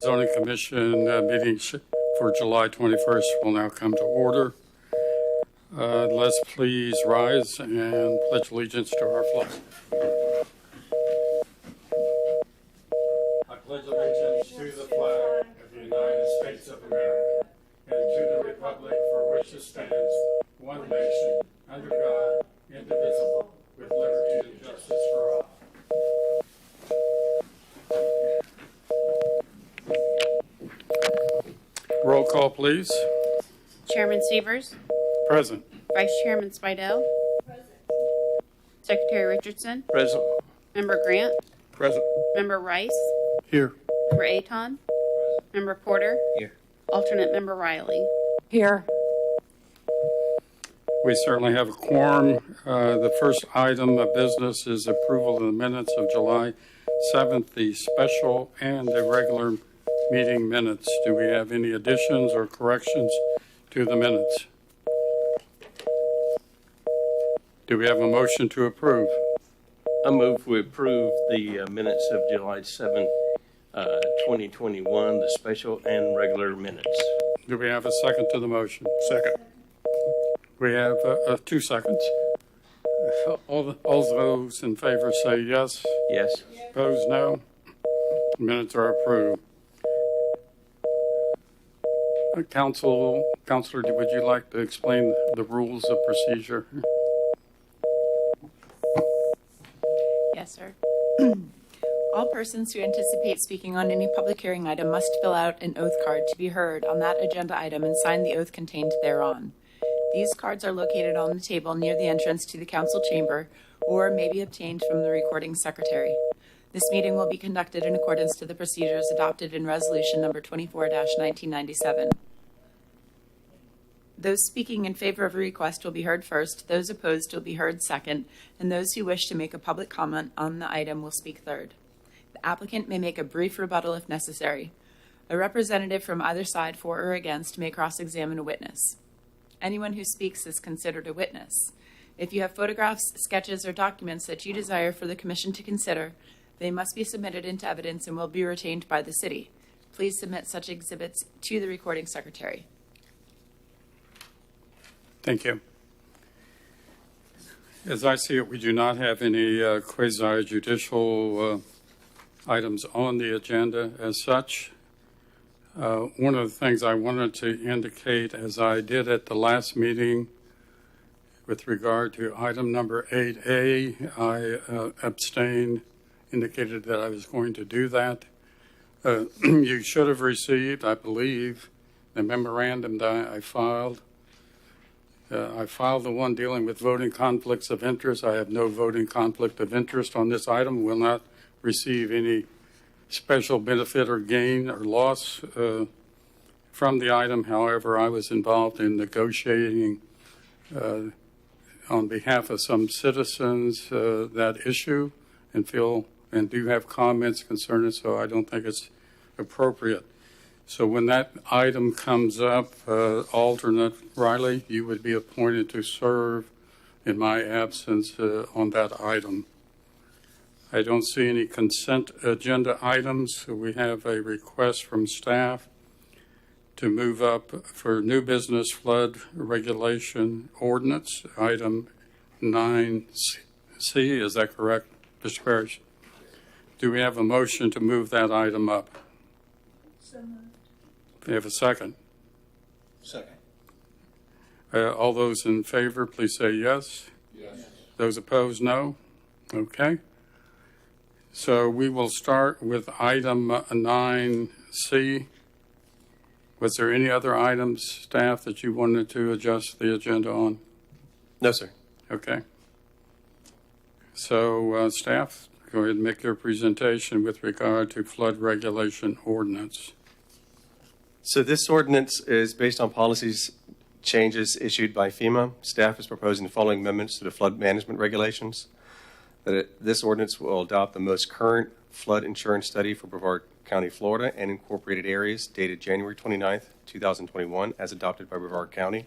Zoning Commission meeting for July 21st will now come to order. Let's please rise and pledge allegiance to our flag. I pledge allegiance to the flag of the United States of America and to the republic for which it stands, one nation, under God, indivisible, with liberty and justice for all. Roll call, please. Chairman Severs. Present. Vice Chairman Spidell. Present. Secretary Richardson. Present. Member Grant. Present. Member Rice. Here. Member Aton. Member Porter. Here. Alternate Member Riley. Here. We certainly have a quorum. The first item of business is approval of the minutes of July 7th, the special and the regular meeting minutes. Do we have any additions or corrections to the minutes? Do we have a motion to approve? I move we approve the minutes of July 7th, 2021, the special and regular minutes. Do we have a second to the motion? Second. We have 2 seconds. All those in favor say yes. Yes. Opposed, no. Minutes are approved. Counselor, would you like to explain the rules of procedure? Yes, sir. All persons who anticipate speaking on any public hearing item must fill out an oath card to be heard on that agenda item and sign the oath contained thereon. These cards are located on the table near the entrance to the council chamber or may be obtained from the recording secretary. This meeting will be conducted in accordance to the procedures adopted in Resolution Number 24-1997. Those speaking in favor of a request will be heard first, those opposed will be heard second, and those who wish to make a public comment on the item will speak third. The applicant may make a brief rebuttal if necessary. A representative from either side, for or against, may cross-examine a witness. Anyone who speaks is considered a witness. If you have photographs, sketches, or documents that you desire for the commission to consider, they must be submitted into evidence and will be retained by the city. Please submit such exhibits to the recording secretary. Thank you. As I see it, we do not have any quasi-judicial items on the agenda as such. One of the things I wanted to indicate, as I did at the last meeting with regard to item number 8A, I abstained, indicated that I was going to do that. You should have received, I believe, the memorandum that I filed. I filed the one dealing with voting conflicts of interest. I have no voting conflict of interest on this item. Will not receive any special benefit or gain or loss from the item. However, I was involved in negotiating on behalf of some citizens that issue and feel and do have comments concerning it, so I don't think it's appropriate. So when that item comes up, alternate Riley, you would be appointed to serve in my absence on that item. I don't see any consent agenda items. So we have a request from staff to move up for new business flood regulation ordinance, item 9C. Is that correct, Mr. Parrish? Do we have a motion to move that item up? So moved. We have a second. Second. All those in favor, please say yes. Yes. Those opposed, no. Okay. So we will start with item 9C. Was there any other items, staff, that you wanted to adjust the agenda on? No, sir. Okay. So staff, go ahead and make your presentation with regard to flood regulation ordinance. So this ordinance is based on policies changes issued by FEMA. Staff is proposing the following amendments to the flood management regulations. This ordinance will adopt the most current flood insurance study for Brevard County, Florida, and incorporated areas dated January 29th, 2021, as adopted by Brevard County.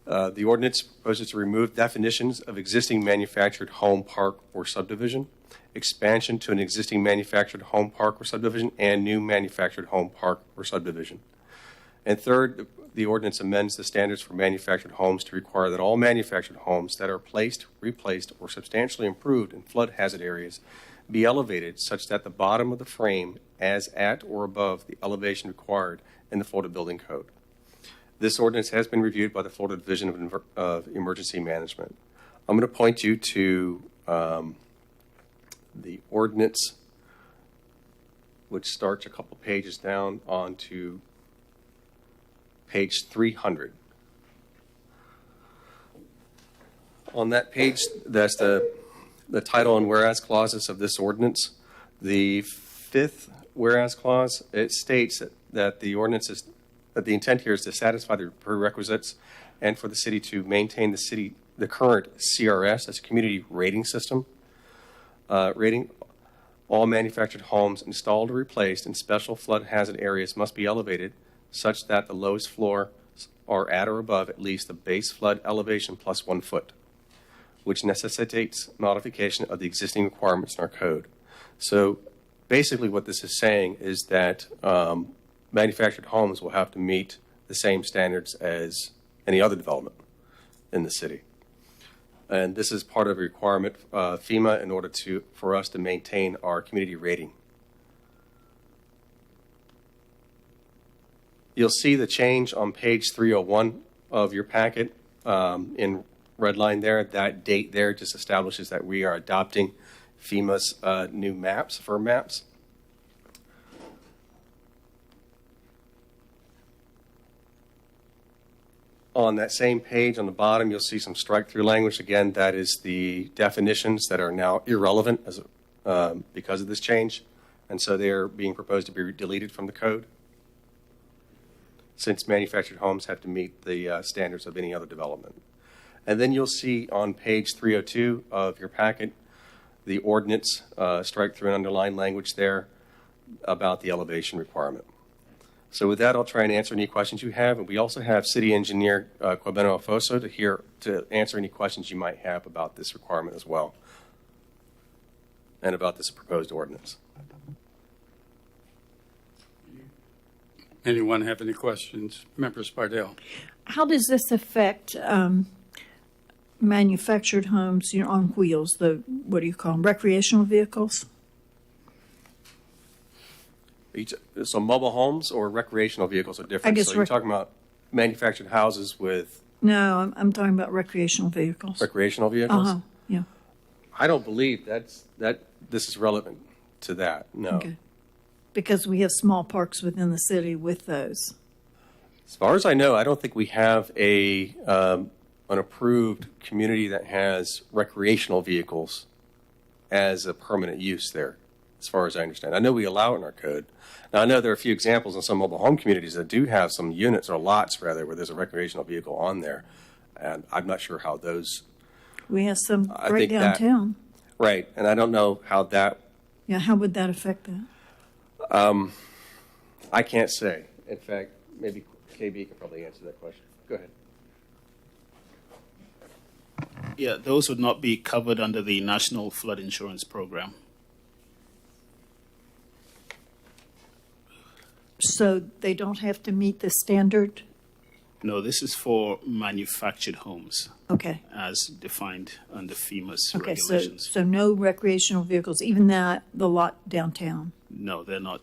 The ordinance proposes to remove definitions of existing manufactured home, park, or subdivision, expansion to an existing manufactured home park or subdivision, and new manufactured home park or subdivision. And third, the ordinance amends the standards for manufactured homes to require that all manufactured homes that are placed, replaced, or substantially improved in flood hazard areas be elevated such that the bottom of the frame as at or above the elevation required in the Florida Building Code. This ordinance has been reviewed by the Florida Division of Emergency Management. I'm going to point you to the ordinance, which starts a couple pages down onto page 300. On that page, that's the title and whereas clauses of this ordinance. The fifth whereas clause, it states that the ordinance is, that the intent here is to satisfy the prerequisites and for the city to maintain the current CRS, that's a community rating system, rating. All manufactured homes installed or replaced in special flood hazard areas must be elevated such that the lowest floor are at or above at least the base flood elevation plus 1 foot, which necessitates modification of the existing requirements in our code. So basically what this is saying is that manufactured homes will have to meet the same standards as any other development in the city. And this is part of a requirement FEMA in order for us to maintain our community rating. You'll see the change on page 301 of your packet in red line there. That date there just establishes that we are adopting FEMA's new maps, firm maps. On that same page on the bottom, you'll see some strike-through language. Again, that is the definitions that are now irrelevant because of this change. And so they're being proposed to be deleted from the code, since manufactured homes have to meet the standards of any other development. And then you'll see on page 302 of your packet, the ordinance, strike-through and underline language there about the elevation requirement. So with that, I'll try and answer any questions you have. And we also have City Engineer Quabeno Alfoso to answer any questions you might have about this requirement as well, and about this proposed ordinance. Anyone have any questions? Member Spardell. How does this affect manufactured homes, on wheels, the, what do you call them, recreational vehicles? So mobile homes or recreational vehicles are different. I guess so you're talking about manufactured houses with No, I'm talking about recreational vehicles. recreational vehicles? Yeah. I don't believe that this is relevant to that, no. Okay. Because we have small parks within the city with those. As far as I know, I don't think we have an approved community that has recreational vehicles as a permanent use there, as far as I understand. I know we allow it in our code. Now, I know there are a few examples in some mobile home communities that do have some units, or lots rather, where there's a recreational vehicle on there. And I'm not sure how those... We have some I right think that- downtown. Right, and I don't know how that... Yeah, how would that affect that? I can't say. In fact, maybe KB could probably answer that question. Go ahead. Yeah, those would not be covered under the National Flood Insurance Program. So they don't have to meet the standard? No, this is for manufactured homes Okay. as defined under FEMA's Okay, regulations. so no recreational vehicles, even the lot downtown? No, they're not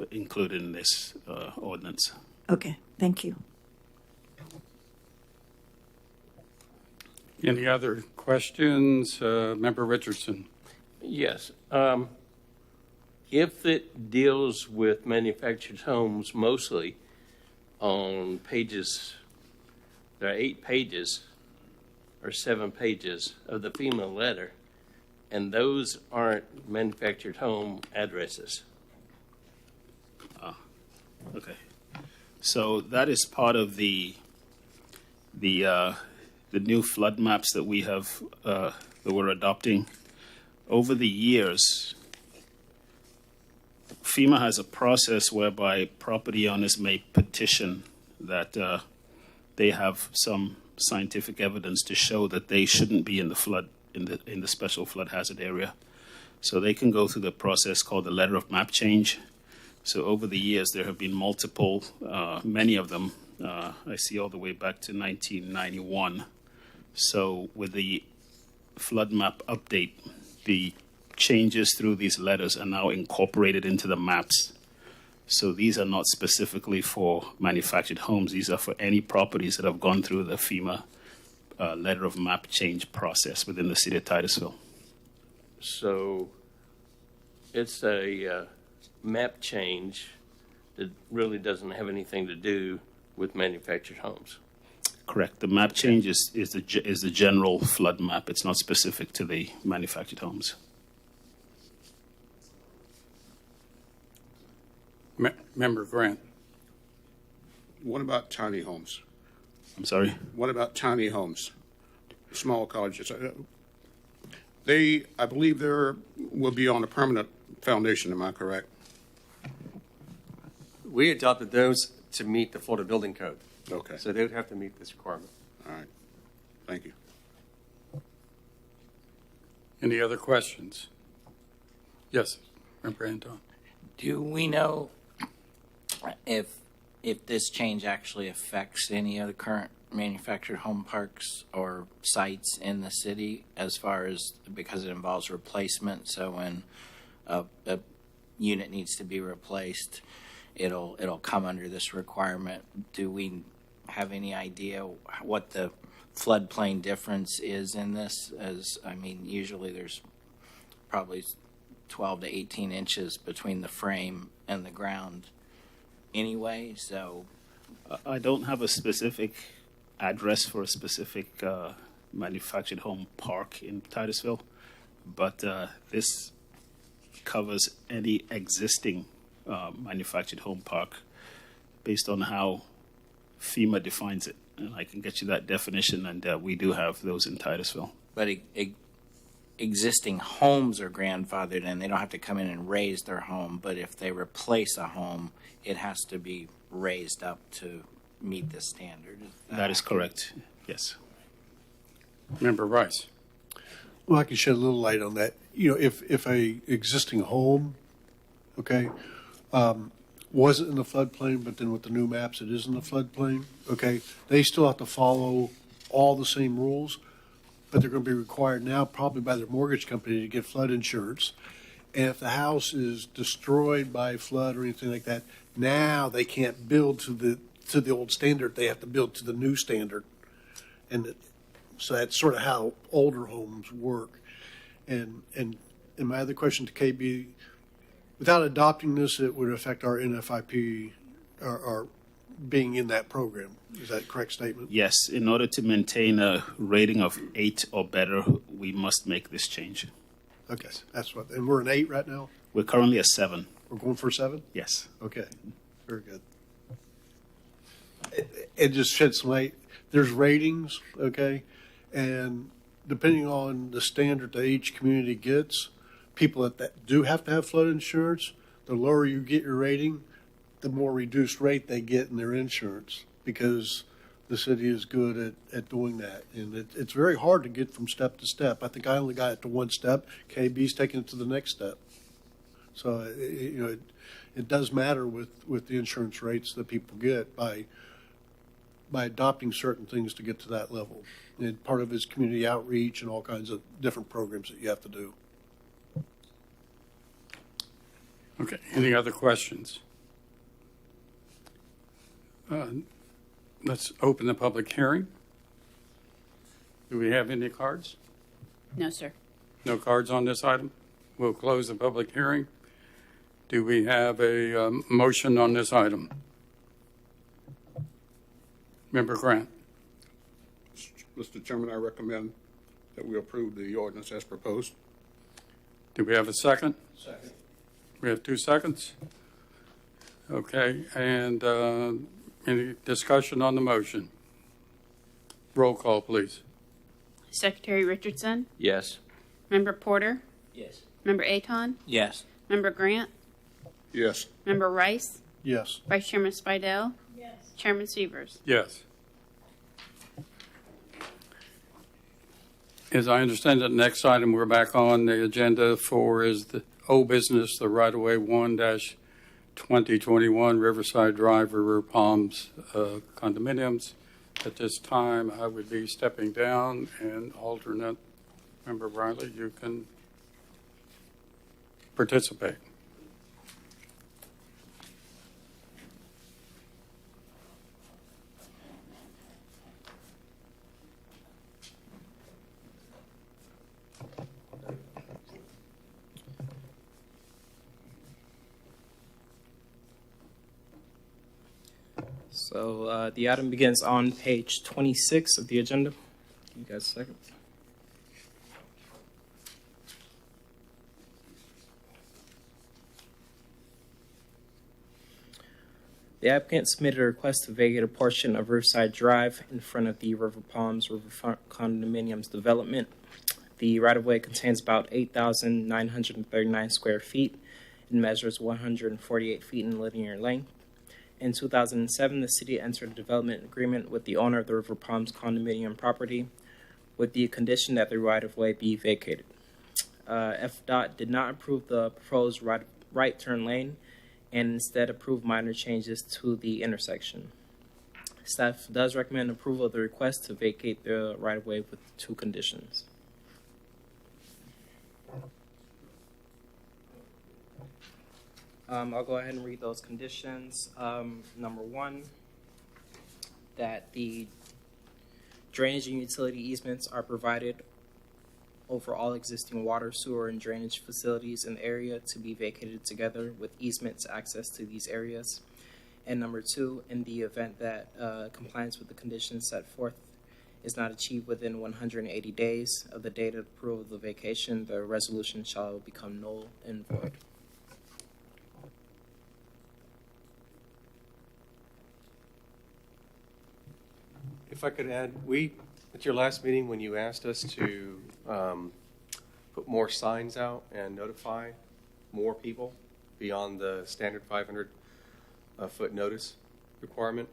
included in this ordinance. Okay, thank you. Any other questions? Member Richardson. Yes. If it deals with manufactured homes mostly on pages, there are 8 pages or 7 pages of the FEMA letter, and those aren't manufactured home addresses. Okay. So that is part of the new flood maps that we have that we're adopting. Over the years, FEMA has a process whereby property owners may petition that they have some scientific evidence to show that they shouldn't be in the flood in the special flood hazard area. So they can go through the process called the letter of map change. So over the years, there have been multiple, many of them, I see all the way back to 1991. So with the flood map update, the changes through these letters are now incorporated into the maps. So these are not specifically for manufactured homes. These are for any properties that have gone through the FEMA letter of map change process within the city of Titusville. So it's a map change that really doesn't have anything to do with manufactured homes. Correct. The map change is the general flood map. It's not specific to the manufactured homes. Member Grant. What about tiny homes? I'm sorry? What about tiny homes? Small cottages? I believe they will be on a permanent foundation, am I correct? We adopted those to meet the Florida Building Code. Okay, So they would have to meet this requirement. all right. Thank you. Any other questions? Yes, Member Anton. Do we know if this change actually affects any of the current manufactured home parks or sites in the city as far as, because it involves replacement, so when a unit needs to be replaced, it'll come under this requirement? Do we have any idea what the floodplain difference is in this? As I mean, usually there's probably 12 to 18 inches between the frame and the ground anyway, so I don't have a specific address for a specific manufactured home park in Titusville, but this covers any existing manufactured home park based on how FEMA defines it. And I can get you that definition, and we do have those in Titusville. but existing homes are grandfathered and they don't have to come in and raise their home, but if they replace a home, it has to be raised up to meet the standard. That is correct, yes. Member Rice. Well, I can shed a little light on that. You know, if a existing home, okay, wasn't in the floodplain, but then with the new maps, it is in the floodplain, okay, they still have to follow all the same rules, but they're going to be required now probably by their mortgage company to get flood insurance. And if the house is destroyed by flood or anything like that, now they can't build to the old standard. They have to build to the new standard. And so that's sort of how older homes work. And my other question to KB, without adopting this, it would affect our NFIP, our being in that program. Is that a correct statement? Yes, in order to maintain a rating of 8 or better, we must make this change. Okay, that's what. And we're an 8 right now. We're currently a 7. We're going for 7. Yes. Okay, very good. It just sheds some light. There's ratings, okay, and depending on the standard that each community gets, people that do have to have flood insurance, the lower you get your rating, the more reduced rate they get in their insurance, because the city is good at doing that. And it's very hard to get from step to step. I think I only got it to one step. KB's taking it to the next step. So, it does matter with the insurance rates that people get by adopting certain things to get to that level. And part of it is community outreach and all kinds of different programs that you have to do. Okay, any other questions? Let's open the public hearing. Do we have any cards? No, sir. No cards on this item? We'll close the public hearing. Do we have a motion on this item? Member Grant. Mr. Chairman, I recommend that we approve the ordinance as proposed. Do we have a second? Second. We have 2 seconds. Okay, and any discussion on the motion? Roll call, please. Secretary Richardson, Yes. Member Porter, Yes. Member Aton, Yes. Member Grant, Yes. Member Rice, Yes. Vice Chairman Spidell, Chairman Severs. Yes. As I understand it, next item we're back on the agenda for is the old business, the right-of-way 1-2021 Riverside Drive, River Palms condominiums. At this time, I would be stepping down, and alternate member Riley, you can participate. So the item begins on page 26 of the agenda. Give you guys a second. The applicant submitted a request to vacate a portion of Riverside Drive in front of the River Palms Riverfront Condominiums development. The right-of-way contains about 8,939 square feet and measures 148 feet in linear length. In 2007, the city entered a development agreement with the owner of the River Palms condominium property with the condition that the right-of-way be vacated. FDOT did not approve the proposed right turn lane and instead approved minor changes to the intersection. Staff does recommend approval of the request to vacate the right-of-way with 2 conditions. I'll go ahead and read those conditions. Number 1, that the drainage and utility easements are provided over all existing water, sewer, and drainage facilities in the area to be vacated together with easements access to these areas. And number 2, in the event that compliance with the conditions set forth is not achieved within 180 days of the date of approval of the vacation, the resolution shall become null and void. If I could add, at your last meeting, when you asked us to put more signs out and notify more people beyond the standard 500-foot notice requirement,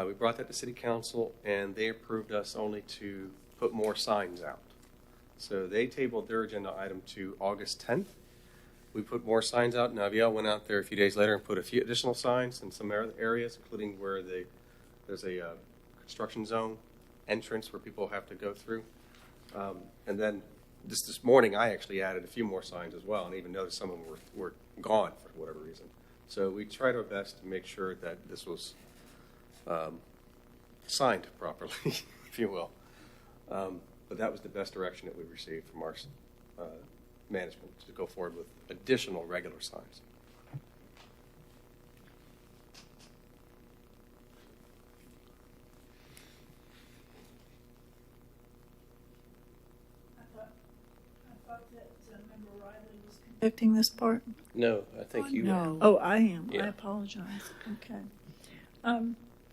we brought that to City Council, and they approved us only to put more signs out. So they tabled their agenda item to August 10th. We put more signs out. Naviel went out there a few days later and put a few additional signs in some areas, including where there's a construction zone entrance where people have to go through. And then this morning, I actually added a few more signs as well, and even noticed some of them were gone for whatever reason. So we tried our best to make sure that this was signed properly, if you will. But that was the best direction that we received from our management, to go forward with additional regular signs. Conducting this part? No, I think you. No. Oh, I am. Yeah. I apologize. Okay.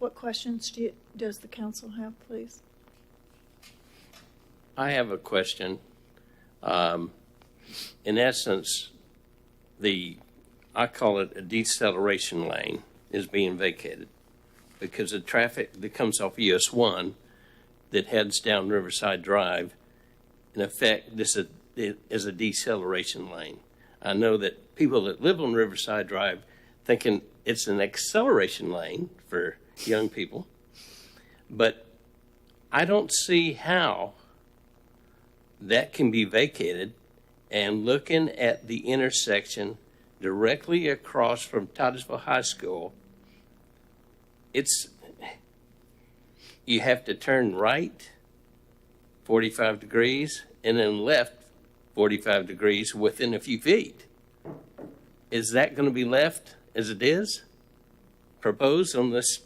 What questions does the council have, please? I have a question. In essence, I call it a deceleration lane is being vacated because the traffic that comes off US 1 that heads down Riverside Drive, in effect, this is a deceleration lane. I know that people that live on Riverside Drive thinking it's an acceleration lane for young people, but I don't see how that can be vacated. And looking at the intersection directly across from Titusville High School, you have to turn right 45 degrees and then left 45 degrees within a few feet. Is that going to be left as it is proposed on this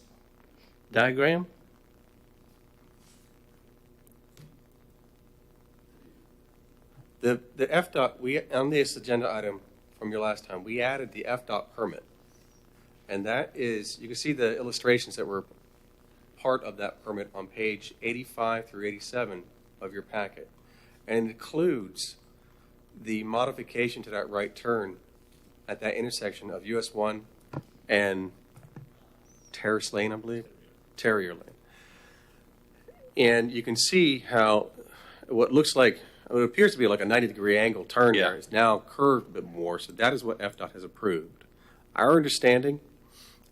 diagram? The FDOT, on this agenda item from your last time, we added the FDOT permit. And that is, you can see the illustrations that were part of that permit on page 85 through 87 of your packet. And it includes the modification to that right turn at that intersection of US 1 and Terrace Lane, I believe, Terrier Lane. And you can see how what looks like, what appears to be like a 90-degree angle turn Yeah. there is now curved a bit more, so that is what FDOT has approved. Our understanding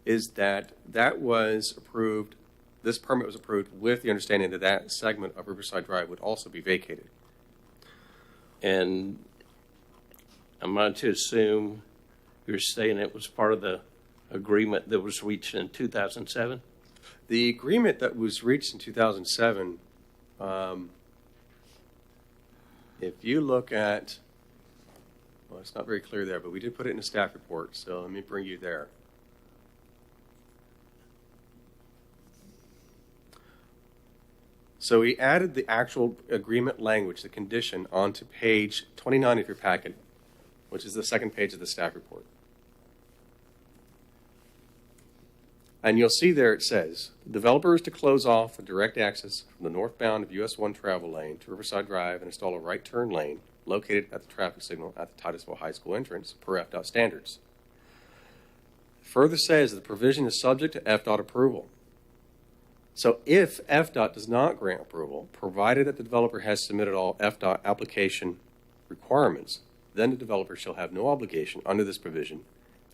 is that that was approved, this permit was approved with the understanding that that segment of Riverside Drive would also be vacated. And I'm going to assume you're saying it was part of the agreement that was reached in 2007? The agreement that was reached in 2007, if you look at, well, it's not very clear there, but we did put it in the staff report, so let me bring you there. So we added the actual agreement language, the condition, onto page 29 of your packet, which is the second page of the staff report. And you'll see there it says, developer is to close off the direct access from the northbound of US 1 travel lane to Riverside Drive and install a right turn lane located at the traffic signal at the Titusville High School entrance per FDOT standards. Further says that the provision is subject to FDOT approval. So if FDOT does not grant approval, provided that the developer has submitted all FDOT application requirements, then the developer shall have no obligation under this provision,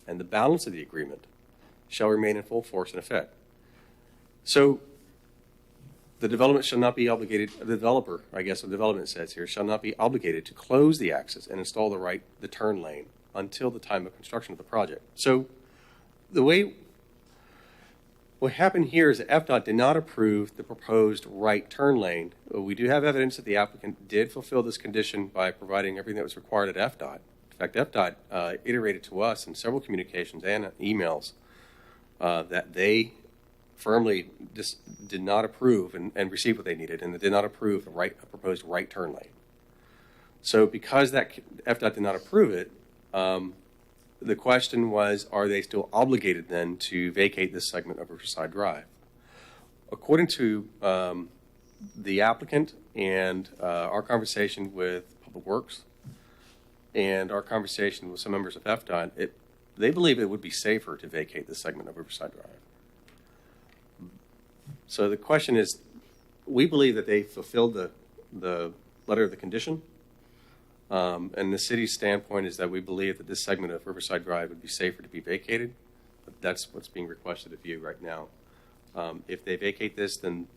and the balance of the agreement shall remain in full force and effect. So the development shall not be obligated, the developer, I guess the development says here, shall not be obligated to close the access and install the turn lane until the time of construction of the project. So what happened here is that FDOT did not approve the proposed right turn lane. We do have evidence that the applicant did fulfill this condition by providing everything that was required at FDOT. In fact, FDOT iterated to us in several communications and emails that they firmly did not approve and receive what they needed, and they did not approve the proposed right turn lane. So because that FDOT did not approve it, the question was, are they still obligated then to vacate this segment of Riverside Drive? According to the applicant and our conversation with Public Works and our conversation with some members of FDOT, they believe it would be safer to vacate this segment of Riverside Drive. So the question is, we believe that they fulfilled the letter of the condition. And the city's standpoint is that we believe that this segment of Riverside Drive would be safer to be vacated. But that's what's being requested of you right now. If they vacate this, then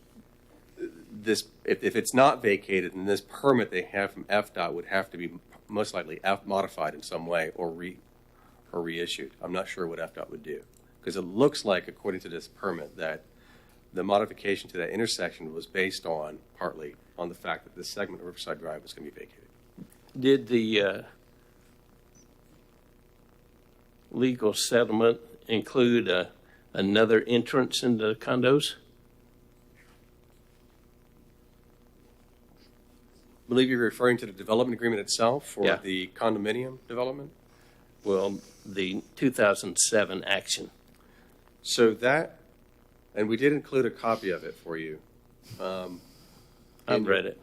if it's not vacated, then this permit they have from FDOT would have to be most likely modified in some way or reissued. I'm not sure what FDOT would do, because it looks like, according to this permit, that the modification to that intersection was based on, partly, on the fact that this segment of Riverside Drive was going to be vacated. Did the legal settlement include another entrance into condos? I believe you're referring to the development agreement itself for Yeah. the condominium development? Well, the 2007 action. So that, and we did include a copy of it for you. I've read it.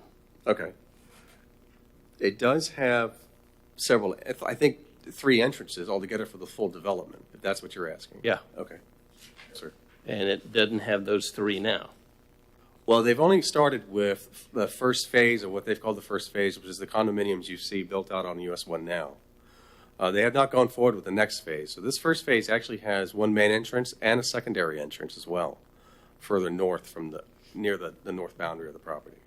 Okay. It does have several, I think 3 entrances altogether for the full development, if that's what you're asking. Yeah. Okay. Sir. And it doesn't have those 3 now. Well, they've only started with the first phase of what they've called the first phase, which is the condominiums you see built out on US 1 now. They have not gone forward with the next phase. So this first phase actually has one main entrance and a secondary entrance as well, further north from near the north boundary of the property.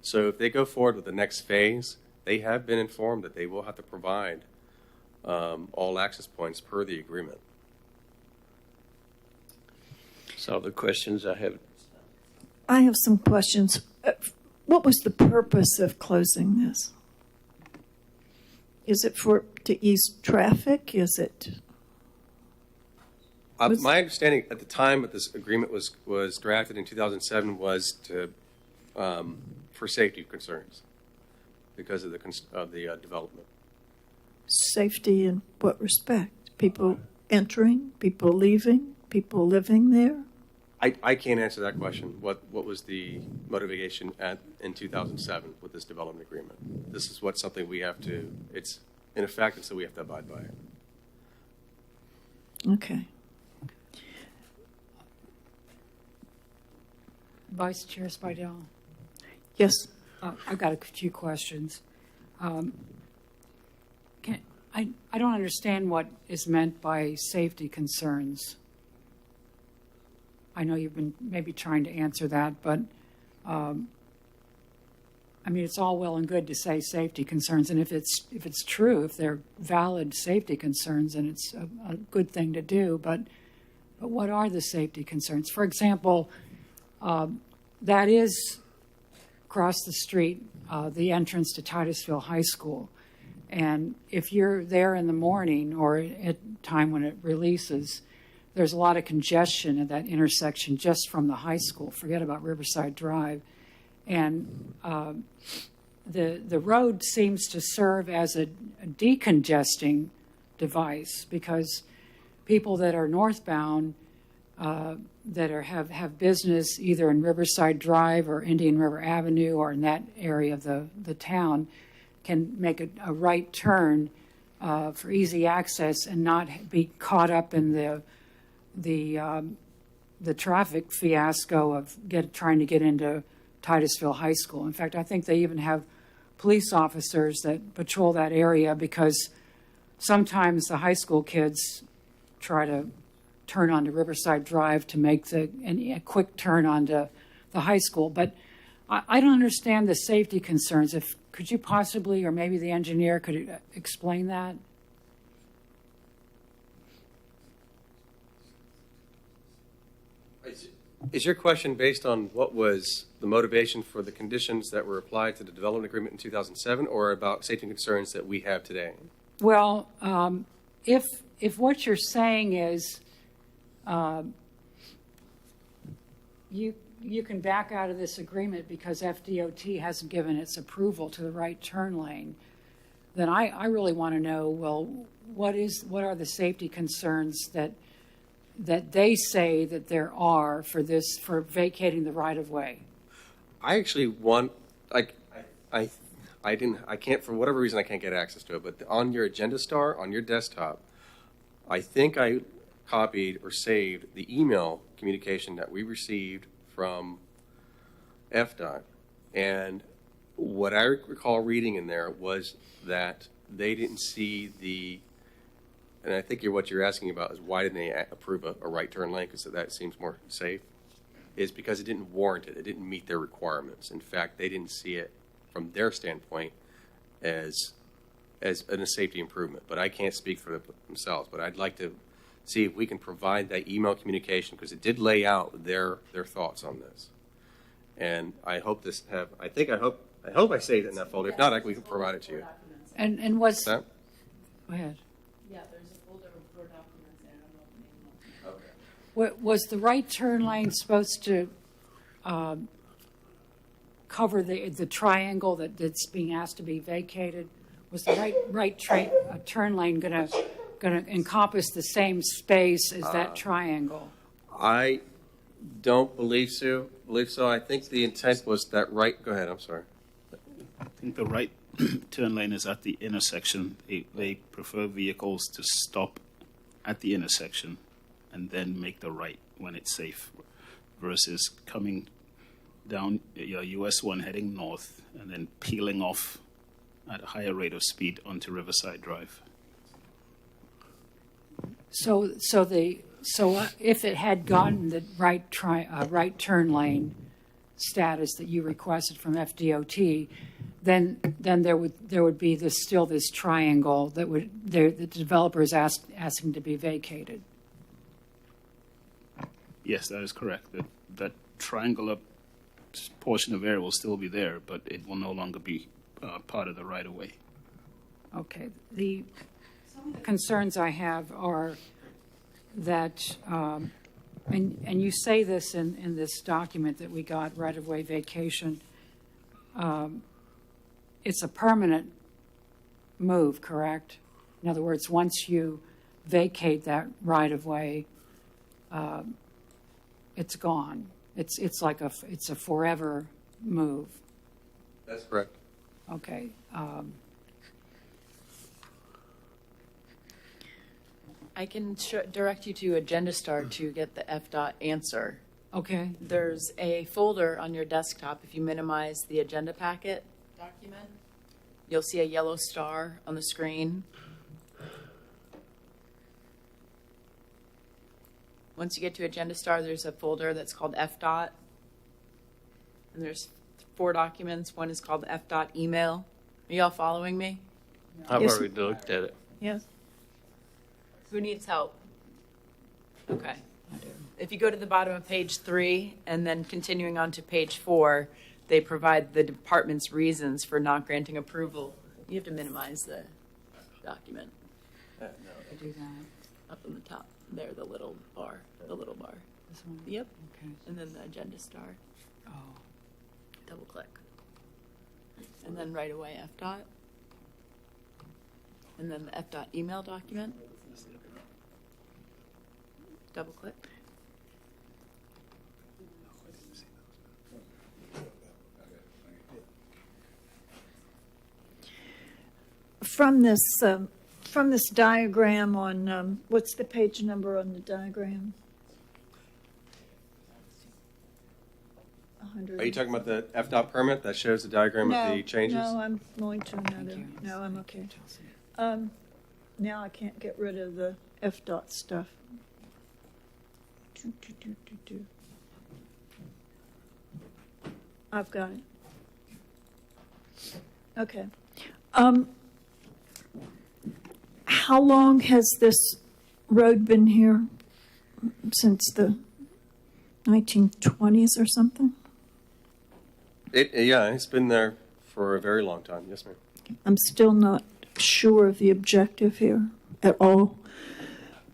So if they go forward with the next phase, they have been informed that they will have to provide all access points per the agreement. So the questions I have. I have some questions. What was the purpose of closing this? Is it to ease traffic? Is it? My understanding at the time that this agreement was drafted in 2007 was for safety concerns because of the development. Safety in what respect? People entering, people leaving, people living there? I can't answer that question. What was the motivation in 2007 with this development agreement? This is something we have to, it's in effect, and so we have to abide by it. Okay. Vice Chair Spidell. Yes. I've got a few questions. I don't understand what is meant by safety concerns. I know you've been maybe trying to answer that, but I mean, it's all well and good to say safety concerns, and if it's true, if they're valid safety concerns, then it's a good thing to do. But what are the safety concerns? For example, that is across the street, the entrance to Titusville High School. And if you're there in the morning or at time when it releases, there's a lot of congestion at that intersection just from the high school. Forget about Riverside Drive. And the road seems to serve as a decongesting device because people that are northbound that have business either in Riverside Drive or Indian River Avenue or in that area of the town can make a right turn for easy access and not be caught up in the traffic fiasco of trying to get into Titusville High School. In fact, I think they even have police officers that patrol that area because sometimes the high school kids try to turn onto Riverside Drive to make a quick turn onto the high school. But I don't understand the safety concerns. Could you possibly, or maybe the engineer could explain that? Is your question based on what was the motivation for the conditions that were applied to the development agreement in 2007, or about safety concerns that we have today? Well, if what you're saying is you can back out of this agreement because FDOT hasn't given its approval to the right turn lane, then I really want to know, well, what are the safety concerns that they say that there are for vacating the right of way? I actually want, I can't, for whatever reason, I can't get access to it, but on your agenda star, on your desktop, I think I copied or saved the email communication that we received from FDOT. And what I recall reading in there was that they didn't see and I think what you're asking about is why didn't they approve a right turn lane, because that seems more safe, is because it didn't warrant it. It didn't meet their requirements. In fact, they didn't see it from their standpoint as a safety improvement. But I can't speak for themselves. But I'd like to see if we can provide that email communication, because it did lay out their thoughts on this. And I hope I hope I saved it in that folder. If not, we can provide it to you. And what's that? Yeah, Go ahead. there's a folder for documents there. I don't know the name. Okay. Was the right turn lane supposed to cover the triangle that's being asked to be vacated? Was the right turn lane going to encompass the same space as that triangle? I don't believe so. I think the intent was that right. Go ahead. I'm sorry. I think the right turn lane is at the intersection. They prefer vehicles to stop at the intersection and then make the right when it's safe, versus coming down US 1 heading north and then peeling off at a higher rate of speed onto Riverside Drive. So if it had gotten the right turn lane status that you requested from FDOT, then there would be still this triangle that the developer is asking to be vacated. Yes, that is correct. That triangular portion of area will still be there, but it will no longer be part of the right-of-way. Okay. Some of the concerns I have are that, and you say this in this document that we got, right-of-way vacation, it's a permanent move, correct? In other words, once you vacate that right-of-way, it's gone. It's like it's a forever move. That's correct. Okay. I can direct you to Agenda Star to get the FDOT answer Okay. There's a folder on your desktop. If you minimize the agenda packet document, you'll see a yellow star on the screen. Once you get to agenda star, there's a folder that's called FDOT. And there's 4 documents. One is called FDOT email. Are y'all following me? I've Yes. already looked at it. Yes. Who needs help? Okay. If you go to the bottom of page 3 and then continuing on to page 4, they provide the department's reasons for not granting approval. You have to minimize the document. I do that. Up on the top, there, the little bar. This one. Yep. Okay. And then the agenda star. Oh. Double click. And then right away FDOT. And then the FDOT email document. Double click. From this diagram on, what's the page number on the diagram? 100. Are you talking about the FDOT permit that shows the diagram of the changes? No, I'm going to another. you. No, I'm okay. Now I can't get rid of the FDOT stuff. I've got it. Okay. How long has this road been here? Since the 1920s or something? Yeah, it's been there for a very long time. Yes, ma'am. I'm still not sure of the objective here at all.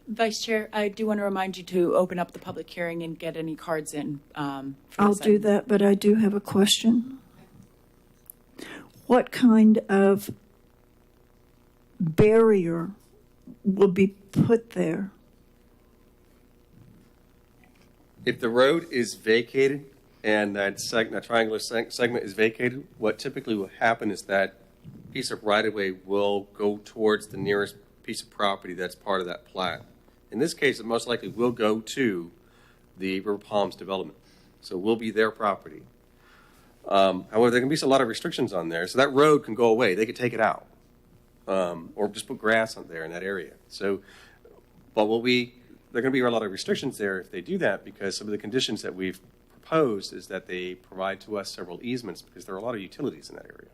Vice Chair, I do want to remind you to open up the public hearing and get any cards in. I'll do that, but I do have a question. What kind of barrier will be put there? If the road is vacated and that triangular segment is vacated, what typically will happen is that piece of right-of-way will go towards the nearest piece of property that's part of that plat. In this case, it most likely will go to the River Palms development. So it will be their property. However, there can be a lot of restrictions on there. So that road can go away. They could take it out. Or just put grass on there in that area. So, but there are going to be a lot of restrictions there if they do that, because some of the conditions that we've proposed is that they provide to us several easements, because there are a lot of utilities in that area.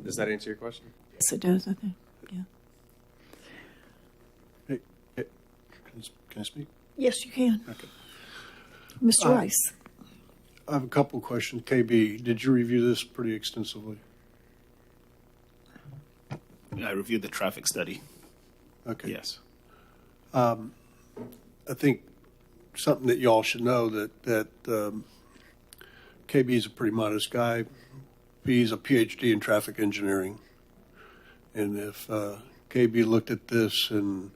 Does that answer your question? Yes, it does, I think. Yeah. Hey, can I speak? Yes, you can. Okay. Mr. Rice. I have a couple of questions. KB, did you review this pretty extensively? I reviewed the traffic study. Okay. Yes. I think something that y'all should know that KB is a pretty modest guy. He's a PhD in traffic engineering. And if KB looked at this and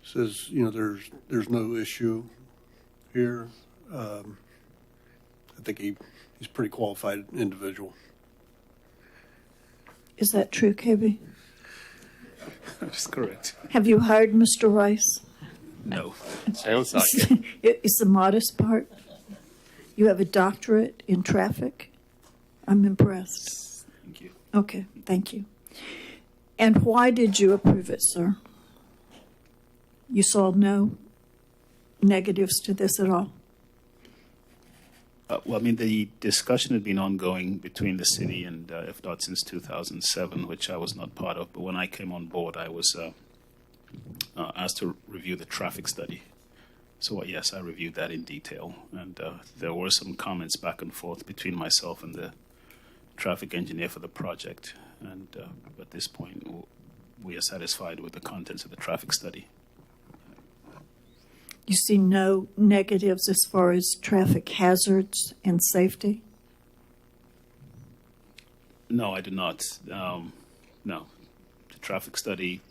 says, there's no issue here, I think he's a pretty qualified individual. Is that true, KB? That's correct. Have you hired Mr. Rice? No. Sounds like it. It's the modest part. You have a doctorate in traffic. I'm impressed. Thank you. Okay, thank you. And why did you approve it, sir? You saw no negatives to this at all? Well, I mean, the discussion had been ongoing between the city and FDOT since 2007, which I was not part of. But when I came on board, I was asked to review the traffic study. So, yes, I reviewed that in detail. And there were some comments back and forth between myself and the traffic engineer for the project. And at this point, we are satisfied with the contents of the traffic study. You see no negatives as far as traffic hazards and safety? No, I do not. No. The traffic study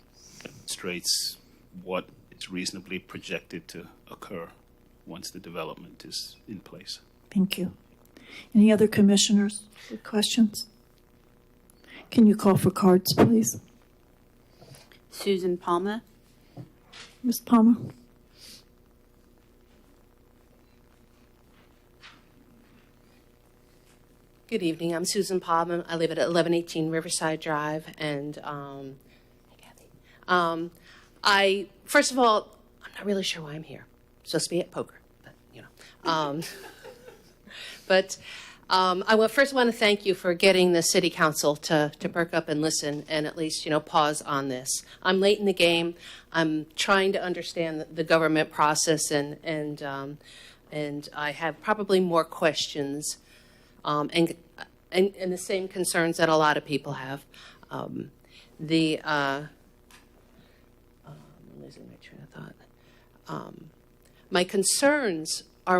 demonstrates what is reasonably projected to occur once the development is in place. Thank you. Any other commissioners with questions? Can you call for cards, please? Susan Palma, Ms. Palmer? Good evening. I'm Susan Podman. I live at 1118 Riverside Drive, and hey, Kathy. First of all, I'm not really sure why I'm here. Supposed to be at poker, but you know. I first want to thank you for getting the City Council to perk up and listen and at least pause on this. I'm late in the game. I'm trying to understand the government process, and I have probably more questions and the same concerns that a lot of people have. I'm losing my train of thought. My concerns are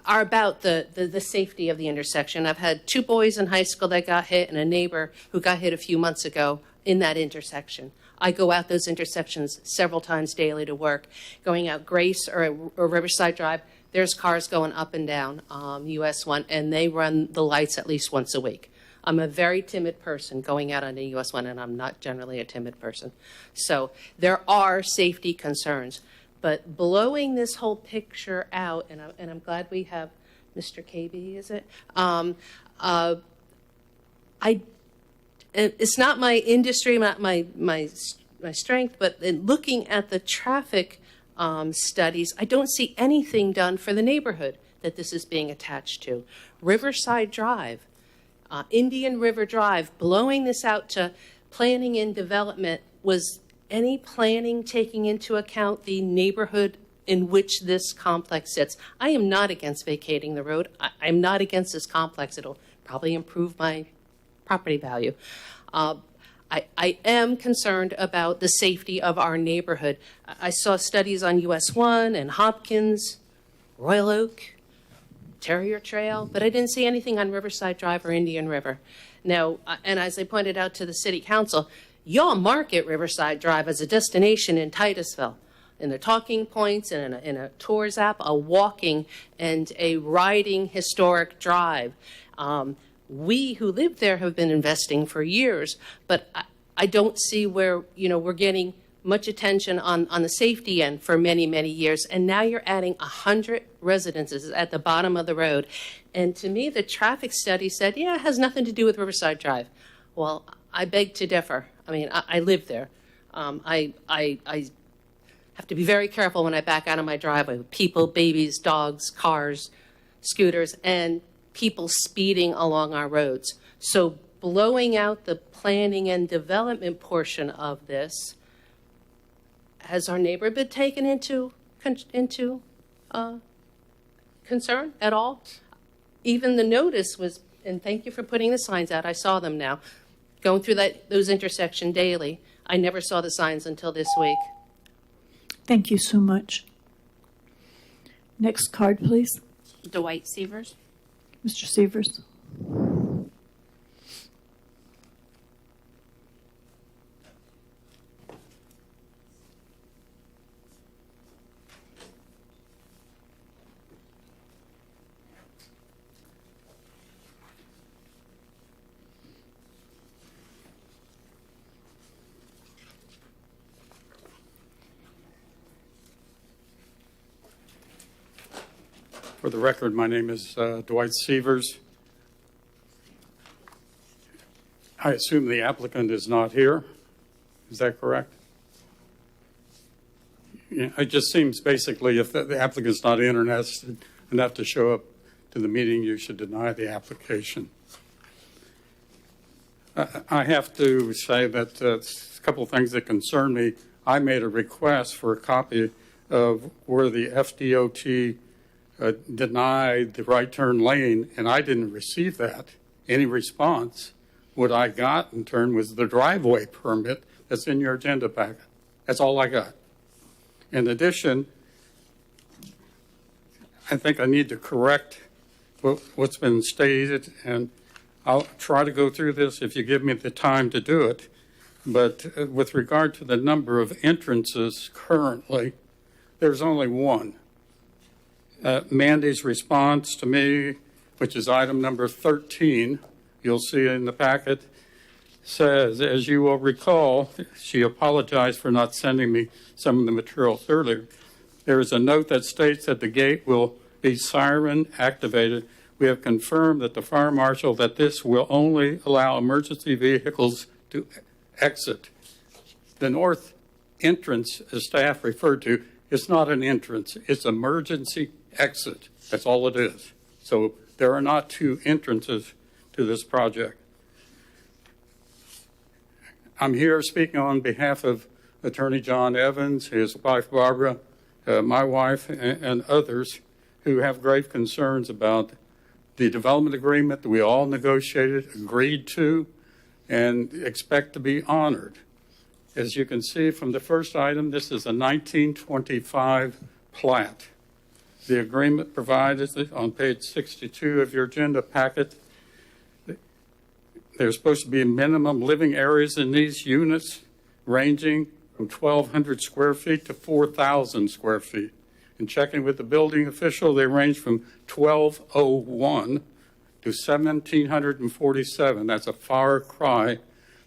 about the safety of the intersection. I've had 2 boys in high school that got hit and a neighbor who got hit a few months ago in that intersection. I go out those intersections several times daily to work. Going out Grace or Riverside Drive, there's cars going up and down US 1, and they run the lights at least once a week. I'm a very timid person going out on the US 1, and I'm not generally a timid person. So there are safety concerns. But blowing this whole picture out, and I'm glad we have Mr. KB, is it? It's not my industry, not my strength, but in looking at the traffic studies, I don't see anything done for the neighborhood that this is being attached to. Riverside Drive, Indian River Drive, blowing this out to planning and development, was any planning taking into account the neighborhood in which this complex sits? I am not against vacating the road. I'm not against this complex. It'll probably improve my property value. I am concerned about the safety of our neighborhood. I saw studies on US 1 and Hopkins, Royal Oak, Terrier Trail, but I didn't see anything on Riverside Drive or Indian River. Now, and as I pointed out to the City Council, y'all market Riverside Drive as a destination in Titusville, in the talking points and in a tours app, a walking and a riding historic drive. We who live there have been investing for years, but I don't see where we're getting much attention on the safety end for many, many years. And now you're adding 100 residences at the bottom of the road. And to me, the traffic study said, yeah, it has nothing to do with Riverside Drive. Well, I beg to differ. I mean, I live there. I have to be very careful when I back out of my driveway with people, babies, dogs, cars, scooters, and people speeding along our roads. So blowing out the planning and development portion of this, has our neighbor been taken into concern at all? Even the notice was, and thank you for putting the signs out, I saw them now. Going through those intersections daily, I never saw the signs until this week. Thank you so much. Next card, please. Dwight Severs. Mr. Severs. For the record, my name is Dwight Severs. I assume the applicant is not here. Is that correct? Yeah, it just seems basically if the applicant's not interested enough to show up to the meeting, you should deny the application. I have to say that a couple of things that concern me. I made a request for a copy of where the FDOT denied the right turn lane, and I didn't receive that. Any response? What I got in turn was the driveway permit that's in your agenda packet. That's all I got. In addition, I think I need to correct what's been stated, and I'll try to go through this if you give me the time to do it. But with regard to the number of entrances currently, there's only one. Mandy's response to me, which is item number 13, you'll see in the packet, says, as you will recall, she apologized for not sending me some of the materials earlier. There is a note that states that the gate will be siren activated we have confirmed that the fire marshal that this will only allow emergency vehicles to exit. The north entrance, as staff referred to, is not an entrance. It's emergency exit. That's all it is. So there are not two entrances to this project. I'm here speaking on behalf of Attorney John Evans, his wife Barbara, my wife, and others who have grave concerns about the development agreement that we all negotiated, agreed to, and expect to be honored. As you can see from the first item, this is a 1925 plat. The agreement provided on page 62 of your agenda packet. There's supposed to be minimum living areas in these units ranging from 1,200 square feet to 4,000 square feet. In checking with the building official, they range from 1,201 to 1,747. That's a far cry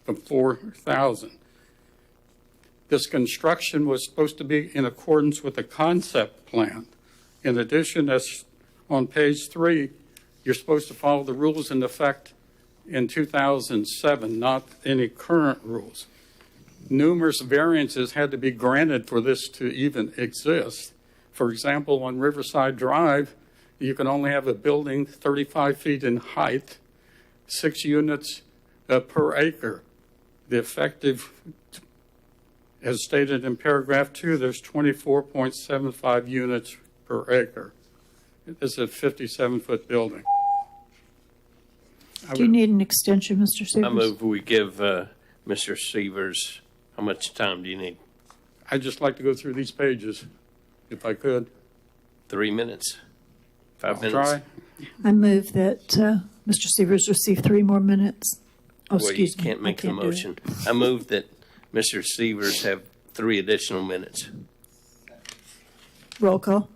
from 4,000. This construction was supposed to be in accordance with the concept plan. In addition, as on page 3, you're supposed to follow the rules in effect in 2007, not any current rules. Numerous variances had to be granted for this to even exist. For example, on Riverside Drive, you can only have a building 35 feet in height, 6 units per acre. The effective, as stated in paragraph 2, there's 24.75 units per acre. It's a 57-foot building. Do you need an extension, Mr. Severs? I move we give Mr. Severs, how much time do you need? I'd just like to go through these pages, if I could. 3 minutes? 5 I'll minutes? try. I move that Mr. Severs receive 3 more minutes. Oh, Well, you excuse me. can't make the I can't do it. motion. I move that Mr. Severs have 3 additional minutes. Roll call.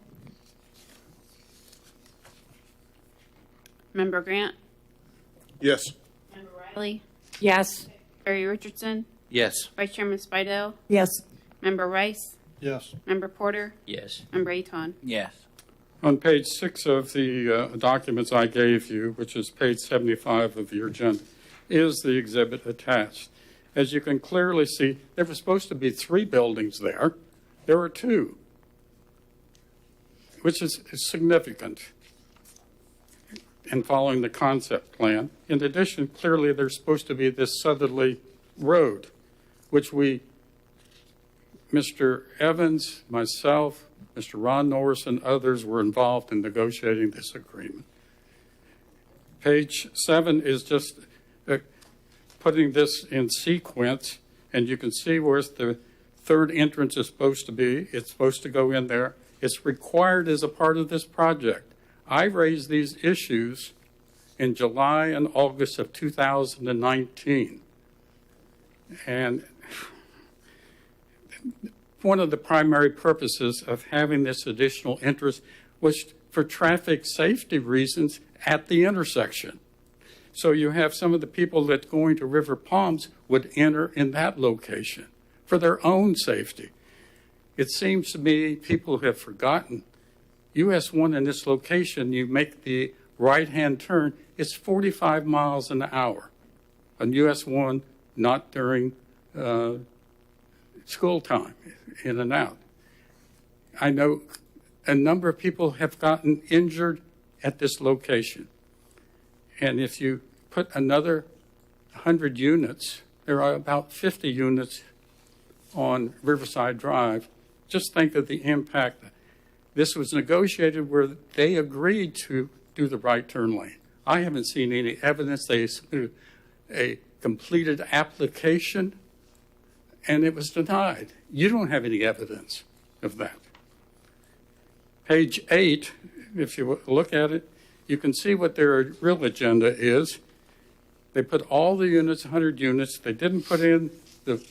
Member Grant, Yes. Member Riley, Yes. Barry Richardson, Yes. Vice Chairman Spidell, Yes. Member Rice, Yes. Member Porter, Yes. Member Aton. Yes. On page 6 of the documents I gave you, which is page 75 of your agenda, is the exhibit attached. As you can clearly see, there were supposed to be 3 buildings there. There are 2, which is significant in following the concept plan. In addition, clearly there's supposed to be this southerly road, which Mr. Evans, myself, Mr. Ron Norris, and others were involved in negotiating this agreement. Page 7 is just putting this in sequence, and you can see where the 3rd entrance is supposed to be. It's supposed to go in there. It's required as a part of this project. I raised these issues in July and August of 2019. And one of the primary purposes of having this additional interest was for traffic safety reasons at the intersection. So you have some of the people that going to River Palms would enter in that location for their own safety. It seems to me people have forgotten US 1 in this location, you make the right-hand turn, it's 45 miles an hour. On US 1, not during school time, in and out. I know a number of people have gotten injured at this location. And if you put another 100 units, there are about 50 units on Riverside Drive. Just think of the impact. This was negotiated where they agreed to do the right turn lane. I haven't seen any evidence. They submitted a completed application, and it was denied. You don't have any evidence of that. Page 8, if you look at it, you can see what their real agenda is. They put all the units, 100 units. They didn't put in the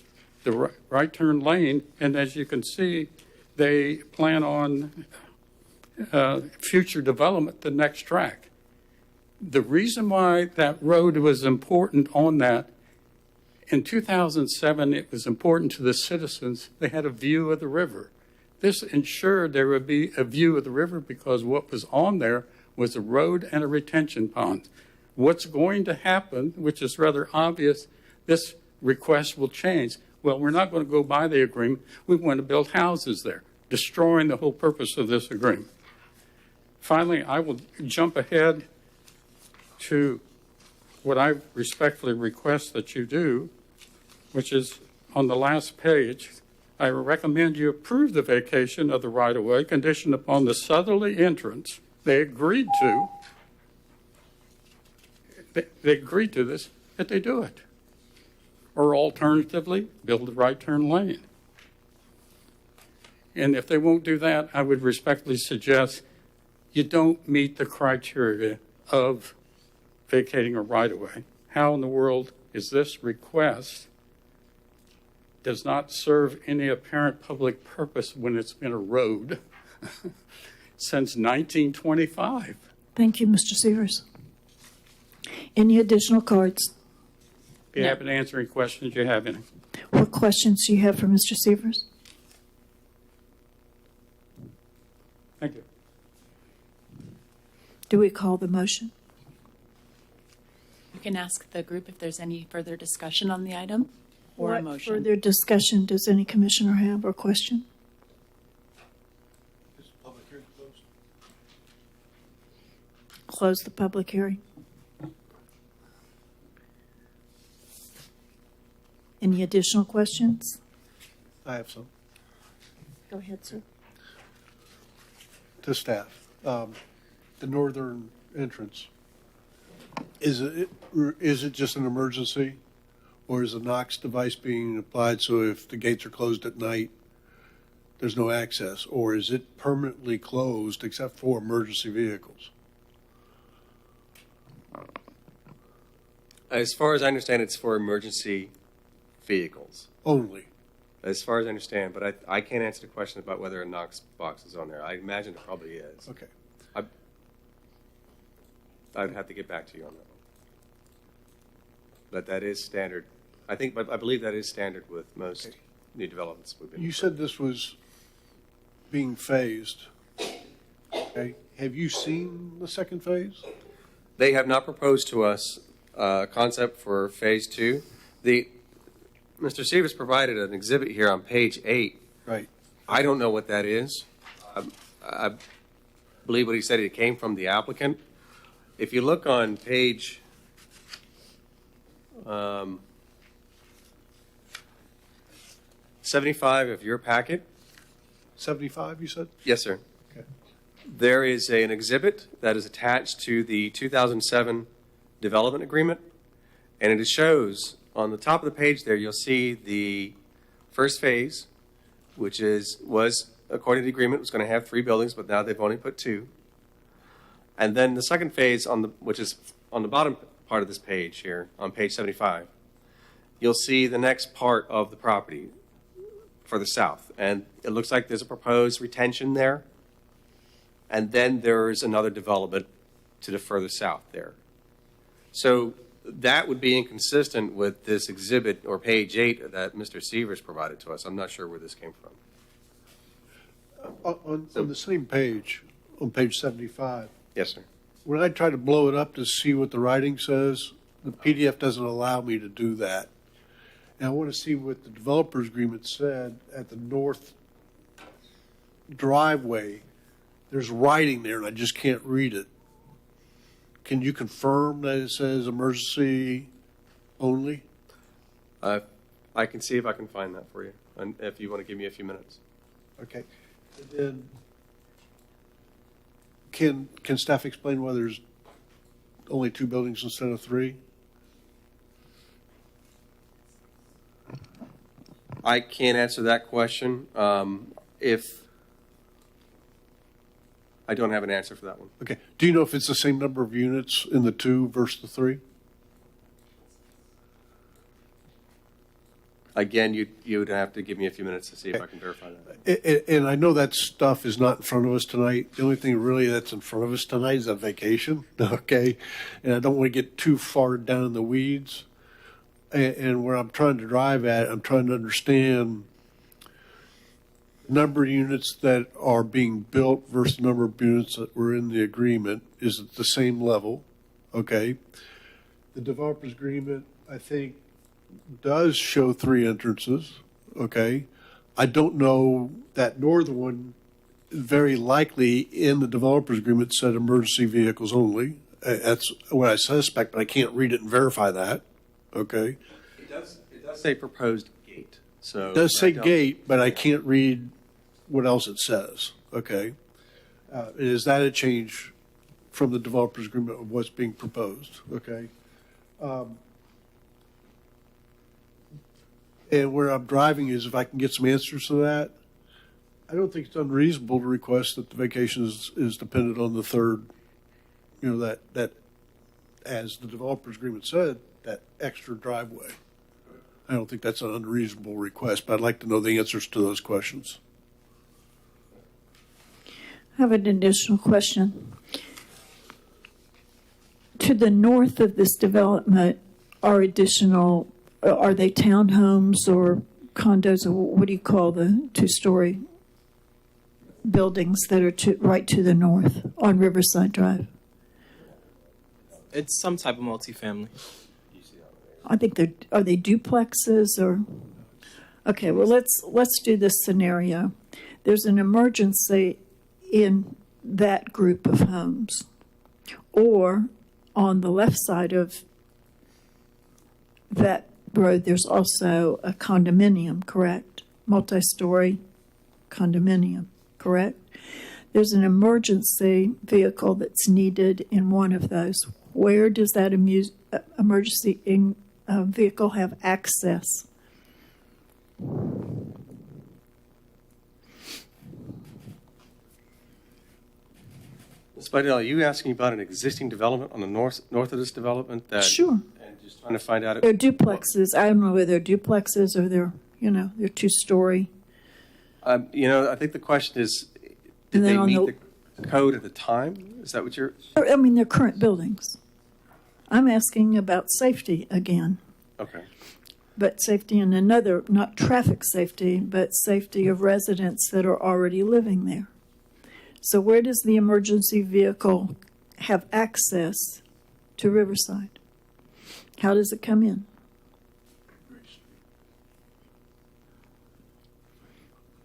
right turn lane, and as you can see, they plan on future development, the next track. The reason why that road was important on that, in 2007, it was important to the citizens. They had a view of the river. This ensured there would be a view of the river because what was on there was a road and a retention pond. What's going to happen, which is rather obvious, this request will change. Well, we're not going to go by the agreement. We want to build houses there, destroying the whole purpose of this agreement. Finally, I will jump ahead to what I respectfully request that you do, which is on the last page. I recommend you approve the vacation of the right-of-way conditioned upon the southerly entrance. They agreed to. They agreed to this, that they do it. Or alternatively, build a right turn lane. And if they won't do that, I would respectfully suggest you don't meet the criteria of vacating a right-of-way. How in the world is this request does not serve any apparent public purpose when it's been a road since 1925? Thank you, Mr. Severs. Any additional cards? Be happy to answer any questions you have any. What questions do you have for Mr. Severs? Thank you. Do we call the motion? You can ask the group if there's any further discussion on the item or a What motion. further discussion does any commissioner have or question? Is the public hearing closed? Close the public hearing. Any additional questions? I have some. Go ahead, sir. To staff. The northern entrance, is it just an emergency? Or is a Knox device being applied so if the gates are closed at night, there's no access? Or is it permanently closed except for emergency vehicles? As far as I understand, it's for emergency vehicles. Only? As far as I understand, but I can't answer the question about whether a Knox box is on there. I imagine it probably is. Okay. I'd have to get back to you on that one. But that is standard. I believe that is standard with most new developments we've been. You said this was being phased. Okay. Have you seen the second phase? They have not proposed to us a concept for phase 2. Mr. Severs provided an exhibit here on page 8. Right. I don't know what that is. I believe what he said, it came from the applicant. If you look on page 75 of your packet. 75, you said? Yes, sir. Okay. There is an exhibit that is attached to the 2007 development agreement, and it shows on the top of the page there, you'll see the first phase, which was according to the agreement, was going to have 3 buildings, but now they've only put 2. And then the second phase, which is on the bottom part of this page here, on page 75, you'll see the next part of the property for the south. And it looks like there's a proposed retention there. And then there's another development to the further south there. So that would be inconsistent with this exhibit or page 8 that Mr. Severs provided to us. I'm not sure where this came from. On the same page, on page 75, Yes, sir. when I try to blow it up to see what the writing says, the PDF doesn't allow me to do that. And I want to see what the developer's agreement said at the north driveway. There's writing there, and I just can't read it. Can you confirm that it says emergency only? I can see if I can find that for you, and if you want to give me a few minutes. Okay. And then can staff explain why there's only 2 buildings instead of 3? I can't answer that question. If I don't have an answer for that one. Okay. Do you know if it's the same number of units in the 2 versus the 3? Again, you would have to give me a few minutes to see if I can verify that. And I know that stuff is not in front of us tonight. The only thing really that's in front of us tonight is a vacation, okay? And I don't want to get too far down in the weeds. And where I'm trying to drive at, I'm trying to understand number of units that are being built versus the number of units that were in the agreement is at the same level, okay? The developer's agreement, I think, does show 3 entrances, okay? I don't know that northern one, very likely in the developer's agreement said emergency vehicles only. That's what I suspect, but I can't read it and verify that, okay? It does say proposed gate. So It does say gate, but I can't read what else it says, okay? Is that a change from the developer's agreement of what's being proposed, okay? And where I'm driving is if I can get some answers to that, I don't think it's unreasonable to request that the vacation is dependent on the third, that as the developer's agreement said, that extra driveway. I don't think that's an unreasonable request, but I'd like to know the answers to those questions. I have an additional question. To the north of this development are are they townhomes or condos, or what do you call the 2-story buildings that are right to the north on Riverside Drive? It's some type of multifamily. I think are they duplexes or? Okay, well let's do this scenario. There's an emergency in that group of homes, or on the left side of that road, there's also a condominium, correct? Multi-story condominium, correct? There's an emergency vehicle that's needed in one of those. Where does that emergency vehicle have access? Ms. Bidell, are you asking about an existing development on the north of this development? Sure. And just trying to find out. They're duplexes. I don't know whether they're duplexes or they're 2-story. I think the question is, did And then they on meet the code at the time? Is that what you're? I mean, they're current buildings. I'm asking about safety again. Okay. But safety in another, not traffic safety, but safety of residents that are already living there. So where does the emergency vehicle have access to Riverside? How does it come in?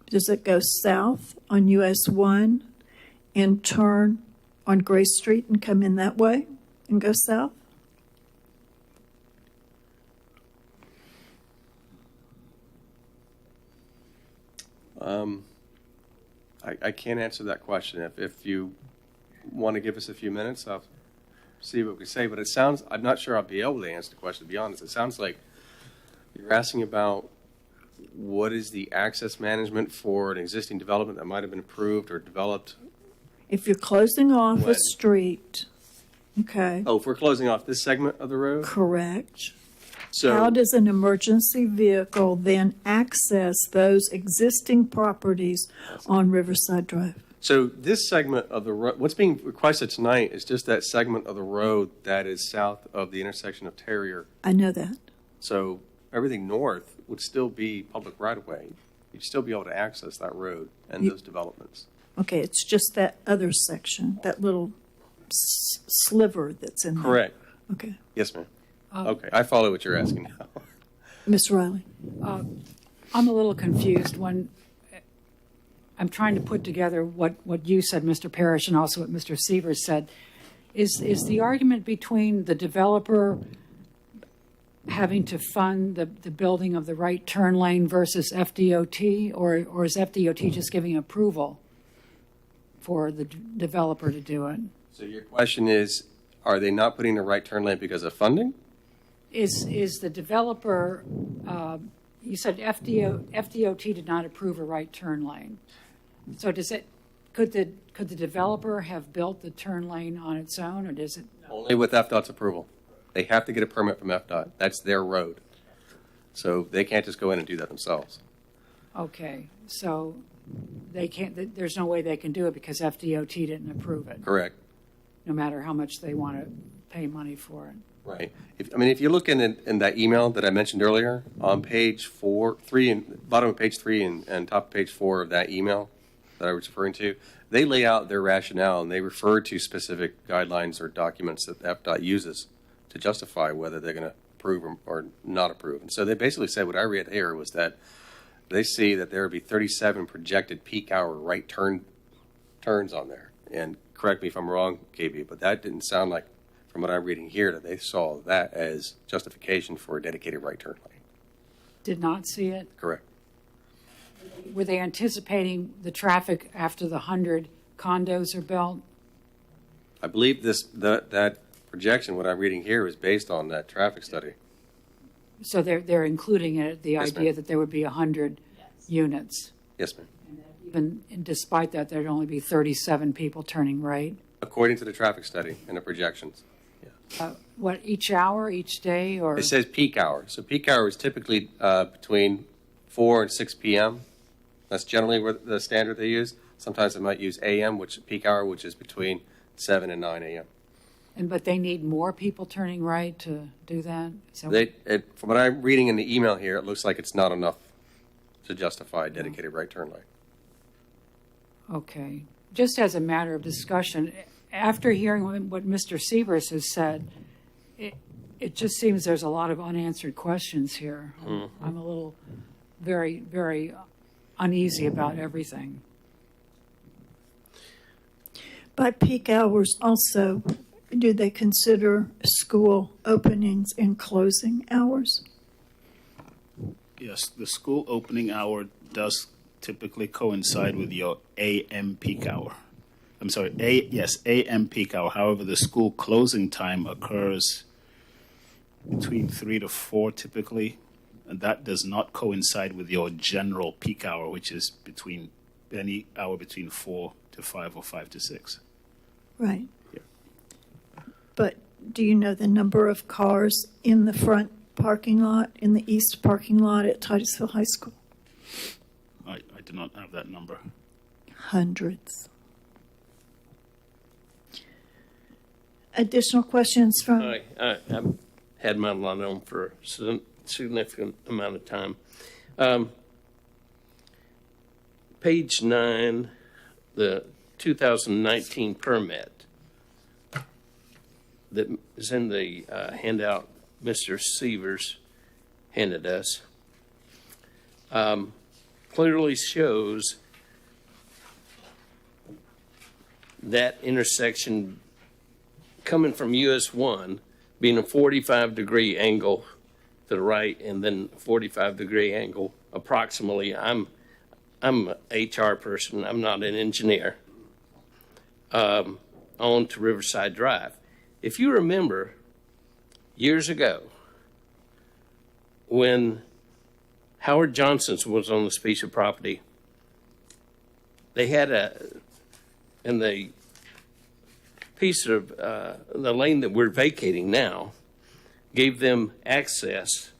Does it go south on US 1 and turn on Grace Street and come in that way and go south? I can't answer that question. If you want to give us a few minutes, I'll see what we say. But I'm not sure I'll be able to answer the question, to be honest. It sounds like you're asking about what is the access management for an existing development that might have been approved or developed. If you're closing off When? a street, okay, Oh, if we're closing off this segment of the road? correct. So How does an emergency vehicle then access those existing properties on Riverside Drive? So this segment of the road, what's being requested tonight is just that segment of the road that is south of the intersection of Terrier. I know that. So everything north would still be public right-of-way. You'd still be able to access that road and those developments. Okay, it's just that other section, that little sliver that's in there. Correct. Okay. Yes, ma'am. Okay, I follow what you're asking now. Ms. Riley? I'm a little confused when I'm trying to put together what you said, Mr. Parrish, and also what Mr. Sievers said. Is the argument between the developer having to fund the building of the right turn lane versus FDOT, or is FDOT just giving approval for the developer to do it? So your question is, are they not putting the right turn lane because of funding? Is the developer, you said FDOT did not approve a right turn lane. So could the developer have built the turn lane on its own, or does it? Only with FDOT's approval. They have to get a permit from FDOT. That's their road. So they can't just go in and do that themselves. Okay, so they can't, there's no way they can do it because FDOT didn't approve it, Correct. no matter how much they want to pay money for it. Right. If you look in that email that I mentioned earlier, on page 3, and bottom of page 3 and top of page 4 of that email that I was referring to, they lay out their rationale and they refer to specific guidelines or documents that FDOT uses to justify whether they're going to approve or not approve. And so they basically said what I read here was that they see that there would be 37 projected peak hour right turns on there. And correct me if I'm wrong, KB, but that didn't sound like, from what I'm reading here, that they saw that as justification for a dedicated right turn lane. Did not see it? Correct. Were they anticipating the traffic after the 100 condos are built? I believe that projection, what I'm reading here, is based on that traffic study. So they're including in it the Yes, idea ma'am. that there would be 100 units. Yes, ma'am. Even despite that, there'd only be 37 people turning right. According to the traffic study and the projections. What, each hour, each day, or? It says peak hour. So peak hour is typically between 4 and 6 p.m. That's generally what the standard they use. Sometimes they might use a.m., which peak hour, which is between 7 and 9 a.m. But they need more people turning right to do that? From what I'm reading in the email here, it looks like it's not enough to justify a dedicated right turn lane. Okay. Just as a matter of discussion, after hearing what Mr. Sievers has said, it just seems there's a lot of unanswered questions here. Mm-hmm. I'm a little very, very uneasy about everything. By peak hours also, do they consider school openings and closing hours? Yes, the school opening hour does typically coincide with your AM peak hour. I'm sorry, AM peak hour. However, the school closing time occurs between 3 to 4 typically, and that does not coincide with your general peak hour, which is between any hour between 4 to 5 or 5 to 6. Right. Yeah. But do you know the number of cars in the front parking lot, in the east parking lot at Titusville High School? I do not have that number. Hundreds. Additional questions from? I've had my lot on for a significant amount of time. Page 9, the 2019 permit that is in the handout Mr. Sievers handed us clearly shows that intersection coming from US 1 being a 45-degree angle to the right and then a 45-degree angle approximately. I'm an HR person. I'm not an engineer. On to Riverside Drive. If you remember years ago when Howard Johnson's was on this piece of property, they had in the piece of the lane that we're vacating now, gave them access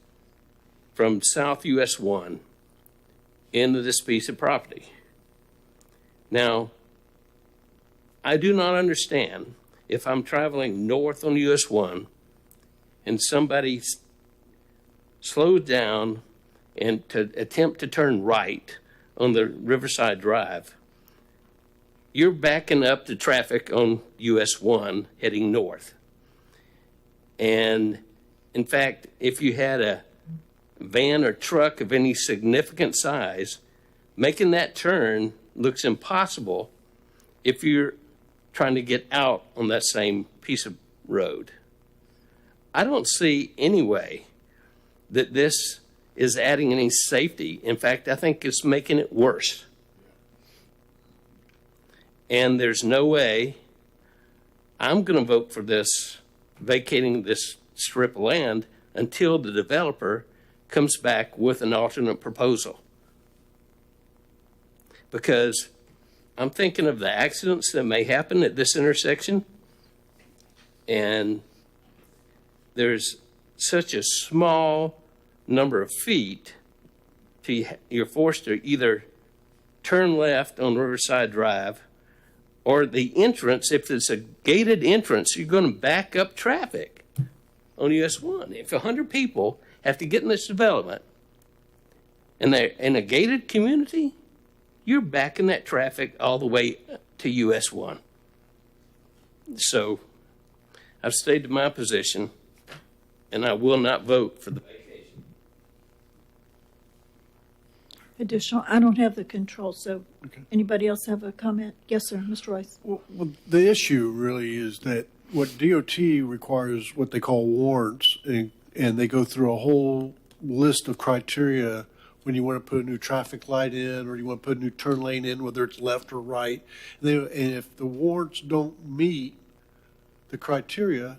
from South US 1 into this piece of property. Now, I do not understand if I'm traveling north on US 1 and somebody slows down and to attempt to turn right on the Riverside Drive, you're backing up the traffic on US 1 heading north. And in fact, if you had a van or truck of any significant size, making that turn looks impossible if you're trying to get out on that same piece of road. I don't see any way that this is adding any safety. In fact, I think it's making it worse. And there's no way I'm going to vote for this, vacating this strip of land until the developer comes back with an alternate proposal. Because I'm thinking of the accidents that may happen at this intersection, and there's such a small number of feet you're forced to either turn left on Riverside Drive, or the entrance, if it's a gated entrance, you're going to back up traffic. on US 1. If 100 people have to get in this development and they're in a gated community, you're backing that traffic all the way to US 1. So I've stayed to my position, and I will not vote for the vacation. Additional, I don't have the control, so Okay. anybody else have a comment? Yes, sir, Mr. Royce. Well, the issue really is that what DOT requires what they call warrants, and they go through a whole list of criteria when you want to put a new traffic light in or you want to put a new turn lane in, whether it's left or right. And if the warrants don't meet the criteria,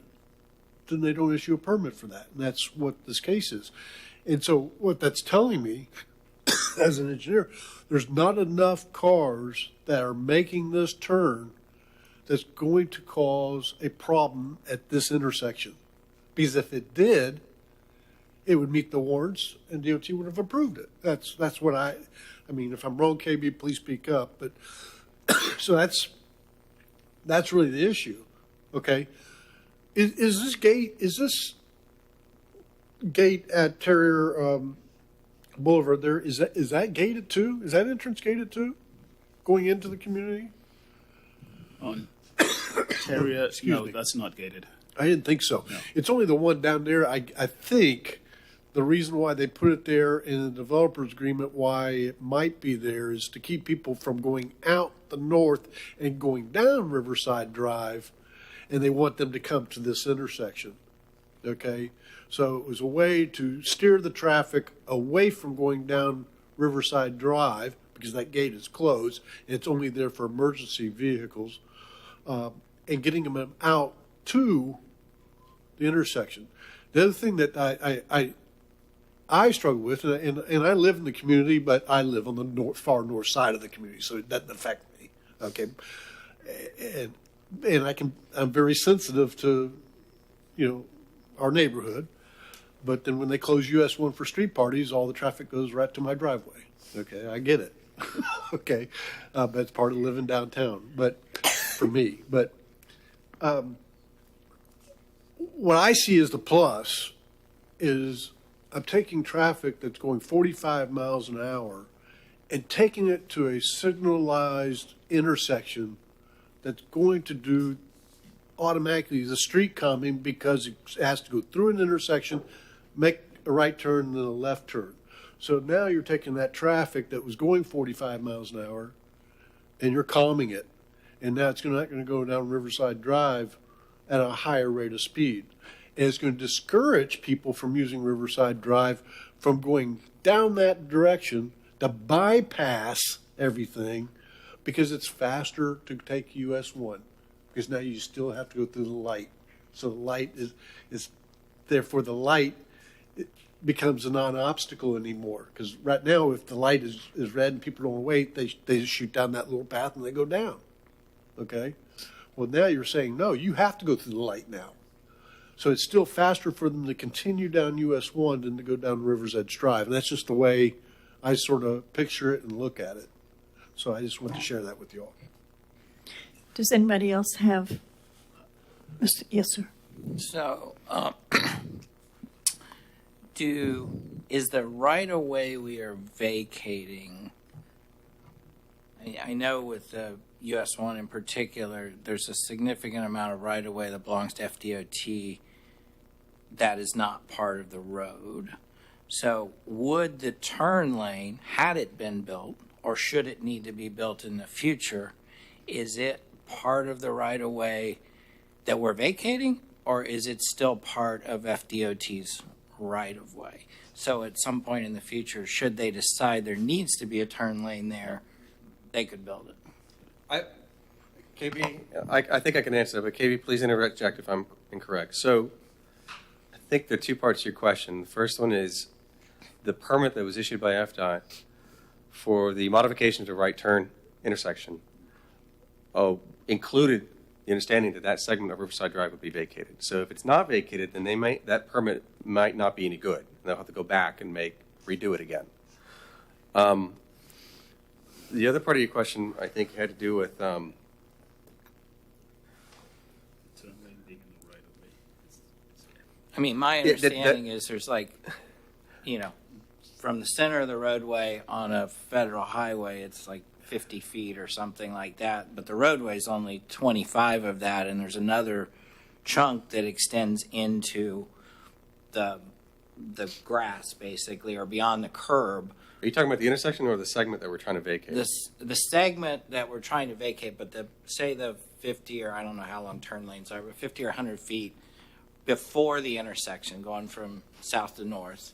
then they don't issue a permit for that. And that's what this case is. And so what that's telling me as an engineer, there's not enough cars that are making this turn that's going to cause a problem at this intersection. Because if it did, it would meet the warrants and DOT would have approved it. That's what I mean, if I'm wrong, KB, please speak up. But so that's really the issue. Okay. Is this gate at Terrier Boulevard there, is that gated too? Is that entrance gated too? Going into the community? On Terrier, no, me. that's not gated. I didn't think so. No. It's only the one down there. I think the reason why they put it there in the developer's agreement, why it might be there, is to keep people from going out the north and going down Riverside Drive, and they want them to come to this intersection. Okay? So it was a way to steer the traffic away from going down Riverside Drive, because that gate is closed, and it's only there for emergency vehicles, and getting them out to the intersection. The other thing that I struggle with, and I live in the community, but I live on the far north side of the community, so it doesn't affect me. Okay, and I'm very sensitive to, our neighborhood, but then when they close US 1 for street parties, all the traffic goes right to my driveway. Okay, I get it. Okay, that's part of living downtown, but for me, but. What I see as the plus is I'm taking traffic that's going 45 miles an hour and taking it to a signalized intersection that's going to do automatically the street calming, because it has to go through an intersection, make a right turn and then a left turn. So now you're taking that traffic that was going 45 miles an hour and you're calming it. And now it's not going to go down Riverside Drive at a higher rate of speed. And it's going to discourage people from using Riverside Drive from going down that direction to bypass everything, because it's faster to take US 1, because now you still have to go through the light. So the light is therefore the light, it becomes a non-obstacle anymore, because right now if the light is red and people don't wait, they just shoot down that little path and they go down. Okay? Well, now you're saying, no, you have to go through the light now. So it's still faster for them to continue down US 1 than to go down River's Edge Drive. And that's just the way I sort of picture it and look at it. So I just want to share that with you all. Does anybody else have? Yes, sir. So, is the right of way we are vacating? I know with the US 1 in particular, there's a significant amount of right of way that belongs to FDOT that is not part of the road. So, would the turn lane, had it been built, or should it need to be built in the future, is it part of the right of way that we're vacating, or is it still part of FDOT's right of way? So at some point in the future, should they decide there needs to be a turn lane there, they could build it. KB, I think I can answer that, but KB, please interject if I'm incorrect. So I think there are two parts to your question. The first one is the permit that was issued by FDOT for the modification to right turn intersection included the understanding that that segment of Riverside Drive would be vacated. So if it's not vacated, then that permit might not be any good. They'll have to go back and redo it again. The other part of your question, I think, had to do with I mean, my Yeah, that- understanding is there's like, from the center of the roadway on a federal highway, it's like 50 feet or something like that. But the roadway is only 25 of that, and there's another chunk that extends into the grass, basically, or beyond the curb. Are you talking about the intersection or the segment that we're trying to vacate? The segment that we're trying to vacate, but the 50, or I don't know how long turn lanes are, but 50 or 100 feet before the intersection, going from south to north,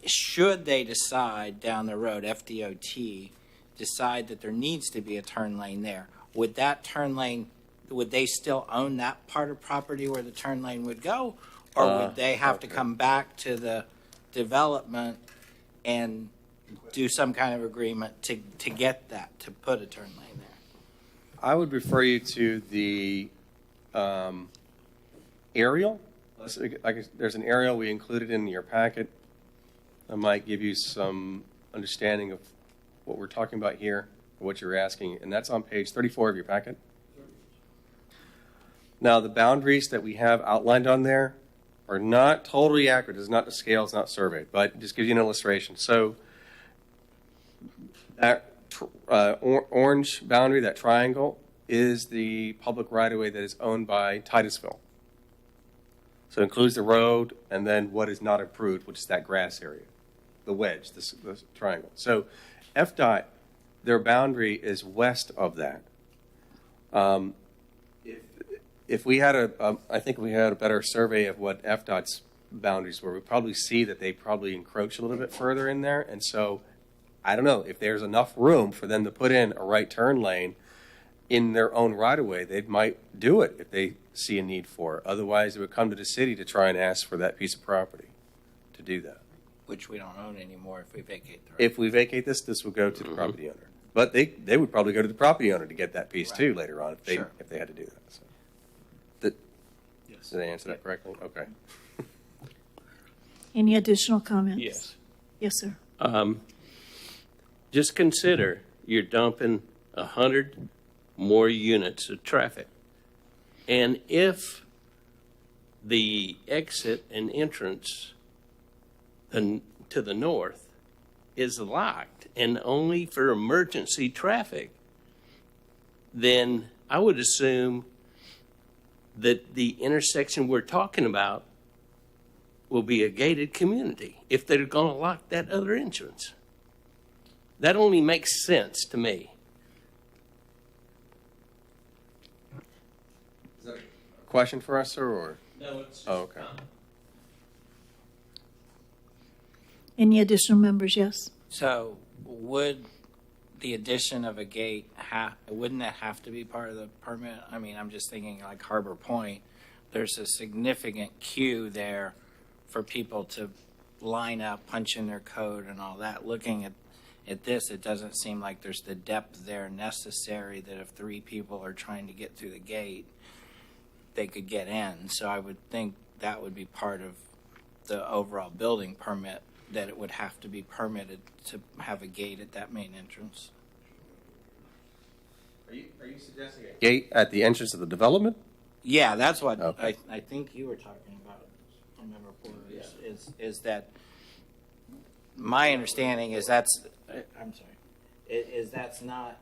should they decide down the road, FDOT, decide that there needs to be a turn lane there, would that turn lane, would they still own that part of property where the turn lane would go? Or would they have to come back to the development and do some kind of agreement to get that, to put a turn lane there? I would refer you to the aerial. There's an aerial we included in your packet. I might give you some understanding of what we're talking about here, what you're asking, and that's on page 34 of your packet. Now, the boundaries that we have outlined on there are not totally accurate. It's not the scale, it's not surveyed, but it just gives you an illustration. So that orange boundary, that triangle, is the public right-of-way that is owned by Titusville. So it includes the road and then what is not approved, which is that grass area, the wedge, this triangle. So FDOT, their boundary is west of that. If we had I think we had a better survey of what FDOT's boundaries were, we'd probably see that they probably encroach a little bit further in there. And so I don't know if there's enough room for them to put in a right turn lane in their own right of way. They might do it if they see a need for it. Otherwise, it would come to the city to try and ask for that piece of property to do that. Which we don't own anymore if we vacate the road. If we vacate this would go to the property owner. But they would probably go to the property owner to get that piece too later on if they had to do that. So. Did I answer that correctly? Okay. Any additional comments? Yes. Yes, sir. Just consider you're dumping 100 more units of traffic. And if the exit and entrance to the north is locked and only for emergency traffic, then I would assume that the intersection we're talking about will be a gated community if they're going to lock that other entrance. That only makes sense to me. Is that a question for us, sir? Or? No, it's just okay. Any additional members? Yes. So would the addition of a gate, wouldn't that have to be part of the permit? I mean, I'm just thinking like Harbor Point, there's a significant queue there for people to line up, punch in their code and all that. Looking at this, it doesn't seem like there's the depth there necessary that if 3 people are trying to get through the gate, they could get in. So I would think that would be part of the overall building permit, that it would have to be permitted to have a gate at that main entrance. Are you suggesting a gate at the entrance of the development? Yeah, that's what okay. I think you were talking about. I remember is that my understanding is that's that's not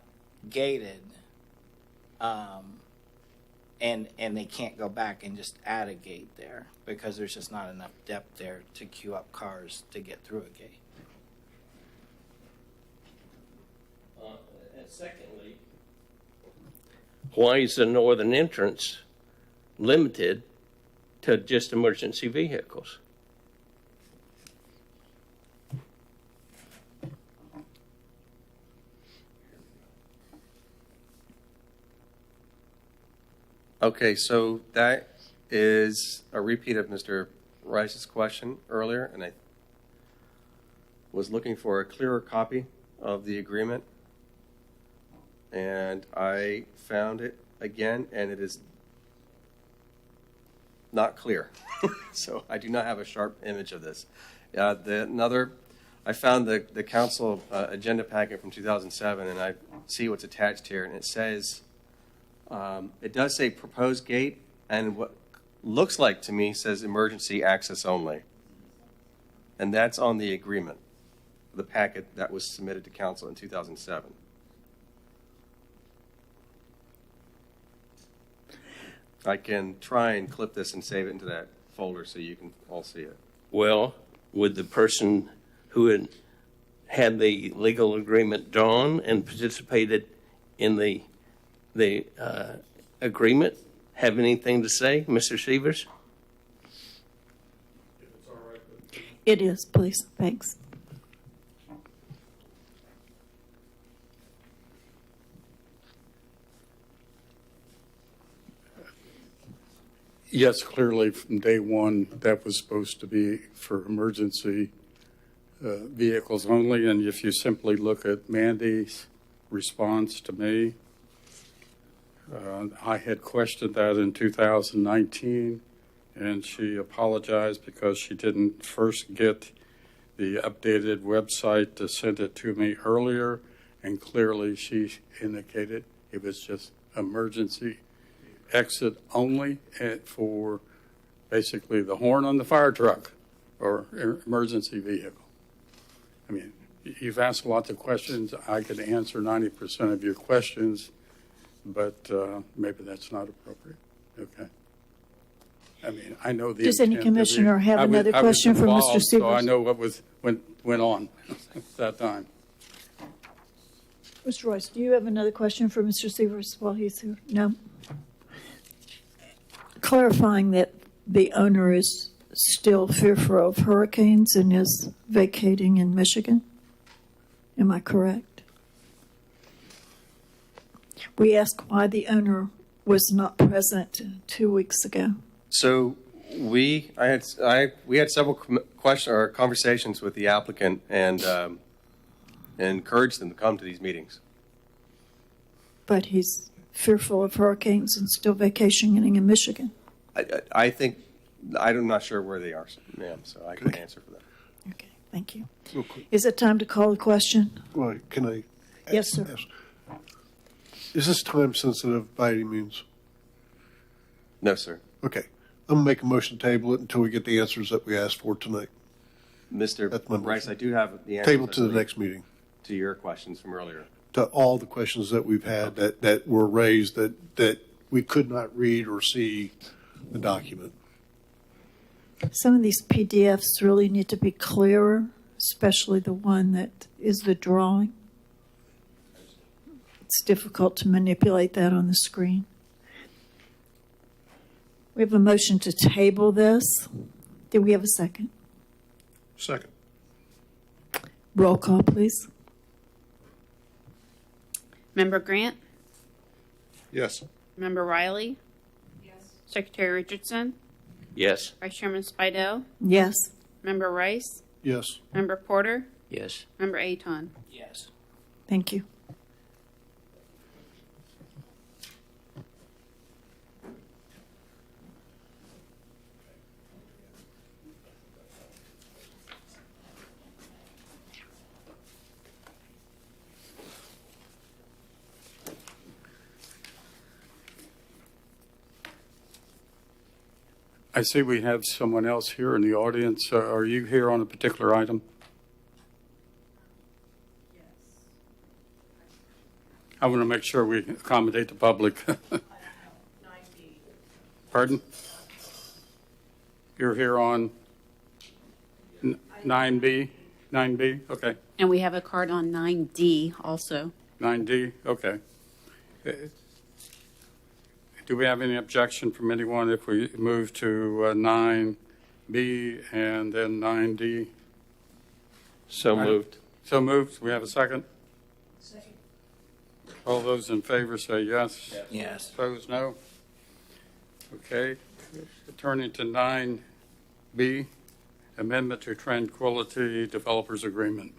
gated, and they can't go back and just add a gate there because there's just not enough depth there to queue up cars to get through a gate. And secondly, why is the northern entrance limited to just emergency vehicles? Okay, so that is a repeat of Mr. Rice's question earlier, and I was looking for a clearer copy of the agreement, and I found it again, and it is not clear. So I do not have a sharp image of this. I found the council agenda packet from 2007, and I see what's attached here, and it says, it does say proposed gate, and what looks like to me says emergency access only. And that's on the agreement, the packet that was submitted to council in 2007. I can try and clip this and save it into that folder so you can all see it. Well, would the person who had the legal agreement drawn and participated in the agreement have anything to say, Mr. Severs? It is, please. Thanks. Yes, clearly from day one, that was supposed to be for emergency vehicles only. And if you simply look at Mandy's response to me, I had questioned that in 2019, and she apologized because she didn't first get the updated website to send it to me earlier, and clearly she indicated it was just emergency exit only for basically the horn on the fire truck or emergency vehicle. I mean, you've asked lots of questions. I could answer 90% of your questions, but maybe that's not appropriate. Okay. I mean, I know the. Does any intent of commissioner have another question for Mr. Severs? So I know what went on at that time. Mr. Royce, do you have another question for Mr. Severs while he's here? No? Clarifying that the owner is still fearful of hurricanes and is vacating in Michigan. Am I correct? We asked why the owner was not present 2 weeks ago. So we had several questions or conversations with the applicant and encouraged them to come to these meetings. But he's fearful of hurricanes and still vacationing in Michigan. I think, I'm not sure where they are, ma'am, so I can't answer for them. Okay, thank you. Real quick. Is it time to call the question? Well, can I? Yes, sir. ask? Is this time sensitive by any means? No, sir. Okay. I'm going to make a motion to table it until we get the answers that we asked for tonight. Mr. That's my Rice, motion. I do have the answer. Table to the next meeting. To your questions from earlier. To all the questions that we've had that were raised that we could not read or see the document. Some of these PDFs really need to be clearer, especially the one that is the drawing. It's difficult to manipulate that on the screen. We have a motion to table this. Do we have a second? Second. Roll call, please. Member Grant? Yes. Member Riley? Yes. Secretary Richardson? Yes. Vice Chairman Spidell? Yes. Member Rice? Yes. Member Porter? Yes. Member Aton? Yes. Thank you. I see we have someone else here in the audience. Are you here on a particular item? Yes. I want to make sure we accommodate the public. 9B. Pardon? You're here on 9B? 9B? Okay. And we have a card on 9D also. 9D? Okay. Do we have any objection from anyone if we move to 9B and then 9D? So moved. So moved. We have a second? Second. All those in favor say yes. Yes. Opposed, no. Okay. Turning to 9B, Amendment to Tranquility Developers Agreement.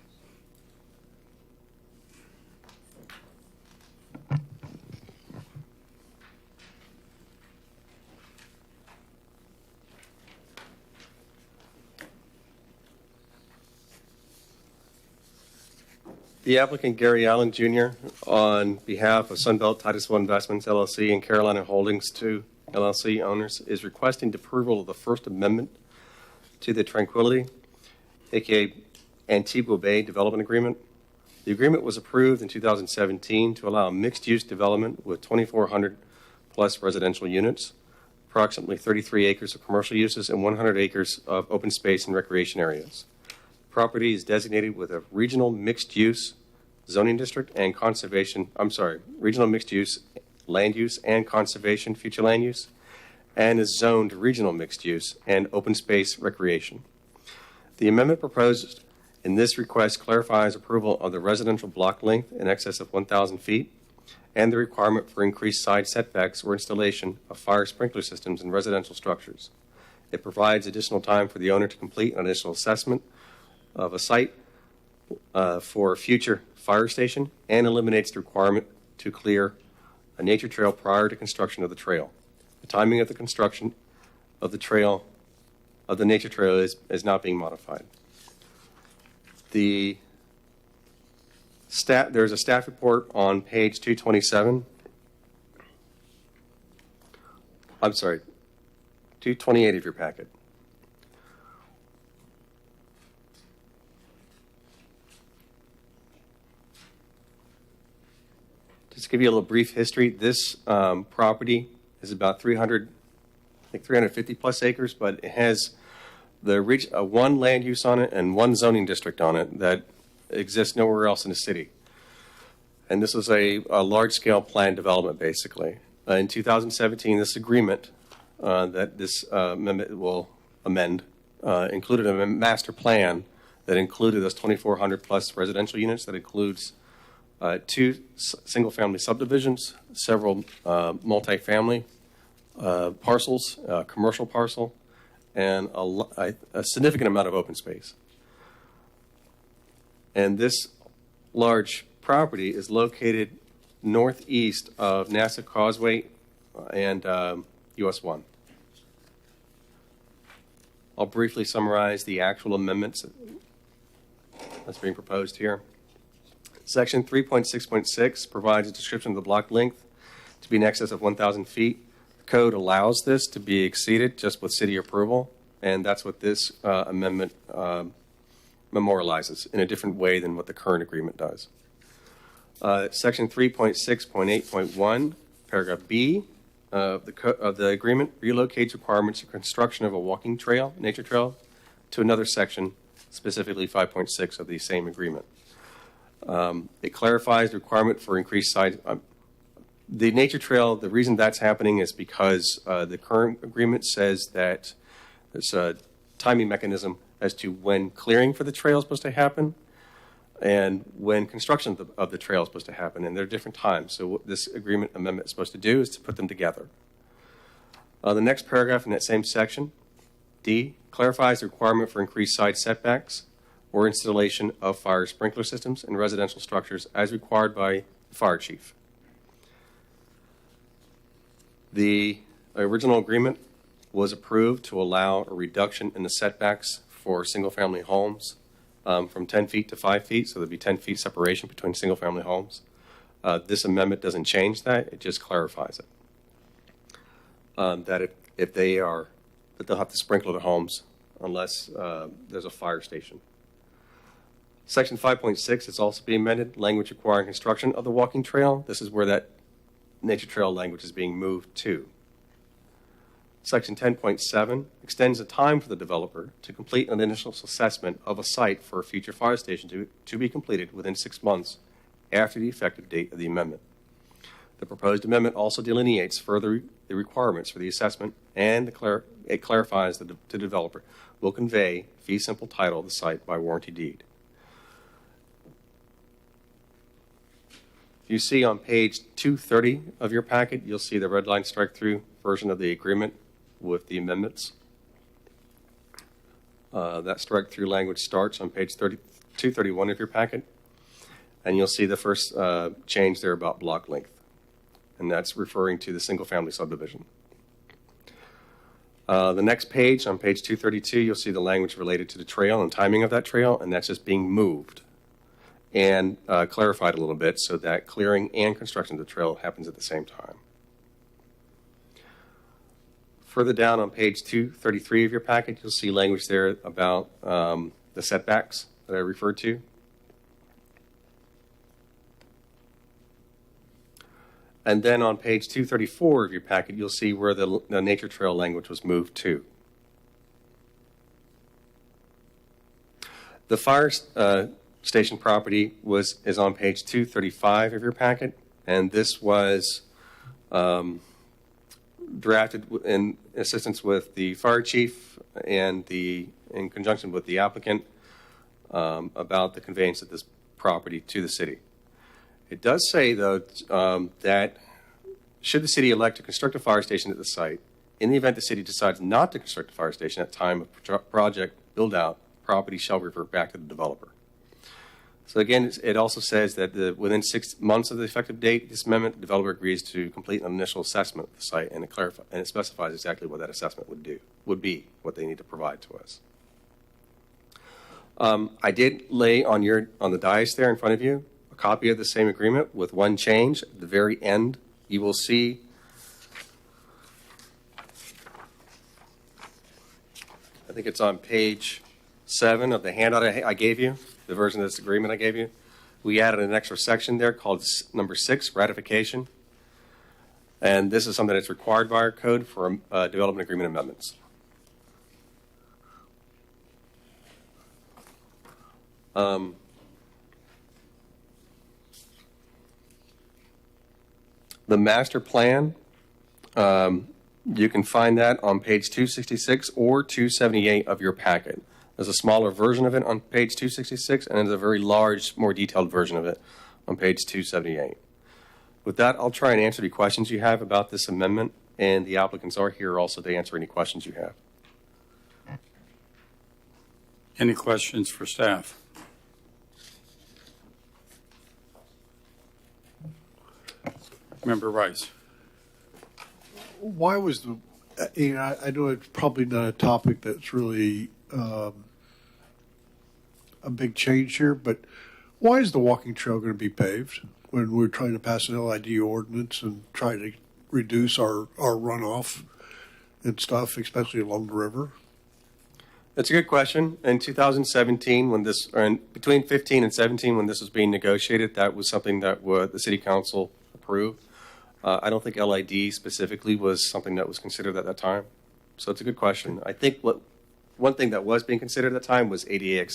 The applicant, Gary Allen Jr., on behalf of Sunbelt Titusville Investments, LLC, and Carolina Holdings II, LLC owners is requesting approval of the First Amendment to the Tranquility, aka Antigua Bay Development Agreement. The agreement was approved in 2017 to allow mixed-use development with 2,400 plus residential units, approximately 33 acres of commercial uses, and 100 acres of open space and recreation areas. The property is designated with a regional mixed-use zoning district and regional mixed-use land use and conservation future land use, and is zoned regional mixed use and open space recreation. The amendment proposed in this request clarifies approval of the residential block length in excess of 1,000 feet and the requirement for increased side setbacks or installation of fire sprinkler systems in residential structures. It provides additional time for the owner to complete an initial assessment of a site for a future fire station and eliminates the requirement to clear a nature trail prior to construction of the trail. The timing of the construction of the trail, of the nature trail, is not being modified. There's a staff report on page 227. 228 of your packet. Just to give you a little brief history, this property is about 350 plus acres, but it has one land use on it and one zoning district on it that exists nowhere else in the city. And this is a large-scale planned development, basically. In 2017, this agreement that this amendment will amend included a master plan that included those 2,400 plus residential units, that includes 2 single-family subdivisions, several multifamily parcels, commercial parcel, and a significant amount of open space. And this large property is located northeast of NASA Causeway and US 1. I'll briefly summarize the actual amendments that's being proposed here. Section 3.6.6 provides a description of the block length to be in excess of 1,000 feet. The code allows this to be exceeded just with city approval, and that's what this amendment memorializes in a different way than what the current agreement does. Section 3.6.8.1, paragraph B of the agreement relocates requirements for construction of a walking trail, nature trail, to another section, specifically 5.6 of the same agreement. It clarifies the requirement for increased size. The nature trail, the reason that's happening is because the current agreement says that there's a timing mechanism as to when clearing for the trail is supposed to happen and when construction of the trail is supposed to happen, and there are different times. So what this agreement amendment is supposed to do is to put them together. The next paragraph in that same section, D, clarifies the requirement for increased side setbacks or installation of fire sprinkler systems in residential structures as required by the fire chief. The original agreement was approved to allow a reduction in the setbacks for single-family homes from 10 feet to 5 feet, so there'd be 10 feet separation between single-family homes. This amendment doesn't change that; it just clarifies it. That if they'll have to sprinkle their homes unless there's a fire station. Section 5.6 is also being amended. Language requiring construction of the walking trail. This is where that nature trail language is being moved to. Section 10.7 extends the time for the developer to complete an initial assessment of a site for a future fire station to be completed within 6 months after the effective date of the amendment. The proposed amendment also delineates further the requirements for the assessment, and it clarifies that the developer will convey fee simple title of the site by warranty deed. You see on page 230 of your packet, you'll see the red line strike through version of the agreement with the amendments. That strike through language starts on page 231 of your packet, and you'll see the first change there about block length, and that's referring to the single family subdivision. The next page, on page 232, you'll see the language related to the trail and timing of that trail, and that's just being moved and clarified a little bit so that clearing and construction of the trail happens at the same time. Further down on page 233 of your packet, you'll see language there about the setbacks that I referred to. And then on page 234 of your packet, you'll see where the nature trail language was moved to. The fire station property is on page 235 of your packet, and this was drafted in assistance with the fire chief and in conjunction with the applicant about the conveyance of this property to the city. It does say, though, that should the city elect to construct a fire station at the site, in the event the city decides not to construct a fire station at time of project build-out, property shall revert back to the developer. So again, it also says that within 6 months of the effective date, this amendment, the developer agrees to complete an initial assessment of the site, and it specifies exactly what that assessment would be, what they need to provide to us. I did lay on the dais there in front of you a copy of the same agreement with one change. At the very end, you will see I think it's on page 7 of the handout I gave you, the version of this agreement I gave you. We added an extra section there called number 6, ratification. And this is something that's required by our code for development agreement amendments. The master plan, you can find that on page 266 or 278 of your packet. There's a smaller version of it on page 266, and there's a very large, more detailed version of it on page 278. With that, I'll try and answer any questions you have about this amendment, and the applicants are here also to answer any questions you have. Any questions for staff? Member Rice. Why was I know it's probably not a topic that's really a big change here, but why is the walking trail going to be paved when we're trying to pass an LID ordinance and try to reduce our runoff and stuff, especially along the river? That's a good question. In 2017, between 15 and 17, when this was being negotiated, that was something that the City Council approved. I don't think LID specifically was something that was considered at that time. So it's a good question. I think one thing that was being considered at that time was ADA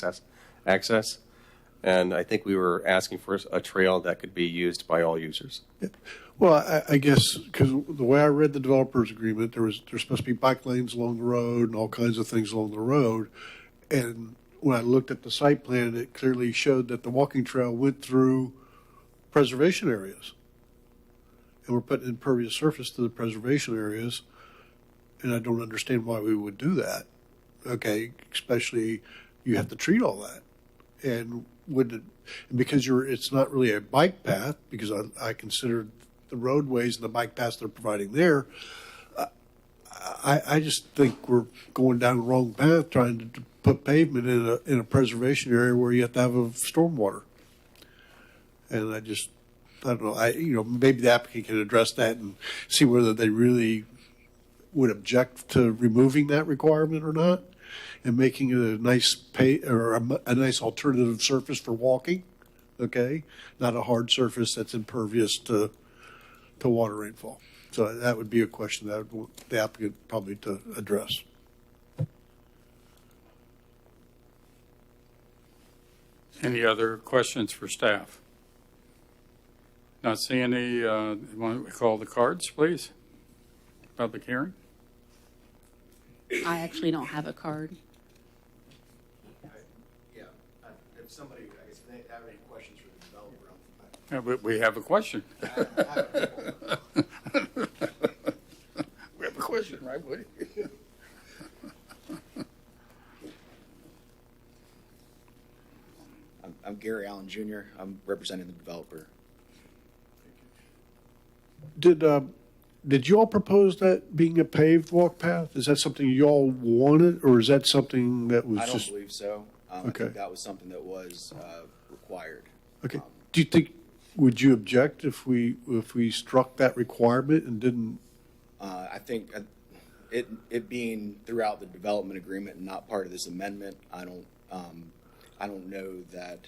access. And I think we were asking for a trail that could be used by all users. Yeah. Well, I guess because the way I read the developer's agreement, there's supposed to be bike lanes along the road and all kinds of things along the road. And when I looked at the site plan, it clearly showed that the walking trail went through preservation areas. And we're putting impervious surface to the preservation areas, and I don't understand why we would do that. Okay, especially you have to treat all that, and because it's not really a bike path, because I consider the roadways and the bike paths they're providing there. I just think we're going down the wrong path trying to put pavement in a preservation area where you have to have a stormwater, and I don't know. Maybe the applicant can address that and see whether they really would object to removing that requirement or not, and making it a nice a nice alternative surface for walking. Okay, not a hard surface that's impervious to water rainfall. So that would be a question that I would want the applicant probably to address. Any other questions for staff? Not seeing any, want to call the cards, please? Public hearing? I actually don't have a card. Yeah, if somebody, I guess, if they have any questions for the developer. Yeah, but we have a question. We have a question, right, Woody? I'm Gary Allen Jr. I'm representing the developer. Did you all propose that being a paved walk path? Is that something you all wanted, or is that something that was I don't just? believe so. Okay. I think that was something that was required. Okay. Do you think? Would you object if we struck that requirement and didn't? I think it being throughout the development agreement and not part of this amendment, I don't know that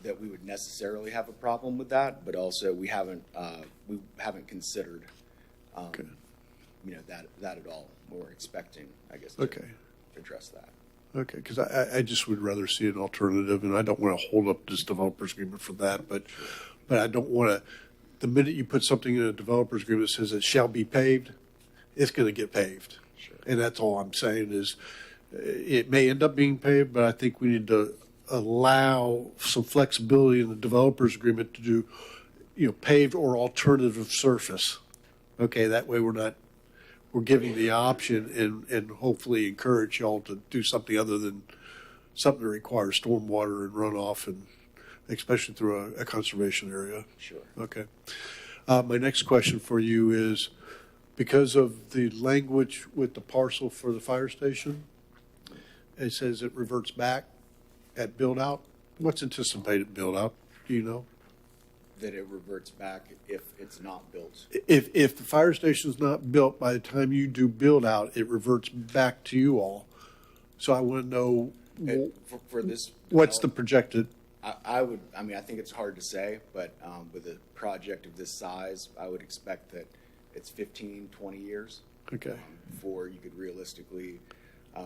that we would necessarily have a problem with that, but also we haven't considered that at all. We're expecting, I guess, to address that. Okay, because I just would rather see an alternative, and I don't want to hold up this developer's agreement for that, but I don't want to, the minute you put something in a developer's agreement that says it shall be paved, it's going to get paved. Sure. And that's all I'm saying is it may end up being paved, but I think we need to allow some flexibility in the developer's agreement to do, paved or alternative surface. Okay, that way we're giving the option and hopefully encourage y'all to do something other than something that requires stormwater and runoff, and especially through a conservation area. Sure. Okay. My next question for you is, because of the language with the parcel for the fire station, it says it reverts back at build out. What's anticipated build out? Do you know? That it reverts back if it's not built. If the fire station is not built by the time you do build out, it reverts back to you all. So I want to know For this, what's the projected. I think it's hard to say, but with a project of this size, I would expect that it's 15, 20 years Okay. before you could realistically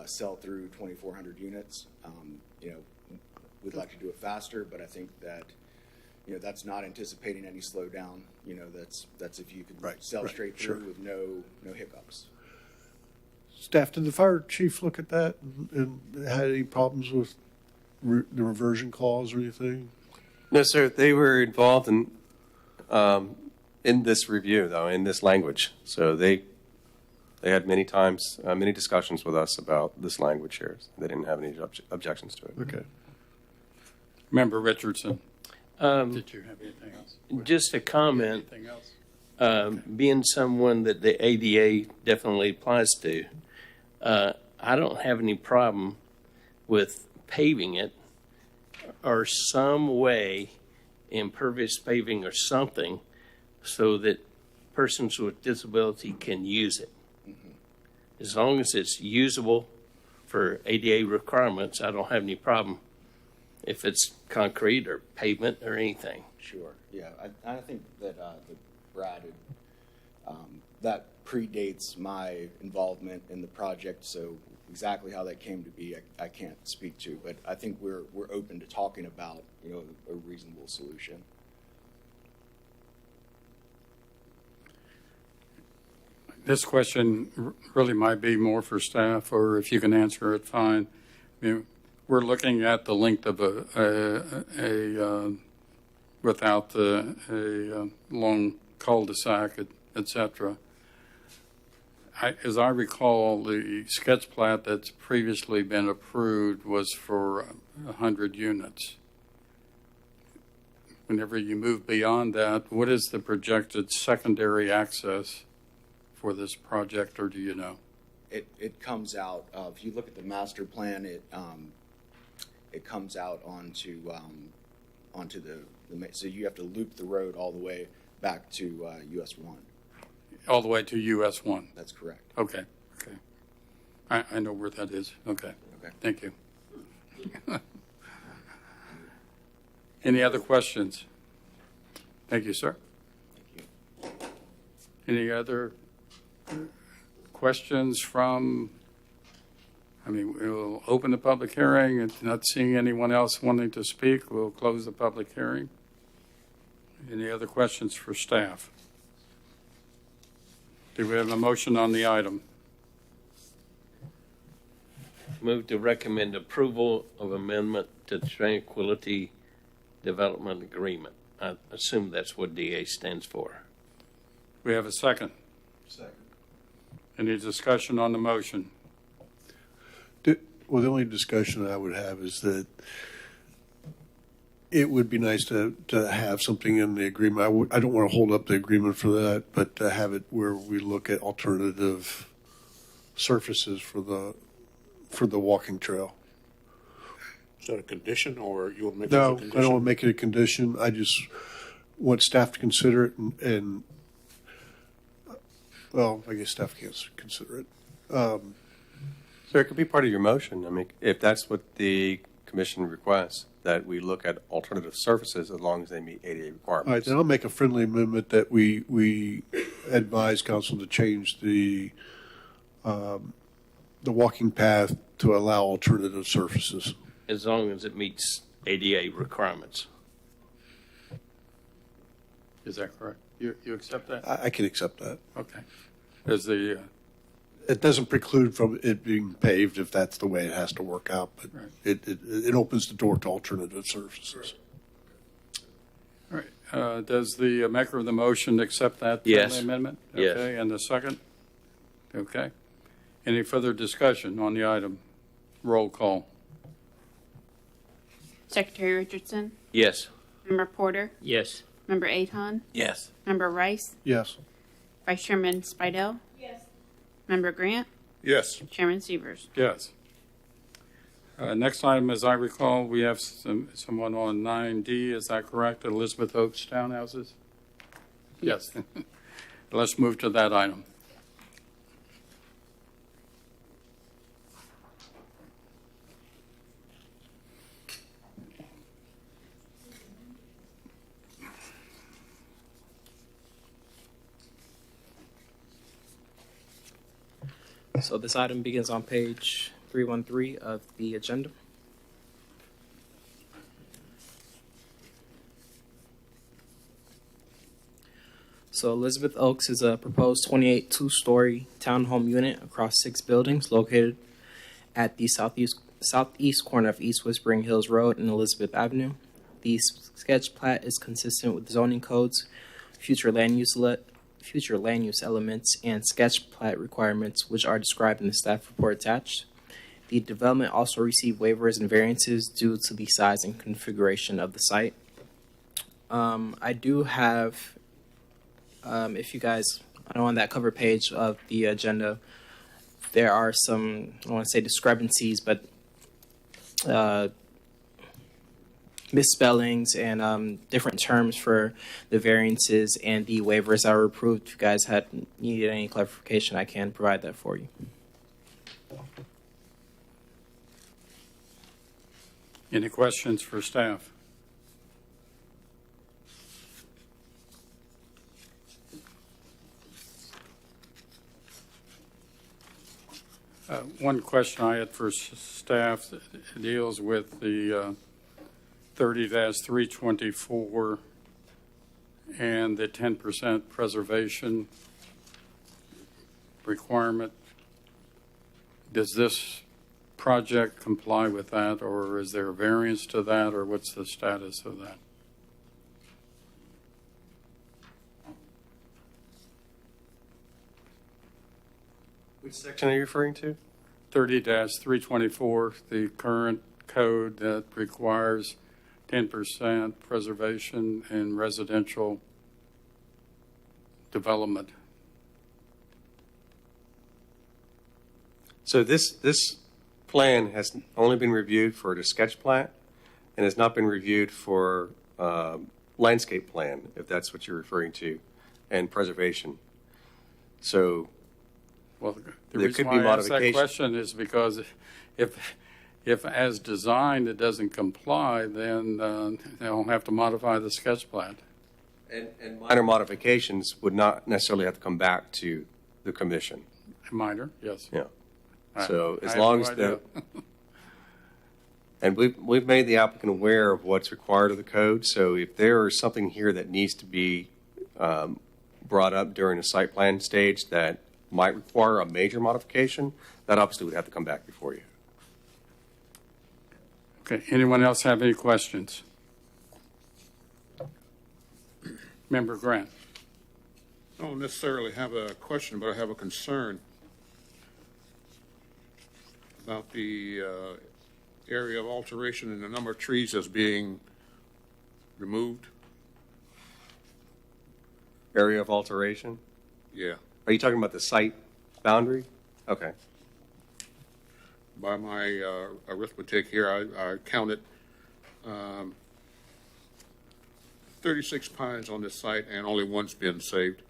sell through 2,400 units. We'd like to do it faster, but I think that that's not anticipating any slowdown. That's if you could sell straight through with no hiccups. Staff, did the fire chief look at that and had any problems with the reversion clause or anything? No, sir. They were involved in this review, though, in this language. So they had many discussions with us about this language here. They didn't have any objections to it. Okay. Member Richardson. Did you have anything else? Just a comment. Anything else? Being someone that the ADA definitely applies to, I don't have any problem with paving it or some way, impervious paving or something, so that persons with disability can use it. As long as it's usable for ADA requirements, I don't have any problem if it's concrete or pavement or anything. Sure. Yeah, I think that Brad that predates my involvement in the project, so exactly how that came to be, I can't speak to. But I think we're open to talking about a reasonable solution. This question really might be more for staff, or if you can answer it, fine. We're looking at the length of without a long cul-de-sac, et cetera. As I recall, the sketch plat that's previously been approved was for 100 units. Whenever you move beyond that, what is the projected secondary access for this project, or do you know? It comes out, if you look at the master plan, it comes out onto the so you have to loop the road all the way back to US 1. All the way to US 1? That's correct. Okay. I know where that is. Okay. Thank you. Any other questions? Thank you, sir. Thank you. Any other questions from, we'll open the public hearing, and not seeing anyone else wanting to speak, we'll close the public hearing. Any other questions for staff? Do we have a motion on the item? Move to recommend approval of amendment to Tranquility Development Agreement. I assume that's what DA stands for. We have a second. Second. Any discussion on the motion? Well, the only discussion I would have is that it would be nice to have something in the agreement. I don't want to hold up the agreement for that, but to have it where we look at alternative surfaces for the walking trail. Is that a condition, or you will make it a No, condition? I don't want to make it a condition. I just want staff to consider it, and Well, I guess staff can't consider it. So it could be part of your motion. I mean, if that's what the commission requests, that we look at alternative surfaces as long as they meet ADA All right, requirements. then I'll make a friendly amendment that we advise council to change the walking path to allow alternative surfaces. As long as it meets ADA requirements. Is that correct? You accept that? I can accept that. Okay. Is the, It doesn't preclude from it being paved if that's the way it has to work out, but Right. it opens the door to alternative surfaces. all right, does the maker of the motion accept that friendly Yes. amendment? Yes. Okay, and the second? Okay. Any further discussion on the item? Roll call. Secretary Richardson, Yes. Member Porter, Yes. Member Aton, Yes. Member Rice, Yes. Vice Chairman Spidell, Member Grant, Yes. Chairman Severs. Yes. Next item, as I recall, we have someone on 9D, is that correct? Elizabeth Oaks Townhouses? Yes. Let's move to that item. So this item begins on page 313 of the agenda. So Elizabeth Oaks is a proposed 28 two-story townhome unit across 6 buildings located at the southeast corner of East Whispering Hills Road and Elizabeth Avenue. The sketch plat is consistent with zoning codes, future land use elements, and sketch plat requirements, which are described in the staff report attached. The development also received waivers and variances due to the size and configuration of the site. I do have, if you guys, I know on that cover page of the agenda, there are some, I don't want to say discrepancies, but misspellings and different terms for the variances and the waivers that were approved. If you guys had needed any clarification, I can provide that for you. Any questions for staff? One question I had for staff deals with the 30-324 and the 10% preservation requirement. Does this project comply with that, or is there a variance to that, or what's the status of that? Which section are you referring to? 30-324, the current code that requires 10% preservation in residential development. So this plan has only been reviewed for the sketch plat and has not been reviewed for landscape plan, if that's what you're referring to, and preservation. So Well, the there reason could be why I asked that modification. question is because if as designed it doesn't comply, then they'll have to modify the sketch plat. And minor modifications would not necessarily have to come back to the commission. Minor, yes. Yeah. I- So I as have long no as idea. and we've made the applicant aware of what's required of the code. So if there is something here that needs to be brought up during the site plan stage that might require a major modification, that obviously would have to come back before you. Okay, anyone else have any questions? Member Grant. I don't necessarily have a question, but I have a concern about the area of alteration and the number of trees that's being removed. Area of alteration? Yeah. Are you talking about the site boundary? Okay. By my arithmetic here, I counted 36 pines on this site, and only one's been saved.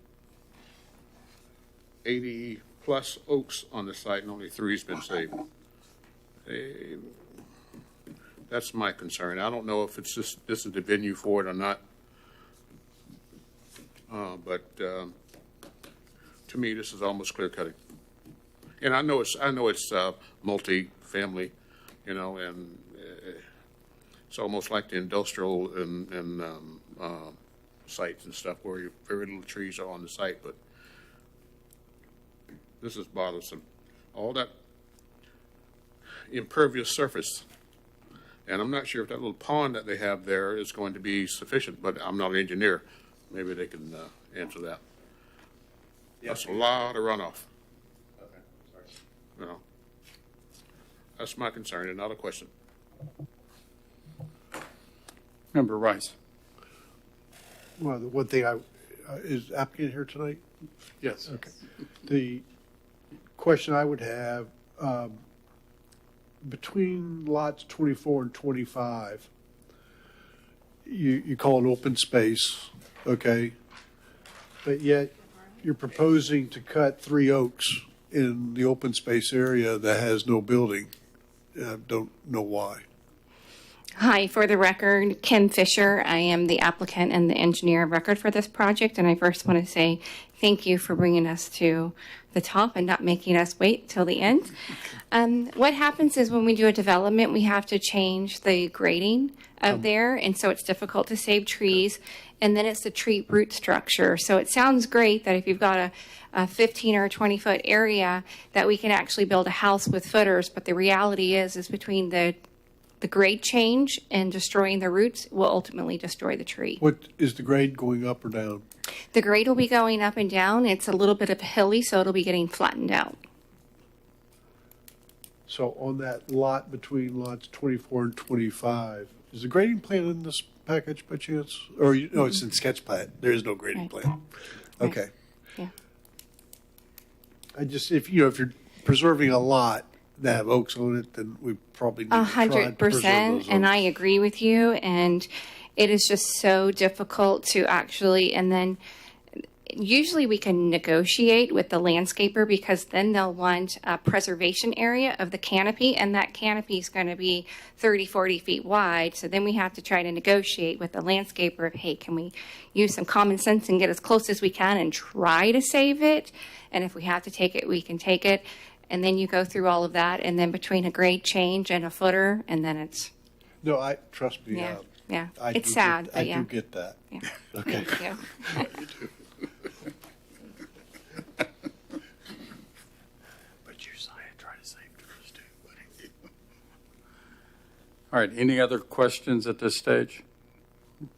80-plus oaks on the site, and only 3's been saved. That's my concern. I don't know if it's just, this is the venue for it or not. But to me, this is almost clear cutting. And I know it's multi-family, you know, and it's almost like the industrial and sites and stuff where very little trees are on the site, but this is bothersome. All that impervious surface, and I'm not sure if that little pond that they have there is going to be sufficient, but I'm not an engineer. Maybe they can answer that. That's a lot of runoff. Okay, sorry. You know, that's my concern, and not a question. Member Rice. Well, the one thing is applicant here tonight? Yes. Okay. The question I would have, between lots 24 and 25, you call it open space, okay? But yet you're proposing to cut 3 oaks in the open space area that has no building. Don't know why. Hi, for the record, Kim Fisher. I am the applicant and the engineer of record for this project, and I first want to say thank you for bringing us to the top and not making us wait till the end. What happens is when we do a development, we have to change the grading of there, and so it's difficult to save trees, and then it's the tree root structure. So it sounds great that if you've got a 15 or 20-foot area that we can actually build a house with footers, but the reality is between the grade change and destroying the roots will ultimately destroy the tree. What is the grade going up or down? The grade will be going up and down. It's a little bit of hilly, so it'll be getting flattened out. So on that lot between lots 24 and 25, is the grading plan in this package by chance? Or, no, it's in sketch plat. There is no grading Right. plan. Okay. Yeah. I just, if you're preserving a lot that have oaks on it, then we probably need to try to preserve 100%, those and oaks. I agree with you. And it is just so difficult to actually, and then usually we can negotiate with the landscaper because then they'll want a preservation area of the canopy, and that canopy is going to be 30, 40 feet wide. So then we have to try to negotiate with the landscaper of, hey, can we use some common sense and get as close as we can and try to save it? And if we have to take it, we can take it. And then you go through all of that, and then between a grade change and a footer, and then it's, No, trust me. yeah, yeah. I It's do sad, get, but I yeah. do get that. Yeah. Okay. Thank you. But your side, try to save trees too, buddy. All right, any other questions at this stage?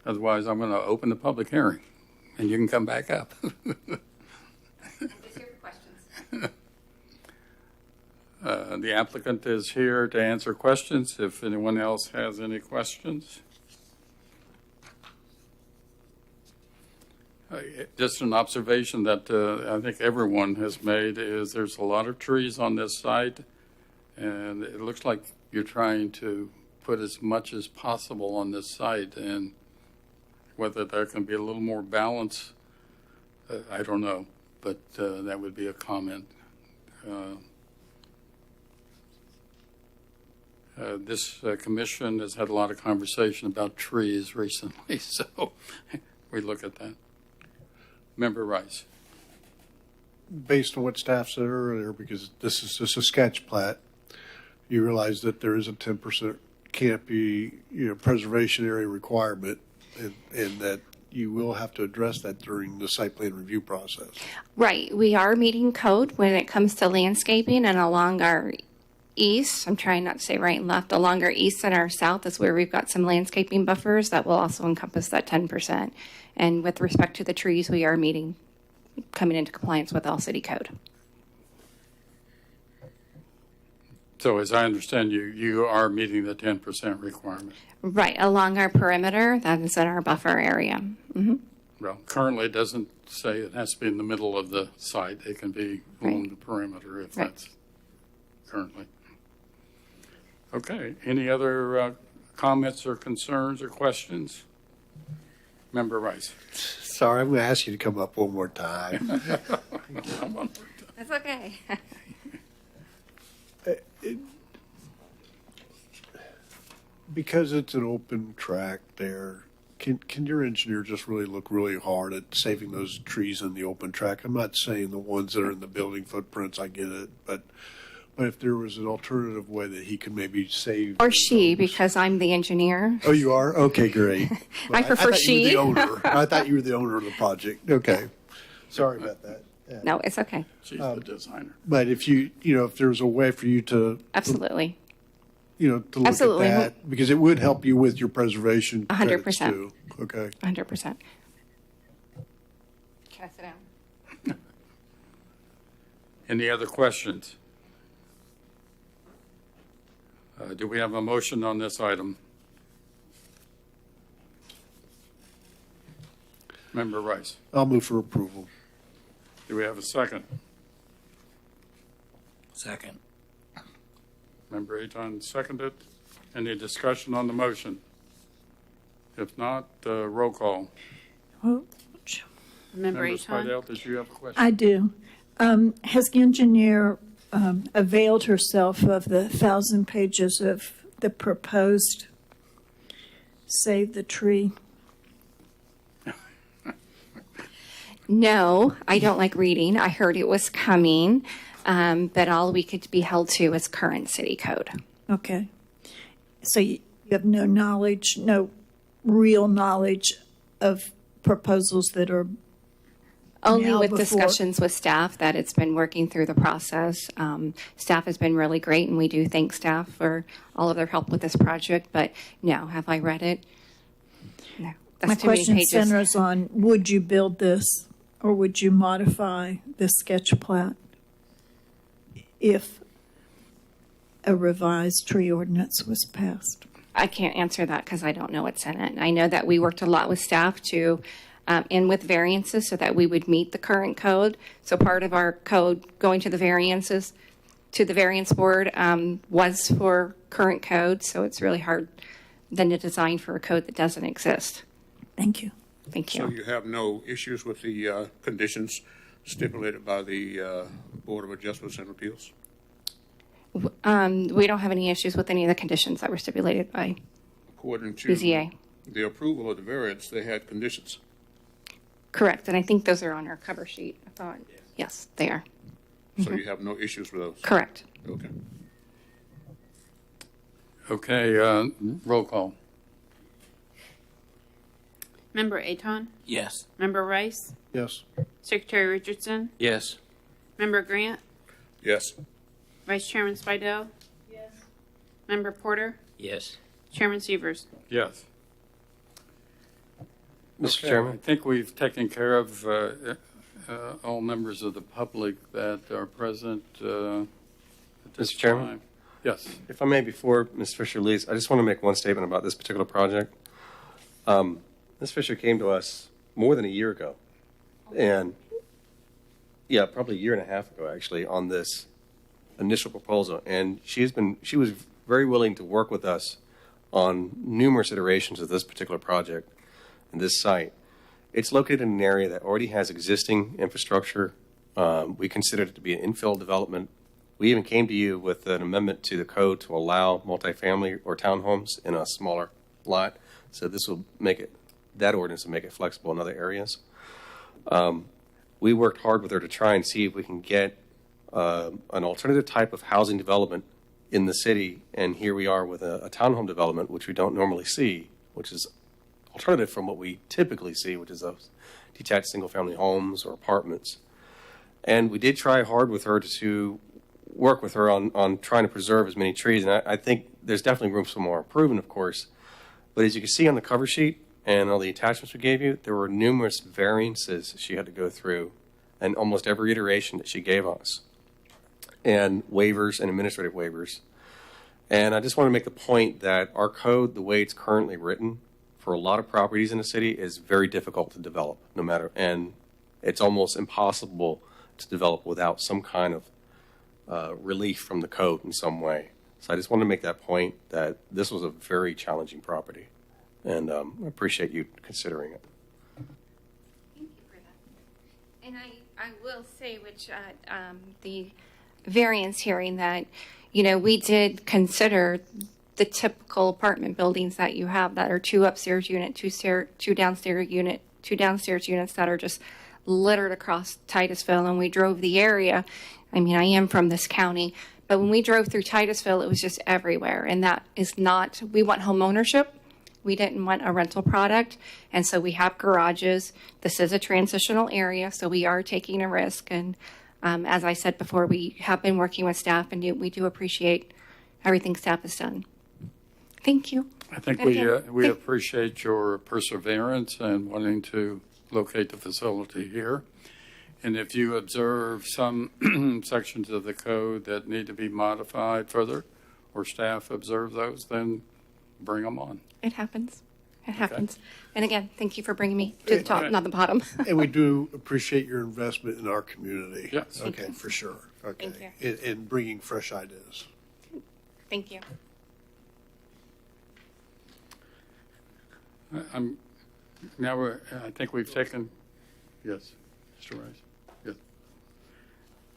Otherwise, I'm going to open the public hearing, and you can come back up. The applicant is here to answer questions. If anyone else has any questions. Just an observation that I think everyone has made is there's a lot of trees on this site, and it looks like you're trying to put as much as possible on this site, and whether there can be a little more balance, I don't know, but that would be a comment. This commission has had a lot of conversation about trees recently, so we look at that. Member Rice. Based on what staff said earlier, because this is just a sketch plat, you realize that there is a 10% canopy, preservation area requirement, and that you will have to address that during the site plan review process. Right. We are meeting code when it comes to landscaping, and along our east, I'm trying not to say right and left, along our east and our south is where we've got some landscaping buffers that will also encompass that 10%. And with respect to the trees, we are coming into compliance with all city code. So as I understand you are meeting the 10% requirement. Right. Along our perimeter, that is in our buffer area. Mm-hmm. Well, currently it doesn't say it has to be in the middle of the site. It can be along the perimeter if that's currently. Okay. Any other comments or concerns or questions? Member Rice. Sorry, I'm going to ask you to come up one more time. That's okay. Because it's an open track there, can your engineer just really look really hard at saving those trees in the open track? I'm not saying the ones that are in the building footprints, I get it, but if there was an alternative way that he could maybe save. Or she, because I'm the engineer. Oh, you are? Okay, great. I prefer thought she. You were the owner. I thought you were the owner of the project. Okay. Sorry about that. Yeah. No, it's okay. She's the designer. But if if there's a way for you to, Absolutely. to look Absolutely. at that, because it would help you with your preservation 100%. credits too. Okay. 100%. Can I sit down? Any other questions? Do we have a motion on this item? Member Rice. I'll move for approval. Do we have a second? Second. Member Aton seconded. Any discussion on the motion? If not, roll call. Oh, Member Member Aton? Spidell, did you have a question? I do. Has the engineer availed herself of the 1,000 pages of the proposed Save the Tree? No, I don't like reading. I heard it was coming, but all we could be held to is current city code. Okay. So you have no knowledge, no real knowledge of proposals that are Only now with before- discussions with staff that it's been working through the process. Staff has been really great, and we do thank staff for all of their help with this project. But no, have I read it? No. That's My too many question pages. centers on, would you build this or would you modify this sketch plat if a revised tree ordinance was passed? I can't answer that because I don't know what's in it. I know that we worked a lot with staff to in with variances so that we would meet the current code. So part of our code going to the variances, to the variance board, was for current code. So it's really hard then to design for a code that doesn't exist. Thank you. Thank you. So you have no issues with the conditions stipulated by the Board of Adjustments and Appeals? We don't have any issues with any of the conditions that were stipulated by According to BZA. the approval of the variance, they had conditions. Correct. And I think those are on our cover sheet. I thought, yes, they are. So you have no issues with those? Correct. Okay. Okay, roll call. Member Aton? Yes. Member Rice? Yes. Secretary Richardson? Yes. Member Grant? Yes. Vice Chairman Spidell? Yes. Member Porter? Yes. Chairman Severs? Yes. Mr. Okay, Chairman? I think we've taken care of all members of the public that are present at this Mr. Chairman? time. Yes. If I may, before Ms. Fisher leaves, I just want to make one statement about this particular project. Ms. Fisher came to us more than a year ago, and yeah, probably a year and a half ago, actually, on this initial proposal. And she was very willing to work with us on numerous iterations of this particular project and this site. It's located in an area that already has existing infrastructure. We considered it to be an infill development. We even came to you with an amendment to the code to allow multifamily or townhomes in a smaller lot. So this will make it, that ordinance will make it flexible in other areas. We worked hard with her to try and see if we can get an alternative type of housing development in the city. And here we are with a townhome development, which we don't normally see, which is alternative from what we typically see, which is those detached single-family homes or apartments. And we did try hard with her to work with her on trying to preserve as many trees. And I think there's definitely room for more improvement, of course. But as you can see on the cover sheet and all the attachments we gave you, there were numerous variances she had to go through and almost every iteration that she gave us, and waivers and administrative waivers. And I just want to make the point that our code, the way it's currently written, for a lot of properties in the city is very difficult to develop, no matter, and it's almost impossible to develop without some kind of relief from the code in some way. So I just wanted to make that point that this was a very challenging property, and I appreciate you considering it. And I will say, which the variance hearing, that, we did consider the typical apartment buildings that you have that are 2 upstairs unit, two downstairs units that are just littered across Titusville. And we drove the area. I mean, I am from this county, but when we drove through Titusville, it was just everywhere. And that is not, we want home ownership. We didn't want a rental product. And so we have garages. This is a transitional area, so we are taking a risk. And as I said before, we have been working with staff, and we do appreciate everything staff has done. Thank you. I think we appreciate your perseverance and wanting to locate the facility here. And if you observe some sections of the code that need to be modified further, or staff observe those, then bring them on. It happens. It happens. And again, thank you for bringing me to the top, not the bottom. And we do appreciate your investment in our community. Yes. Okay, for sure. Okay. Thank In bringing fresh ideas. Thank you. I think we've taken, yes, Mr. Rice. Yes.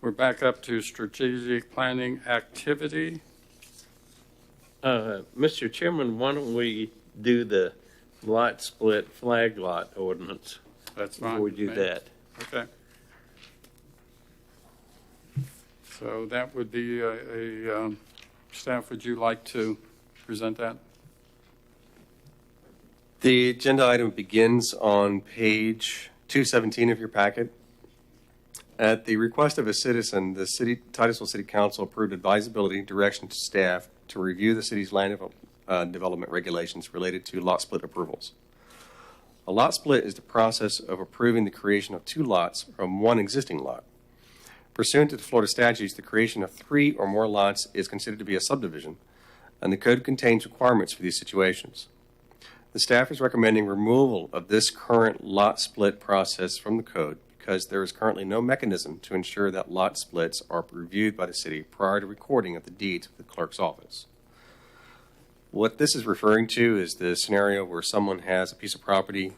We're back up to strategic planning activity. Mr. Chairman, why don't we do the lot split flag lot ordinance? That's fine. Before we do that. Okay. So that would be staff, would you like to present that? The agenda item begins on page 217 of your packet. At the request of a citizen, the Titusville City Council approved advisability direction to staff to review the city's land development regulations related to lot split approvals. A lot split is the process of approving the creation of 2 lots from one existing lot. Pursuant to the Florida statutes, the creation of 3 or more lots is considered to be a subdivision, and the code contains requirements for these situations. The staff is recommending removal of this current lot split process from the code because there is currently no mechanism to ensure that lot splits are reviewed by the city prior to recording of the deeds with the clerk's office. What this is referring to is the scenario where someone has a piece of property,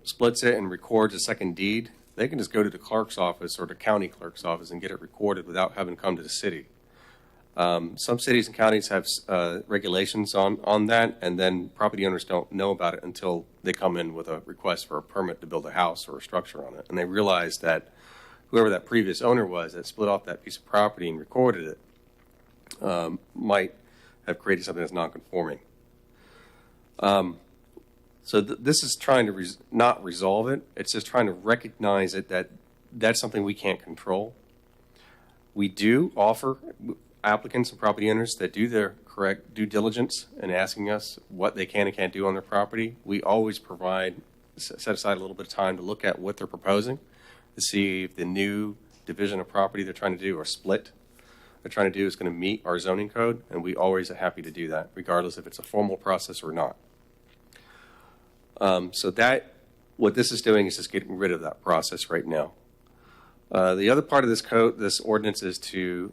splits it and records a second deed. They can just go to the clerk's office or the county clerk's office and get it recorded without having to come to the city. Some cities and counties have regulations on that, and then property owners don't know about it until they come in with a request for a permit to build a house or a structure on it. And they realize that whoever that previous owner was that split off that piece of property and recorded it might have created something that's non-conforming. So this is trying to not resolve it. It's just trying to recognize it that that's something we can't control. We do offer applicants and property owners that do their correct due diligence in asking us what they can and can't do on their property. We always set aside a little bit of time to look at what they're proposing to see if the new division of property they're trying to do or split they're trying to do is going to meet our zoning code, and we always are happy to do that, regardless if it's a formal process or not. So what this is doing is just getting rid of that process right now. The other part of this ordinance is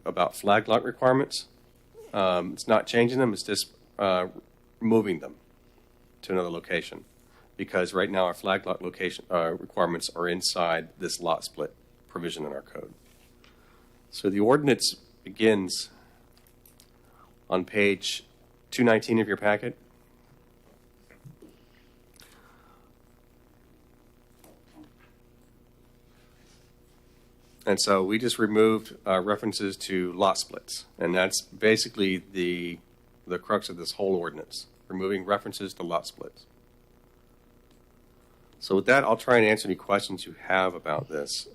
about flag lot requirements. It's not changing them, it's just moving them to another location. Because right now our flag lot requirements are inside this lot split provision in our code. So the ordinance begins on page 219 of your packet. And so we just removed references to lot splits. And that's basically the crux of this whole ordinance, removing references to lot splits. So with that, I'll try and answer any questions you have about this.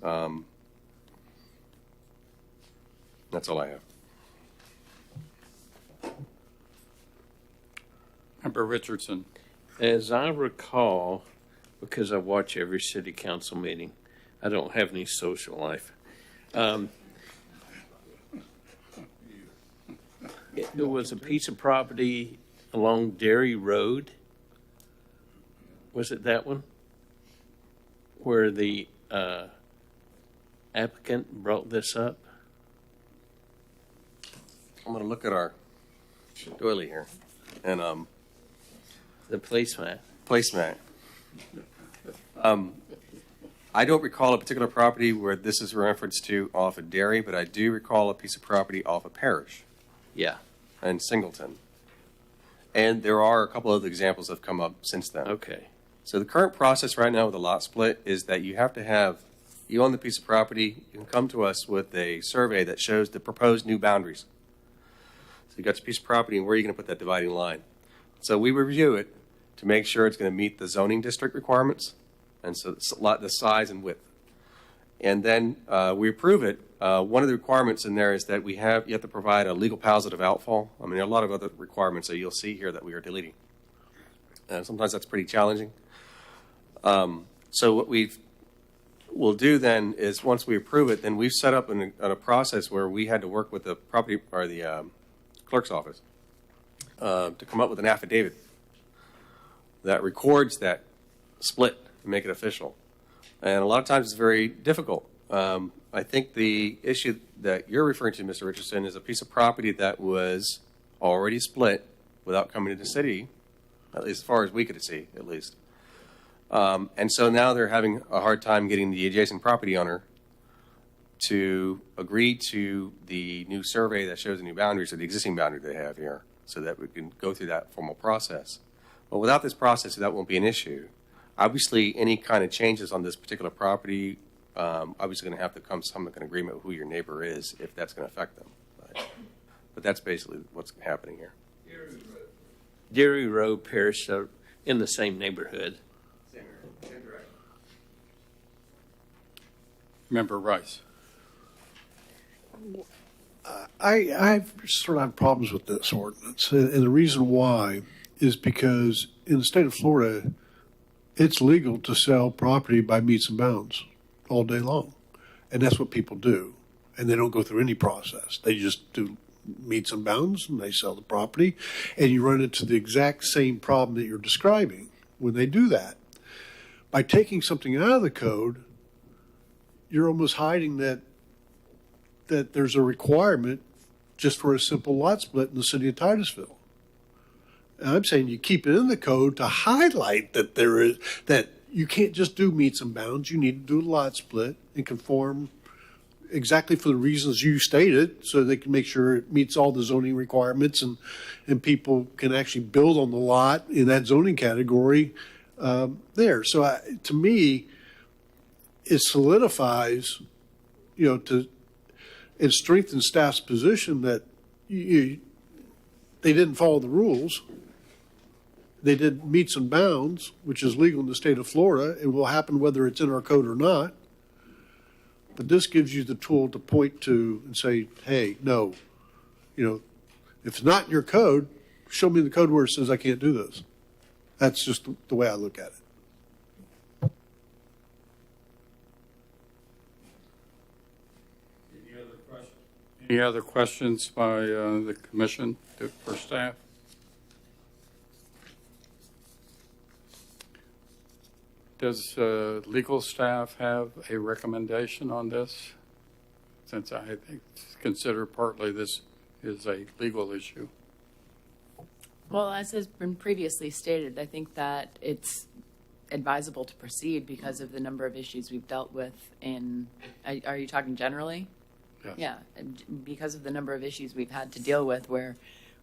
That's all I have. Member Richardson. As I recall, because I watch every city council meeting, I don't have any social life. It was a piece of property along Dairy Road. Was it that one? Where the applicant brought this up? I'm going to look at our doily here. And the placemat. Placemat. I don't recall a particular property where this is referenced to off of Dairy, but I do recall a piece of property off of Parish Yeah. and Singleton. And there are a couple of examples that have come up since then. Okay. So the current process right now with a lot split is that you have to have, you own the piece of property, you can come to us with a survey that shows the proposed new boundaries. So you got your piece of property and where are you going to put that dividing line? So we review it to make sure it's going to meet the zoning district requirements, and so the size and width. And then we approve it. One of the requirements in there is that you have to provide a legal positive outfall. I mean, there are a lot of other requirements that you'll see here that we are deleting. Sometimes that's pretty challenging. So what we'll do then is once we approve it, then we've set up a process where we had to work with the property or the clerk's office to come up with an affidavit that records that split and make it official. And a lot of times it's very difficult. I think the issue that you're referring to, Mr. Richardson, is a piece of property that was already split without coming to the city, at least as far as we could see, at least. And so now they're having a hard time getting the adjacent property owner to agree to the new survey that shows the new boundaries or the existing boundary they have here so that we can go through that formal process. But without this process, that won't be an issue. Obviously, any kind of changes on this particular property, obviously going to have to come to some kind of agreement with who your neighbor is if that's going to affect them. But that's basically what's happening here. Dairy Road, Parish are in the same neighborhood. Same direction. Member Rice. I've sort of had problems with this ordinance, and the reason why is because in the state of Florida, it's legal to sell property by meets and bounds all day long, and that's what people do, and they don't go through any process. They just do meets and bounds, and they sell the property, and you run into the exact same problem that you're describing when they do that. By taking something out of the code, you're almost hiding that there's a requirement just for a simple lot split in the city of Titusville. And I'm saying you keep it in the code to highlight that that you can't just do meets and bounds. You need to do a lot split and conform exactly for the reasons you stated, so they can make sure it meets all the zoning requirements and people can actually build on the lot in that zoning category there. So to me, it solidifies, and strengthens staff's position that they didn't follow the rules. They did meets and bounds, which is legal in the state of Florida. It will happen whether it's in our code or not. But this gives you the tool to point to and say, hey, no, if it's not in your code, show me the code where it says I can't do this. That's just the way I look at it. Any other questions by the commission for staff? Does legal staff have a recommendation on this? Since I think consider partly this is a legal issue. Well, as has been previously stated, I think that it's advisable to proceed because of the number of issues we've dealt with are you talking generally? Yes. Yeah, and because of the number of issues we've had to deal with where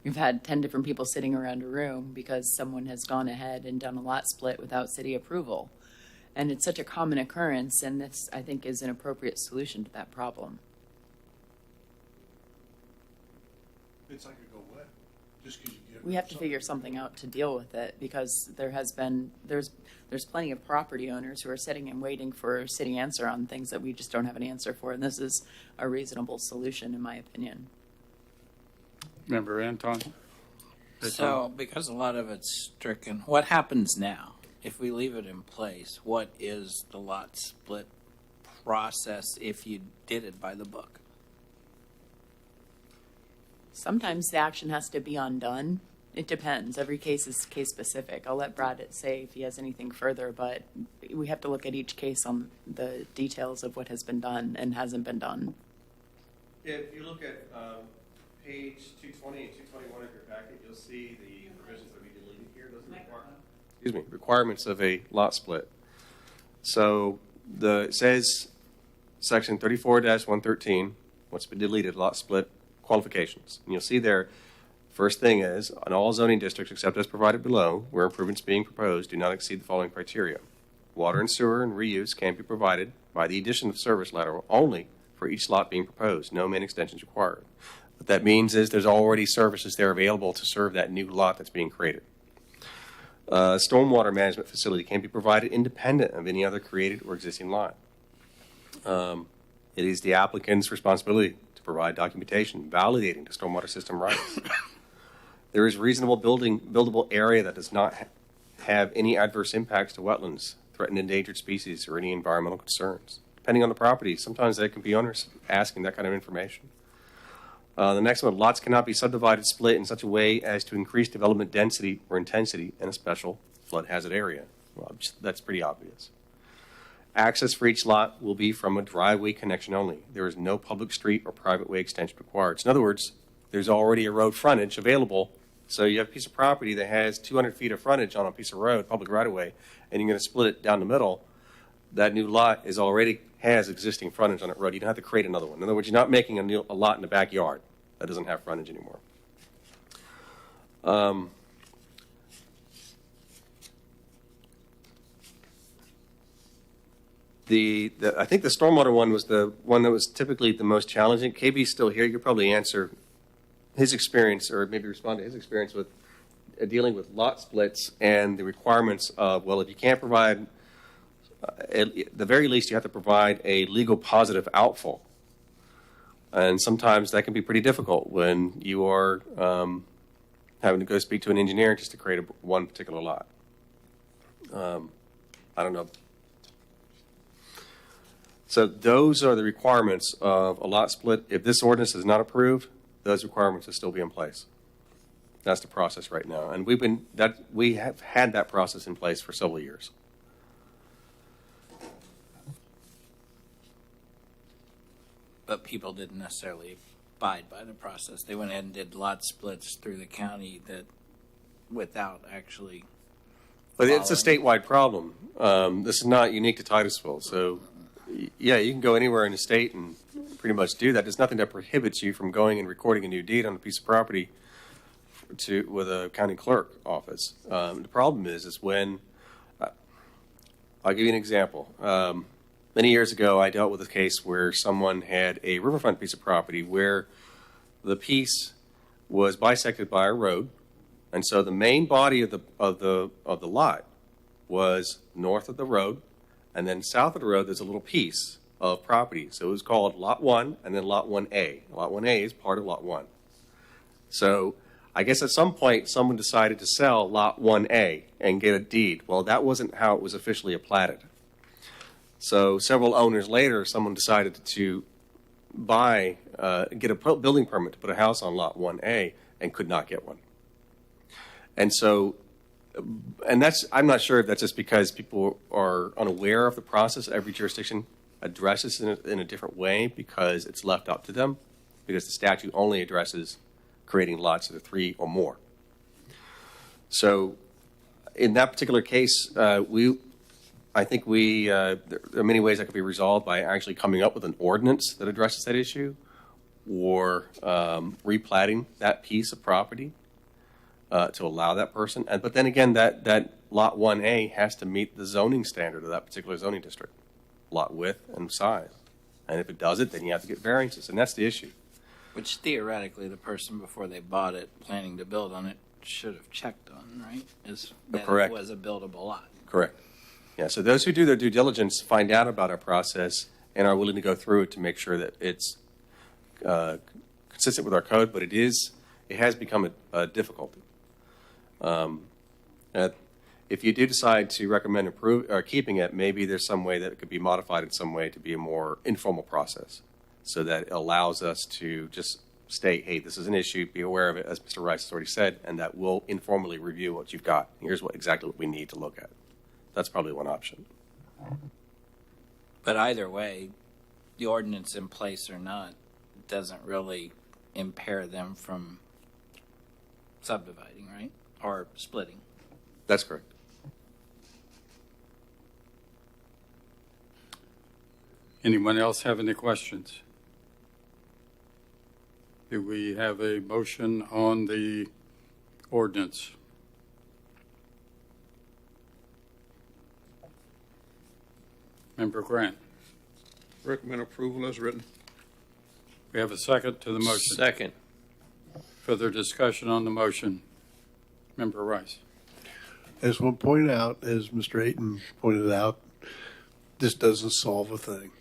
we've had 10 different people sitting around a room because someone has gone ahead and done a lot split without city approval. And it's such a common occurrence, and this, I think, is an appropriate solution to that problem. It's not going to go away just because you get. We have to figure something out to deal with it because there's plenty of property owners who are sitting and waiting for a city answer on things that we just don't have an answer for, and this is a reasonable solution, in my opinion. Member Anton? So, because a lot of it's stricken, what happens now? If we leave it in place, what is the lot split process if you did it by the book? Sometimes the action has to be undone. It depends. Every case is case specific. I'll let Brad say if he has anything further, but we have to look at each case on the details of what has been done and hasn't been done. If you look at page 220 and 221 of your packet, you'll see the provisions that we deleted here. Those are requirements of a lot split. So it says section 34-113, what's been deleted, lot split qualifications. And you'll see there, first thing is, on all zoning districts except as provided below, where improvements being proposed do not exceed the following criteria. Water and sewer and reuse can be provided by the addition of service lateral only for each lot being proposed. No main extensions required. What that means is there's already services there available to serve that new lot that's being created. Stormwater management facility can be provided independent of any other created or existing lot. It is the applicant's responsibility to provide documentation validating the stormwater system rights. There is reasonable buildable area that does not have any adverse impacts to wetlands, threatened endangered species, or any environmental concerns. Depending on the property, sometimes that can be onerous asking that kind of information. The next one, lots cannot be subdivided, split in such a way as to increase development density or intensity in a special flood hazard area. Well, that's pretty obvious. Access for each lot will be from a driveway connection only. There is no public street or private way extension required. So in other words, there's already a road frontage available. So you have a piece of property that has 200 feet of frontage on a piece of road, public right of way, and you're going to split it down the middle. That new lot has existing frontage on that road. You don't have to create another one. In other words, you're not making a lot in the backyard that doesn't have frontage anymore. I think the stormwater one was the one that was typically the most challenging. KB's still here. You could probably answer his experience, or maybe respond to his experience with dealing with lot splits and the requirements of, well, if you can't provide, at the very least, you have to provide a legal positive outfall. And sometimes that can be pretty difficult when you are having to go speak to an engineer just to create one particular lot. I don't know. So those are the requirements of a lot split. If this ordinance is not approved, those requirements will still be in place. That's the process right now. And we have had that process in place for several years. But people didn't necessarily abide by the process. They went ahead and did lot splits through the county that without actually. But it's a statewide problem. This is not unique to Titusville. So, yeah, you can go anywhere in the state and pretty much do that. There's nothing that prohibits you from going and recording a new deed on a piece of property with a county clerk office. The problem is when, I'll give you an example. Many years ago, I dealt with a case where someone had a riverfront piece of property where the piece was bisected by a road, and so the main body of the lot was north of the road, and then south of the road there's a little piece of property. So it was called Lot 1 and then Lot 1A. Lot 1A is part of Lot 1. So I guess at some point someone decided to sell Lot 1A and get a deed. Well, that wasn't how it was officially platted. So several owners later, someone decided to get a building permit to put a house on Lot 1A and could not get one. And so, I'm not sure if that's just because people are unaware of the process. Every jurisdiction addresses it in a different way because it's left up to them, because the statute only addresses creating lots that are 3 or more. So in that particular case, I think there are many ways that could be resolved by actually coming up with an ordinance that addresses that issue, or replatting that piece of property to allow that person. But then again, that Lot 1A has to meet the zoning standard of that particular zoning district, lot width and size. And if it doesn't, then you have to get variances, and that's the issue. Which theoretically, the person before they bought it, planning to build on it, should have checked on, right? Is that Correct. It was a buildable lot. Correct. Yeah, so those who do their due diligence find out about our process and are willing to go through it to make sure that it's consistent with our code, but it has become a difficulty. If you do decide to recommend keeping it, maybe there's some way that it could be modified in some way to be a more informal process, so that it allows us to just state, hey, this is an issue, be aware of it, as Mr. Rice has already said, and that we'll informally review what you've got. Here's exactly what we need to look at. That's probably one option. But either way, the ordinance in place or not doesn't really impair them from subdividing, right? Or splitting. That's correct. Anyone else have any questions? Do we have a motion on the ordinance? Member Grant. Recommend approval as written. We have a second to the motion. Second. Further discussion on the motion. Member Rice. As one point out, as Mr. Ayton pointed out, this doesn't solve a thing.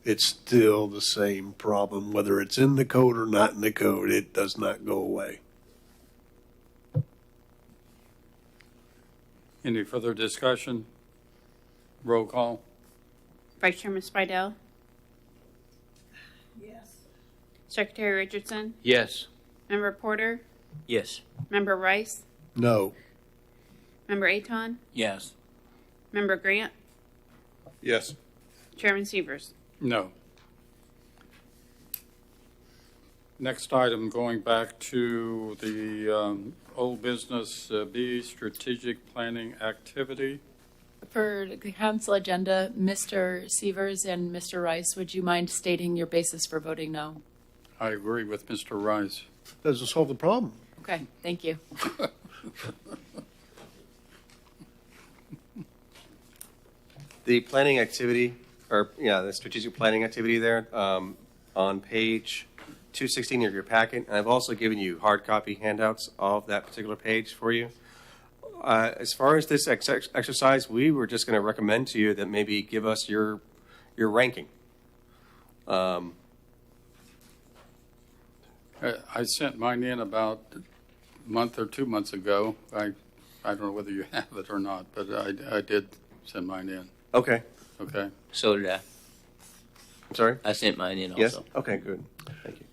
It's still the same problem, whether it's in the code or not in the code. It does not go away. Any further discussion? Roll call. Vice Chairman Spidell? Yes. Secretary Richardson? Yes. Member Porter? Yes. Member Rice? No. Member Aton? Yes. Member Grant? Yes. Chairman Severs? No. Next item, going back to the old business B, strategic planning activity. For the council agenda, Mr. Severs and Mr. Rice, would you mind stating your basis for voting no? I agree with Mr. Rice. Doesn't solve the problem. Okay, thank you. The planning activity, the strategic planning activity there on page 216 of your packet. And I've also given you hard copy handouts of that particular page for you. As far as this exercise, we were just going to recommend to you that maybe give us your ranking. I sent mine in about a month or 2 months ago. I don't know whether you have it or not, but I did send mine in. Okay. Okay. So did I. I'm sorry? I sent mine in also. Yes? Okay, good. Thank you.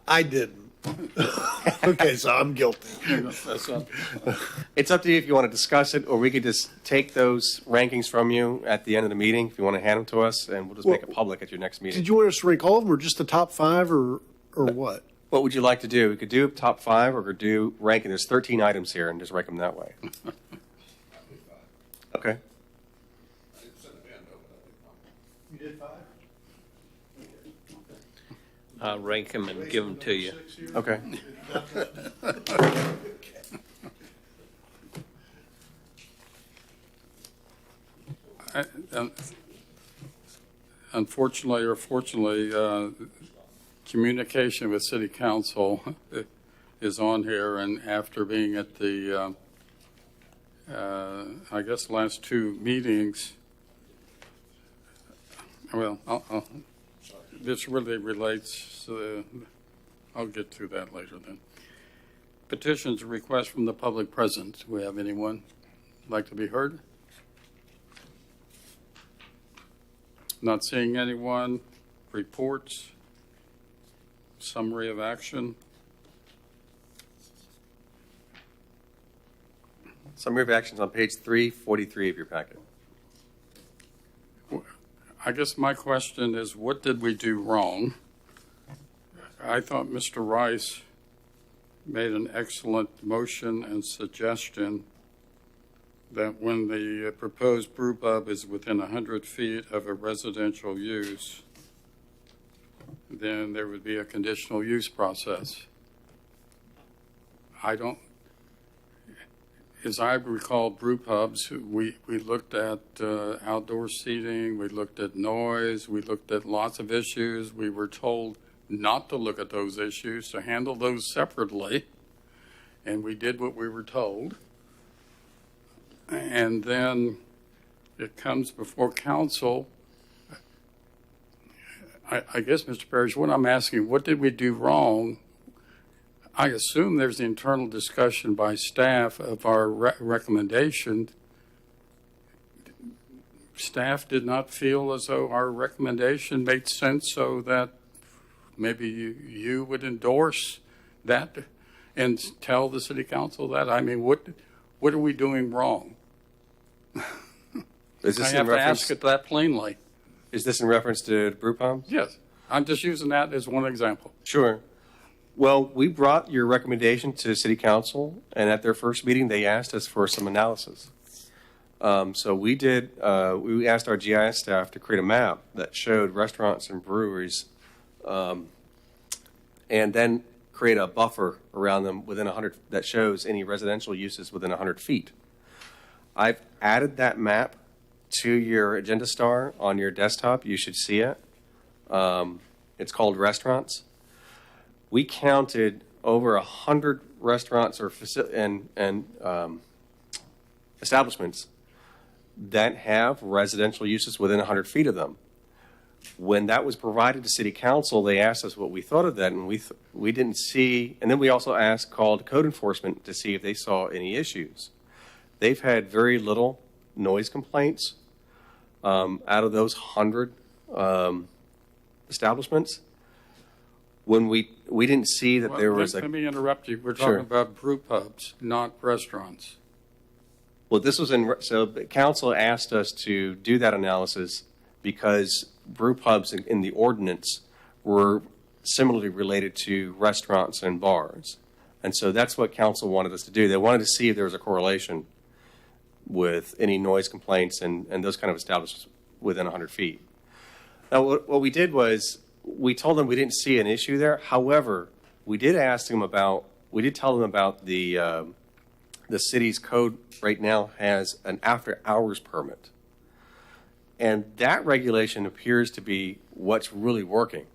I didn't. Okay, so I'm guilty. It's up to you if you want to discuss it, or we could just take those rankings from you at the end of the meeting if you want to hand them to us, and we'll just make it public at your next meeting. Did you want us to rank all of them, or just the top 5, or what? What would you like to do? We could do top 5, or we could do ranking. There's 13 items here, and just rank them that way. Okay. You did 5? I'll rank them and give them to you. Okay. Unfortunately or fortunately, communication with City Council is on here, and after being at the, I guess, last 2 meetings, well, this really relates, I'll get to that later then. Petitions, requests from the public present. Do we have anyone like to be heard? Not seeing anyone. Reports. Summary of action. Summary of actions on page 343 of your packet. I guess my question is, what did we do wrong? I thought Mr. Rice made an excellent motion and suggestion that when the proposed brew pub is within 100 feet of a residential use, then there would be a conditional use process. As I recall, brew pubs, we looked at outdoor seating, we looked at noise, we looked at lots of issues. We were told not to look at those issues, to handle those separately, and we did what we were told. And then it comes before council. I guess, Mr. Parrish, what I'm asking, what did we do wrong? I assume there's internal discussion by staff of our recommendation. Staff did not feel as though our recommendation made sense, so that maybe you would endorse that and tell the city council that. I mean, what are we doing wrong? Is this I have to ask it that plainly. Is this in reference to brew pubs? Yes, I'm just using that as one example. Sure. Well, we brought your recommendation to City Council, and at their first meeting, they asked us for some analysis. So we asked our GIS staff to create a map that showed restaurants and breweries, and then create a buffer around them within 100 that shows any residential uses within 100 feet. I've added that map to your agenda star on your desktop. You should see it. It's called restaurants. We counted over 100 restaurants or establishments that have residential uses within 100 feet of them. When that was provided to City Council, they asked us what we thought of that, and we didn't see. And then we also called code enforcement to see if they saw any issues. They've had very little noise complaints out of those 100 establishments. When we didn't see that there was Let me interrupt you. We're Sure. talking about brew pubs, not restaurants. Well, this was so the council asked us to do that analysis because brew pubs in the ordinance were similarly related to restaurants and bars. And so that's what council wanted us to do. They wanted to see if there was a correlation with any noise complaints and those kind of establishments within 100 feet. Now, what we did was we told them we didn't see an issue there. However, we did tell them about the city's code right now has an after-hours permit. And that regulation appears to be what's really working.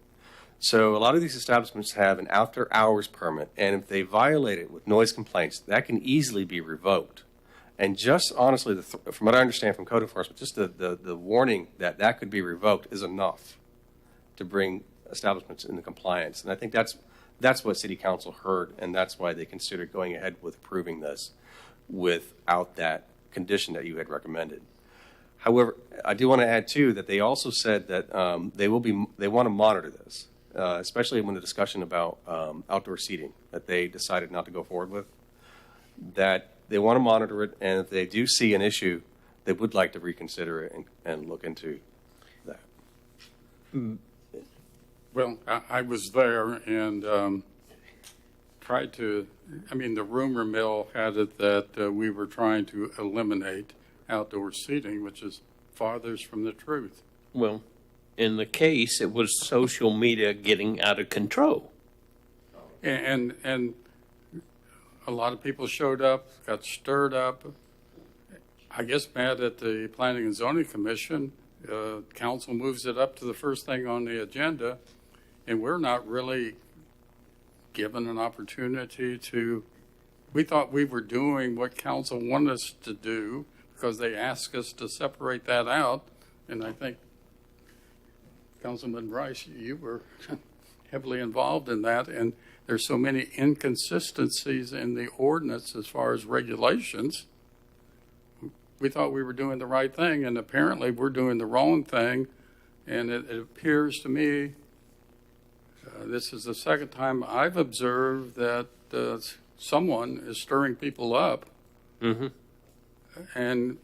So a lot of these establishments have an after-hours permit, and if they violate it with noise complaints, that can easily be revoked. And just honestly, from what I understand from code enforcement, just the warning that could be revoked is enough to bring establishments into compliance. And I think that's what City Council heard, and that's why they considered going ahead with approving this without that condition that you had recommended. However, I do want to add too that they also said that they want to monitor this, especially when the discussion about outdoor seating that they decided not to go forward with. That they want to monitor it, and if they do see an issue, they would like to reconsider it and look into that. Well, I was there and tried to. I mean, the rumor mill had it that we were trying to eliminate outdoor seating, which is farthest from the truth. Well, in the case, it was social media getting out of control. And a lot of people showed up, got stirred up, I guess mad at the Planning and Zoning Commission. Council moves it up to the first thing on the agenda, and we're not really given an opportunity to. We thought we were doing what council wanted us to do because they asked us to separate that out, and I think Councilman Rice, you were heavily involved in that, and there's so many inconsistencies in the ordinance as far as regulations. We thought we were doing the right thing, and apparently we're doing the wrong thing, and it appears to me this is the second time I've observed that someone is stirring people up, and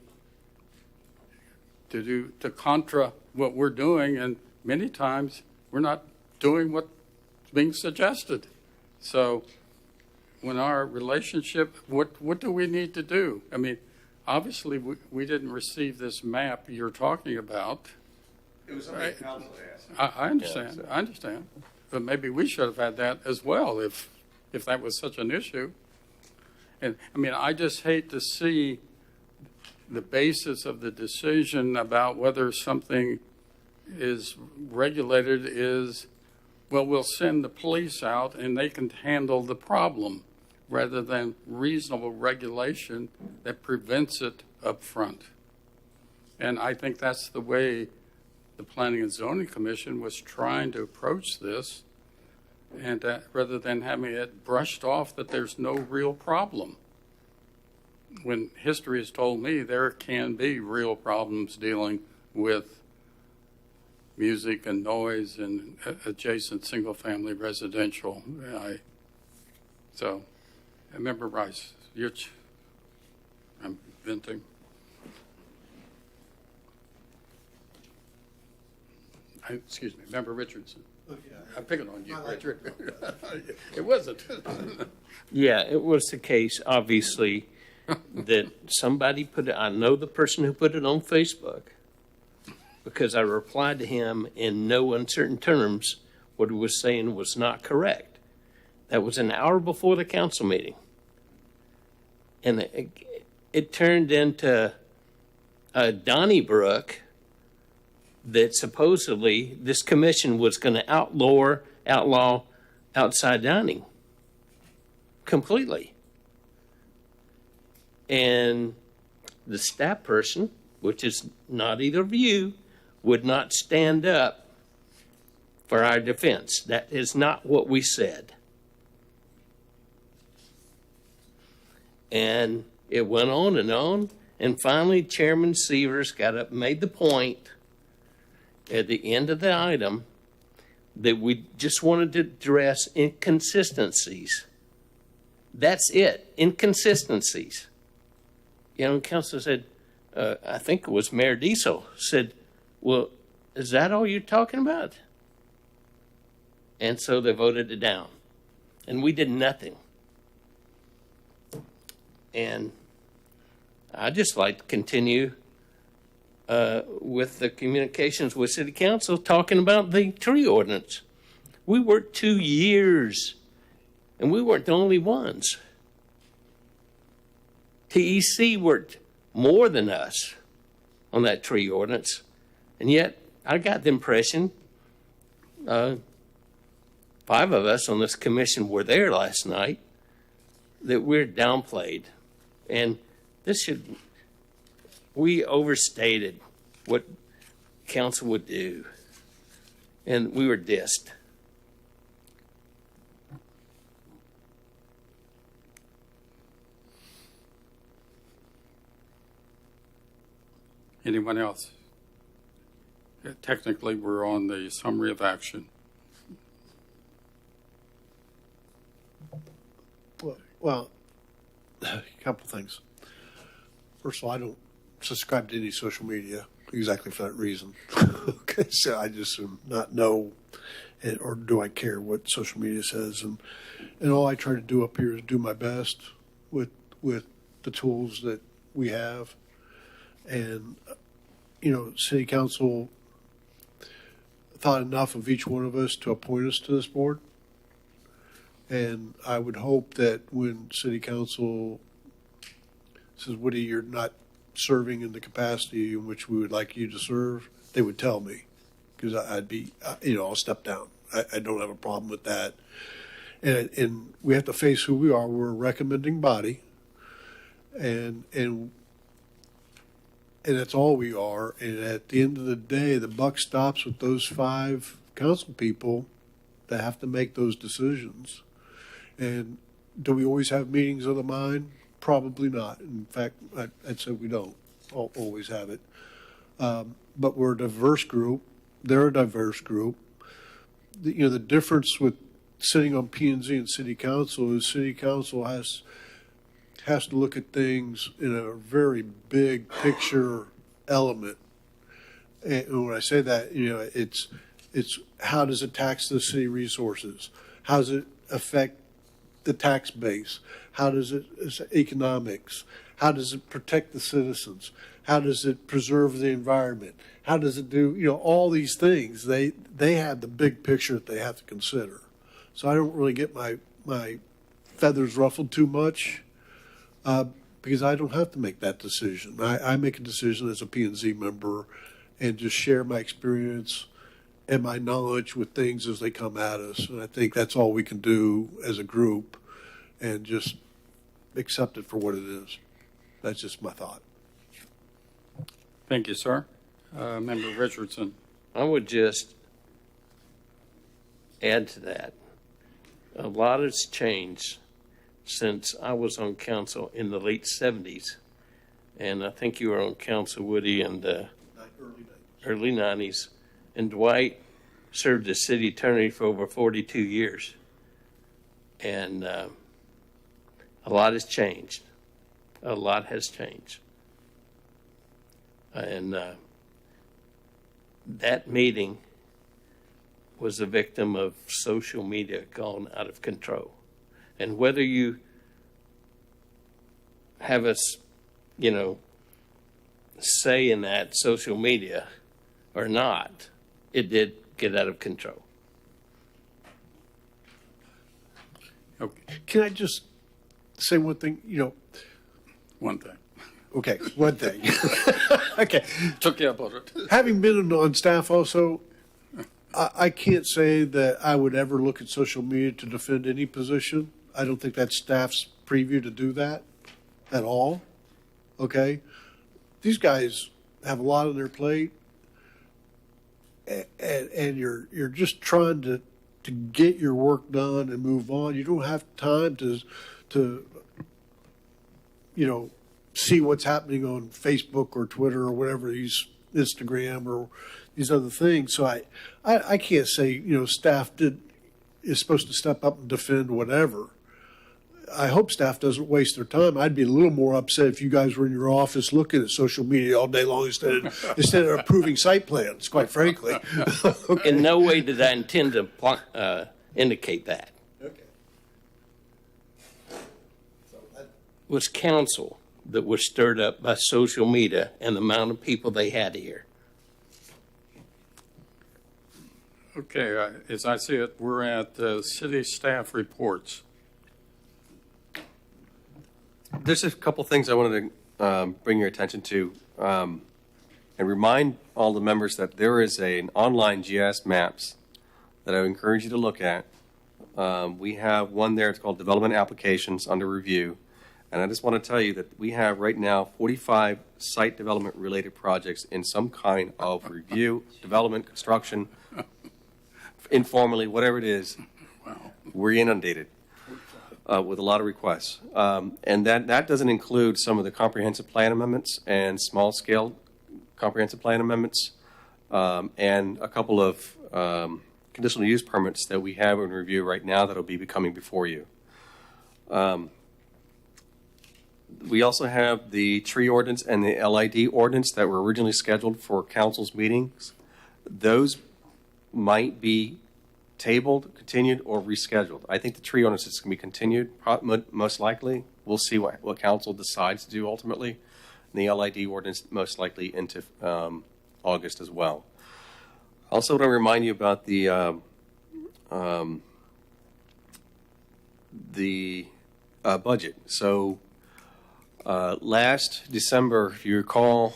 to contra what we're doing, and many times we're not doing what's being suggested. So when our relationship, what do we need to do? I mean, obviously we didn't receive this map you're talking about. It was something the council asked. I understand. I understand. But maybe we should have had that as well if that was such an issue. And I mean, I just hate to see the basis of the decision about whether something is regulated is, well, we'll send the police out and they can handle the problem rather than reasonable regulation that prevents it up front. And I think that's the way the Planning and Zoning Commission was trying to approach this, and rather than having it brushed off that there's no real problem. When history has told me there can be real problems dealing with music and noise and adjacent single-family residential. So, Member Rice, I'm venting. Excuse me, Member Richardson. I'm picking on you, Richard. It wasn't. Yeah, it was the case. Obviously, that somebody put it, I know the person who put it on Facebook, because I replied to him in no uncertain terms what he was saying was not correct. That was an hour before the council meeting. And it turned into Donnybrook that supposedly this commission was going to outlaw outside dining completely. And the staff person, which is not either of you, would not stand up for our defense. That is not what we said. And it went on, and finally Chairman Severs got up and made the point at the end of the item that we just wanted to address inconsistencies. That's it, inconsistencies. You know, council said, I think it was Mayor Diesel, said, well, is that all you're talking about? And so they voted it down. And we did nothing. And I'd just like to continue with the communications with City Council talking about the tree ordinance. We worked 2 years, and we weren't the only ones. TEC worked more than us on that tree ordinance, and yet I got the impression 5 of us on this commission were there last night that we're downplayed, and we overstated what council would do, and we were dissed. Anyone else? Technically, we're on the summary of action. Well, a couple things. First of all, I don't subscribe to any social media exactly for that reason. Okay, so I just not know, or do I care what social media says? And all I try to do up here is do my best with the tools that we have. And, you know, City Council thought enough of each one of us to appoint us to this board. And I would hope that when City Council says, Woody, you're not serving in the capacity in which we would like you to serve, they would tell me, because I'd be, I'll step down. I don't have a problem with that. And we have to face who we are. We're a recommending body, and that's all we are. And at the end of the day, the buck stops with those 5 council people that have to make those decisions. And do we always have meetings of the mind? Probably not. In fact, I'd say we don't always have it. But we're a diverse group. They're a diverse group. The difference with sitting on P&Z and City Council is City Council has to look at things in a very big picture element. And when I say that, it's how does it tax the city resources? How does it affect the tax base? How does it economics? How does it protect the citizens? How does it preserve the environment? How does it do, all these things? They have the big picture that they have to consider. So I don't really get my feathers ruffled too much. Because I don't have to make that decision. I make a decision as a P&Z member and just share my experience and my knowledge with things as they come at us. And I think that's all we can do as a group, and just accept it for what it is. That's just my thought. Thank you, sir. Member Richardson. I would just add to that. A lot has changed since I was on council in the late 70s. And I think you were on council, Woody, in the early 90s. And Dwight served as city attorney for over 42 years. And a lot has changed. A lot has changed. And that meeting was a victim of social media gone out of control. And whether you have us, say in that social media or not, it did get out of control. Okay, Can I just say one thing? one thing. Okay, one thing. Okay. Took you up on it. Having been on staff also, I can't say that I would ever look at social media to defend any position. I don't think that's staff's preview to do that at all. Okay? These guys have a lot on their plate, and you're just trying to get your work done and move on. You don't have time to see what's happening on Facebook or Twitter or whatever, these Instagram or these other things. So I can't say, staff is supposed to step up and defend whatever. I hope staff doesn't waste their time. I'd be a little more upset if you guys were in your office looking at social media all day long instead of approving site plans, quite frankly. Okay. In no way did I intend to indicate that. Okay. It was council that was stirred up by social media and the amount of people they had here. Okay, as I see it, we're at city staff reports. There's a couple things I wanted to bring your attention to and remind all the members that there is an online GIS maps that I would encourage you to look at. We have one there. It's called Development Applications under review. And I just want to tell you that we have right now 45 site development related projects in some kind of review, development, construction, informally, whatever it is. Wow. We're inundated with a lot of requests. And that doesn't include some of the comprehensive plan amendments and small scale comprehensive plan amendments and a couple of conditional use permits that we have in review right now that will be coming before you. We also have the tree ordinance and the LID ordinance that were originally scheduled for council's meetings. Those might be tabled, continued, or rescheduled. I think the tree ordinance is going to be continued, most likely. We'll see what council decides to do ultimately. And the LID ordinance most likely into August as well. I also want to remind you about the budget. So last December, if you recall,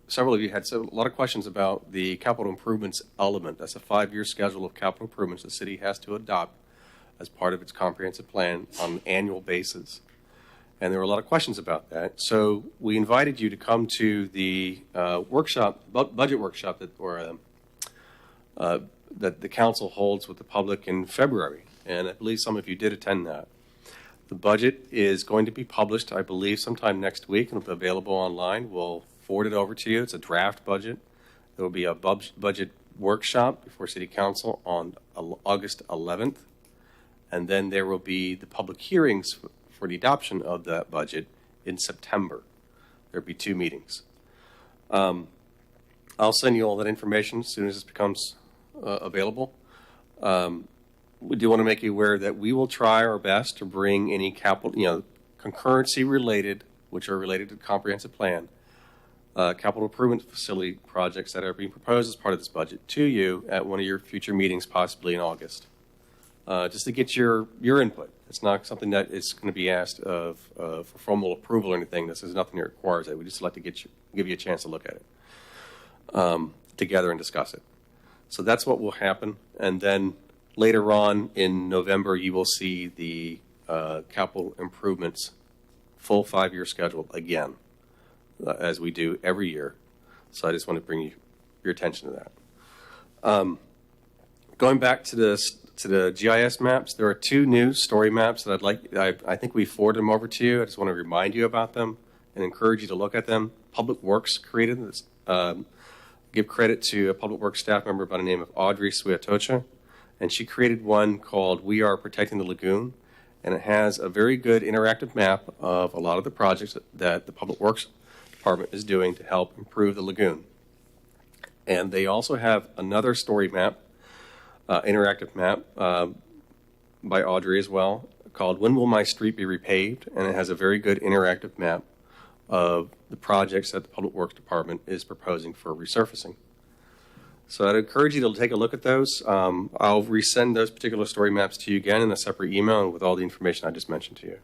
several of you had a lot of questions about the capital improvements element. That's a 5-year schedule of capital improvements the city has to adopt as part of its comprehensive plan on an annual basis. And there were a lot of questions about that. So we invited you to come to the budget workshop that the council holds with the public in February. And I believe some of you did attend that. The budget is going to be published, I believe, sometime next week, and it'll be available online. We'll forward it over to you. It's a draft budget. There will be a budget workshop before City Council on August 11th, and then there will be the public hearings for the adoption of that budget in September. There'll be 2 meetings. I'll send you all that information as soon as it becomes available. We do want to make you aware that we will try our best to bring any capital, concurrency related, which are related to the comprehensive plan, capital improvement facility projects that are being proposed as part of this budget to you at one of your future meetings, possibly in August, just to get your input. It's not something that is going to be asked for formal approval or anything. This is nothing that requires it. We just like to give you a chance to look at it together and discuss it. So that's what will happen, and then later on in November, you will see the capital improvements full 5-year schedule again, as we do every year. So I just want to bring your attention to that. Going back to the GIS maps, there are 2 new story maps that I think we forwarded them over to you. I just want to remind you about them and encourage you to look at them. Public Works created this. Give credit to a Public Works staff member by the name of Audrey Suetocha. And she created one called We Are Protecting the Lagoon. And it has a very good interactive map of a lot of the projects that the Public Works Department is doing to help improve the lagoon. And they also have another story map, interactive map by Audrey as well, called When Will My Street Be Repaved? And it has a very good interactive map of the projects that the Public Works Department is proposing for resurfacing. So I'd encourage you to take a look at those. I'll resend those particular story maps to you again in a separate email and with all the information I just mentioned to you.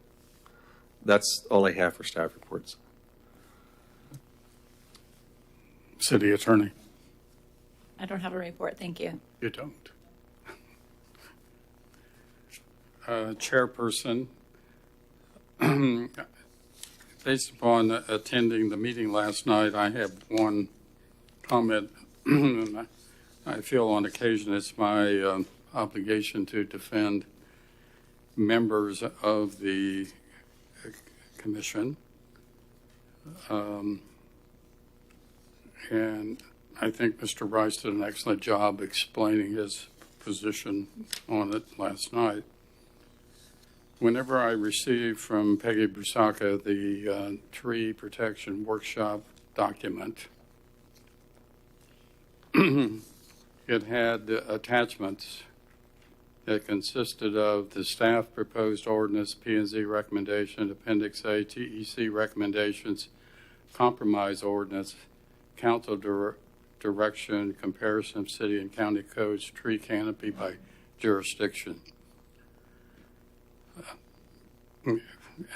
That's all I have for staff reports. City Attorney. I don't have a report, thank you. You don't. Chairperson, based upon attending the meeting last night, I have one comment. I feel on occasion it's my obligation to defend members of the commission. And I think Mr. Rice did an excellent job explaining his position on it last night. Whenever I receive from Peggy Brusaka the tree protection workshop document, it had attachments that consisted of the staff proposed ordinance, P&Z recommendation, Appendix A, TEC recommendations, compromise ordinance, council direction, comparison of city and county codes, tree canopy by jurisdiction.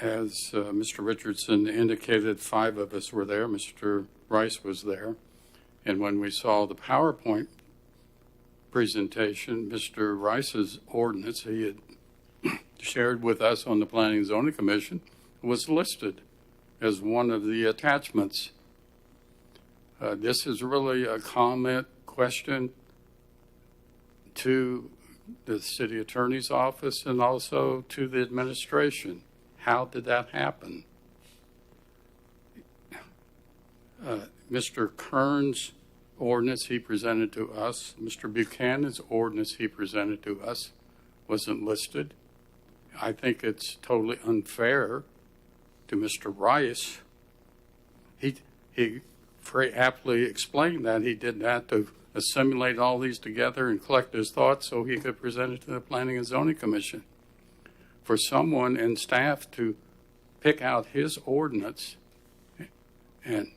As Mr. Richardson indicated, 5 of us were there. Mr. Rice was there. And when we saw the PowerPoint presentation, Mr. Rice's ordinance he had shared with us on the Planning and Zoning Commission was listed as one of the attachments. This is really a comment question to the city attorney's office and also to the administration. How did that happen? Mr. Kern's ordinance he presented to us, Mr. Buchanan's ordinance he presented to us wasn't listed. I think it's totally unfair to Mr. Rice. He very aptly explained that he did that to assimilate all these together and collect his thoughts so he could present it to the Planning and Zoning Commission. For someone in staff to pick out his ordinance and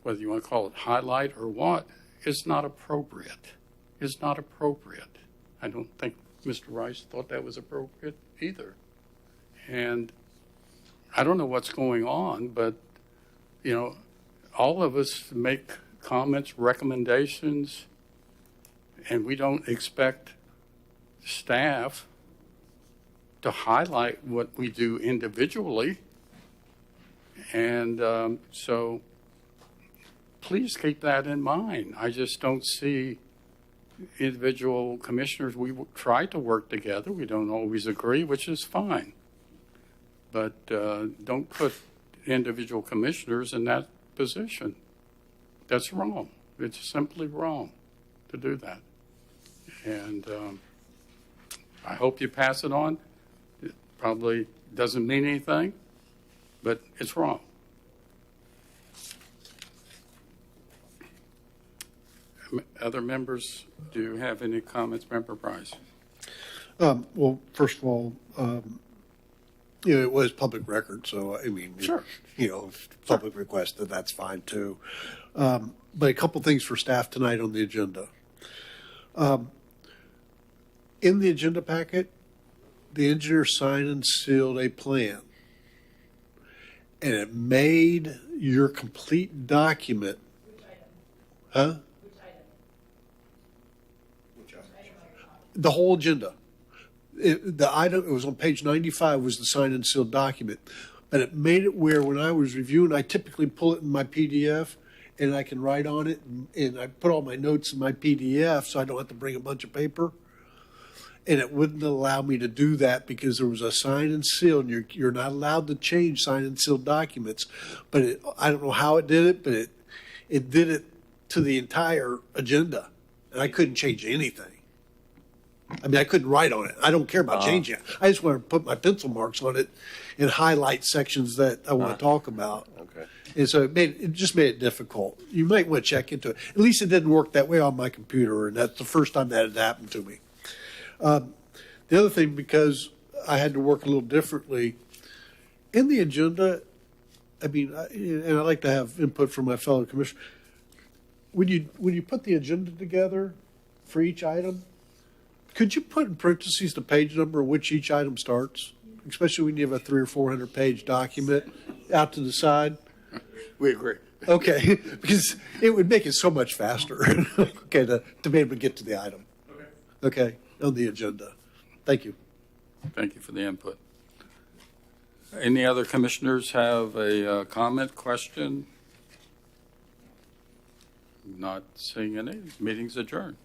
whether you want to call it highlight or what, is not appropriate. Is not appropriate. I don't think Mr. Rice thought that was appropriate either. And I don't know what's going on, but, you know, all of us make comments, recommendations, and we don't expect staff to highlight what we do individually. And so please keep that in mind. I just don't see individual commissioners. We try to work together. We don't always agree, which is fine. But don't put individual commissioners in that position. That's wrong. It's simply wrong to do that. And I hope you pass it on. It probably doesn't mean anything, but it's wrong. Other members, do you have any comments? Member Price. Well, first of all, you know, it was public record, so I mean, sure. You know, if public requested, that's fine too. But a couple things for staff tonight on the agenda. In the agenda packet, the engineer signed and sealed a plan, and it made your complete document. Which item? Huh? Which item? The whole agenda. The item, it was on page 95, was the signed and sealed document. But it made it where when I was reviewing, I typically pull it in my PDF and I can write on it. And I put all my notes in my PDF so I don't have to bring a bunch of paper. And it wouldn't allow me to do that because there was a signed and sealed. And you're not allowed to change signed and sealed documents. But I don't know how it did it, but it did it to the entire agenda. And I couldn't change anything. I mean, I couldn't write on it. I don't care about changing it. I just want to put my pencil marks on it and highlight sections that I want to talk about. Okay. And so it just made it difficult. You might want to check into it. At least it didn't work that way on my computer, and that's the first time that had happened to me. The other thing, because I had to work a little differently. In the agenda, I mean, and I like to have input from my fellow commissioners. When you put the agenda together for each item, could you put in parentheses the page number of which each item starts? Especially when you have a 300 or 400 page document out to the side. We agree. Okay, because it would make it so much faster. Okay, to be able to get to the item. Okay, on the agenda. Thank you. Thank you for the input. Any other commissioners have a comment, question? Not seeing any. Meeting's adjourned.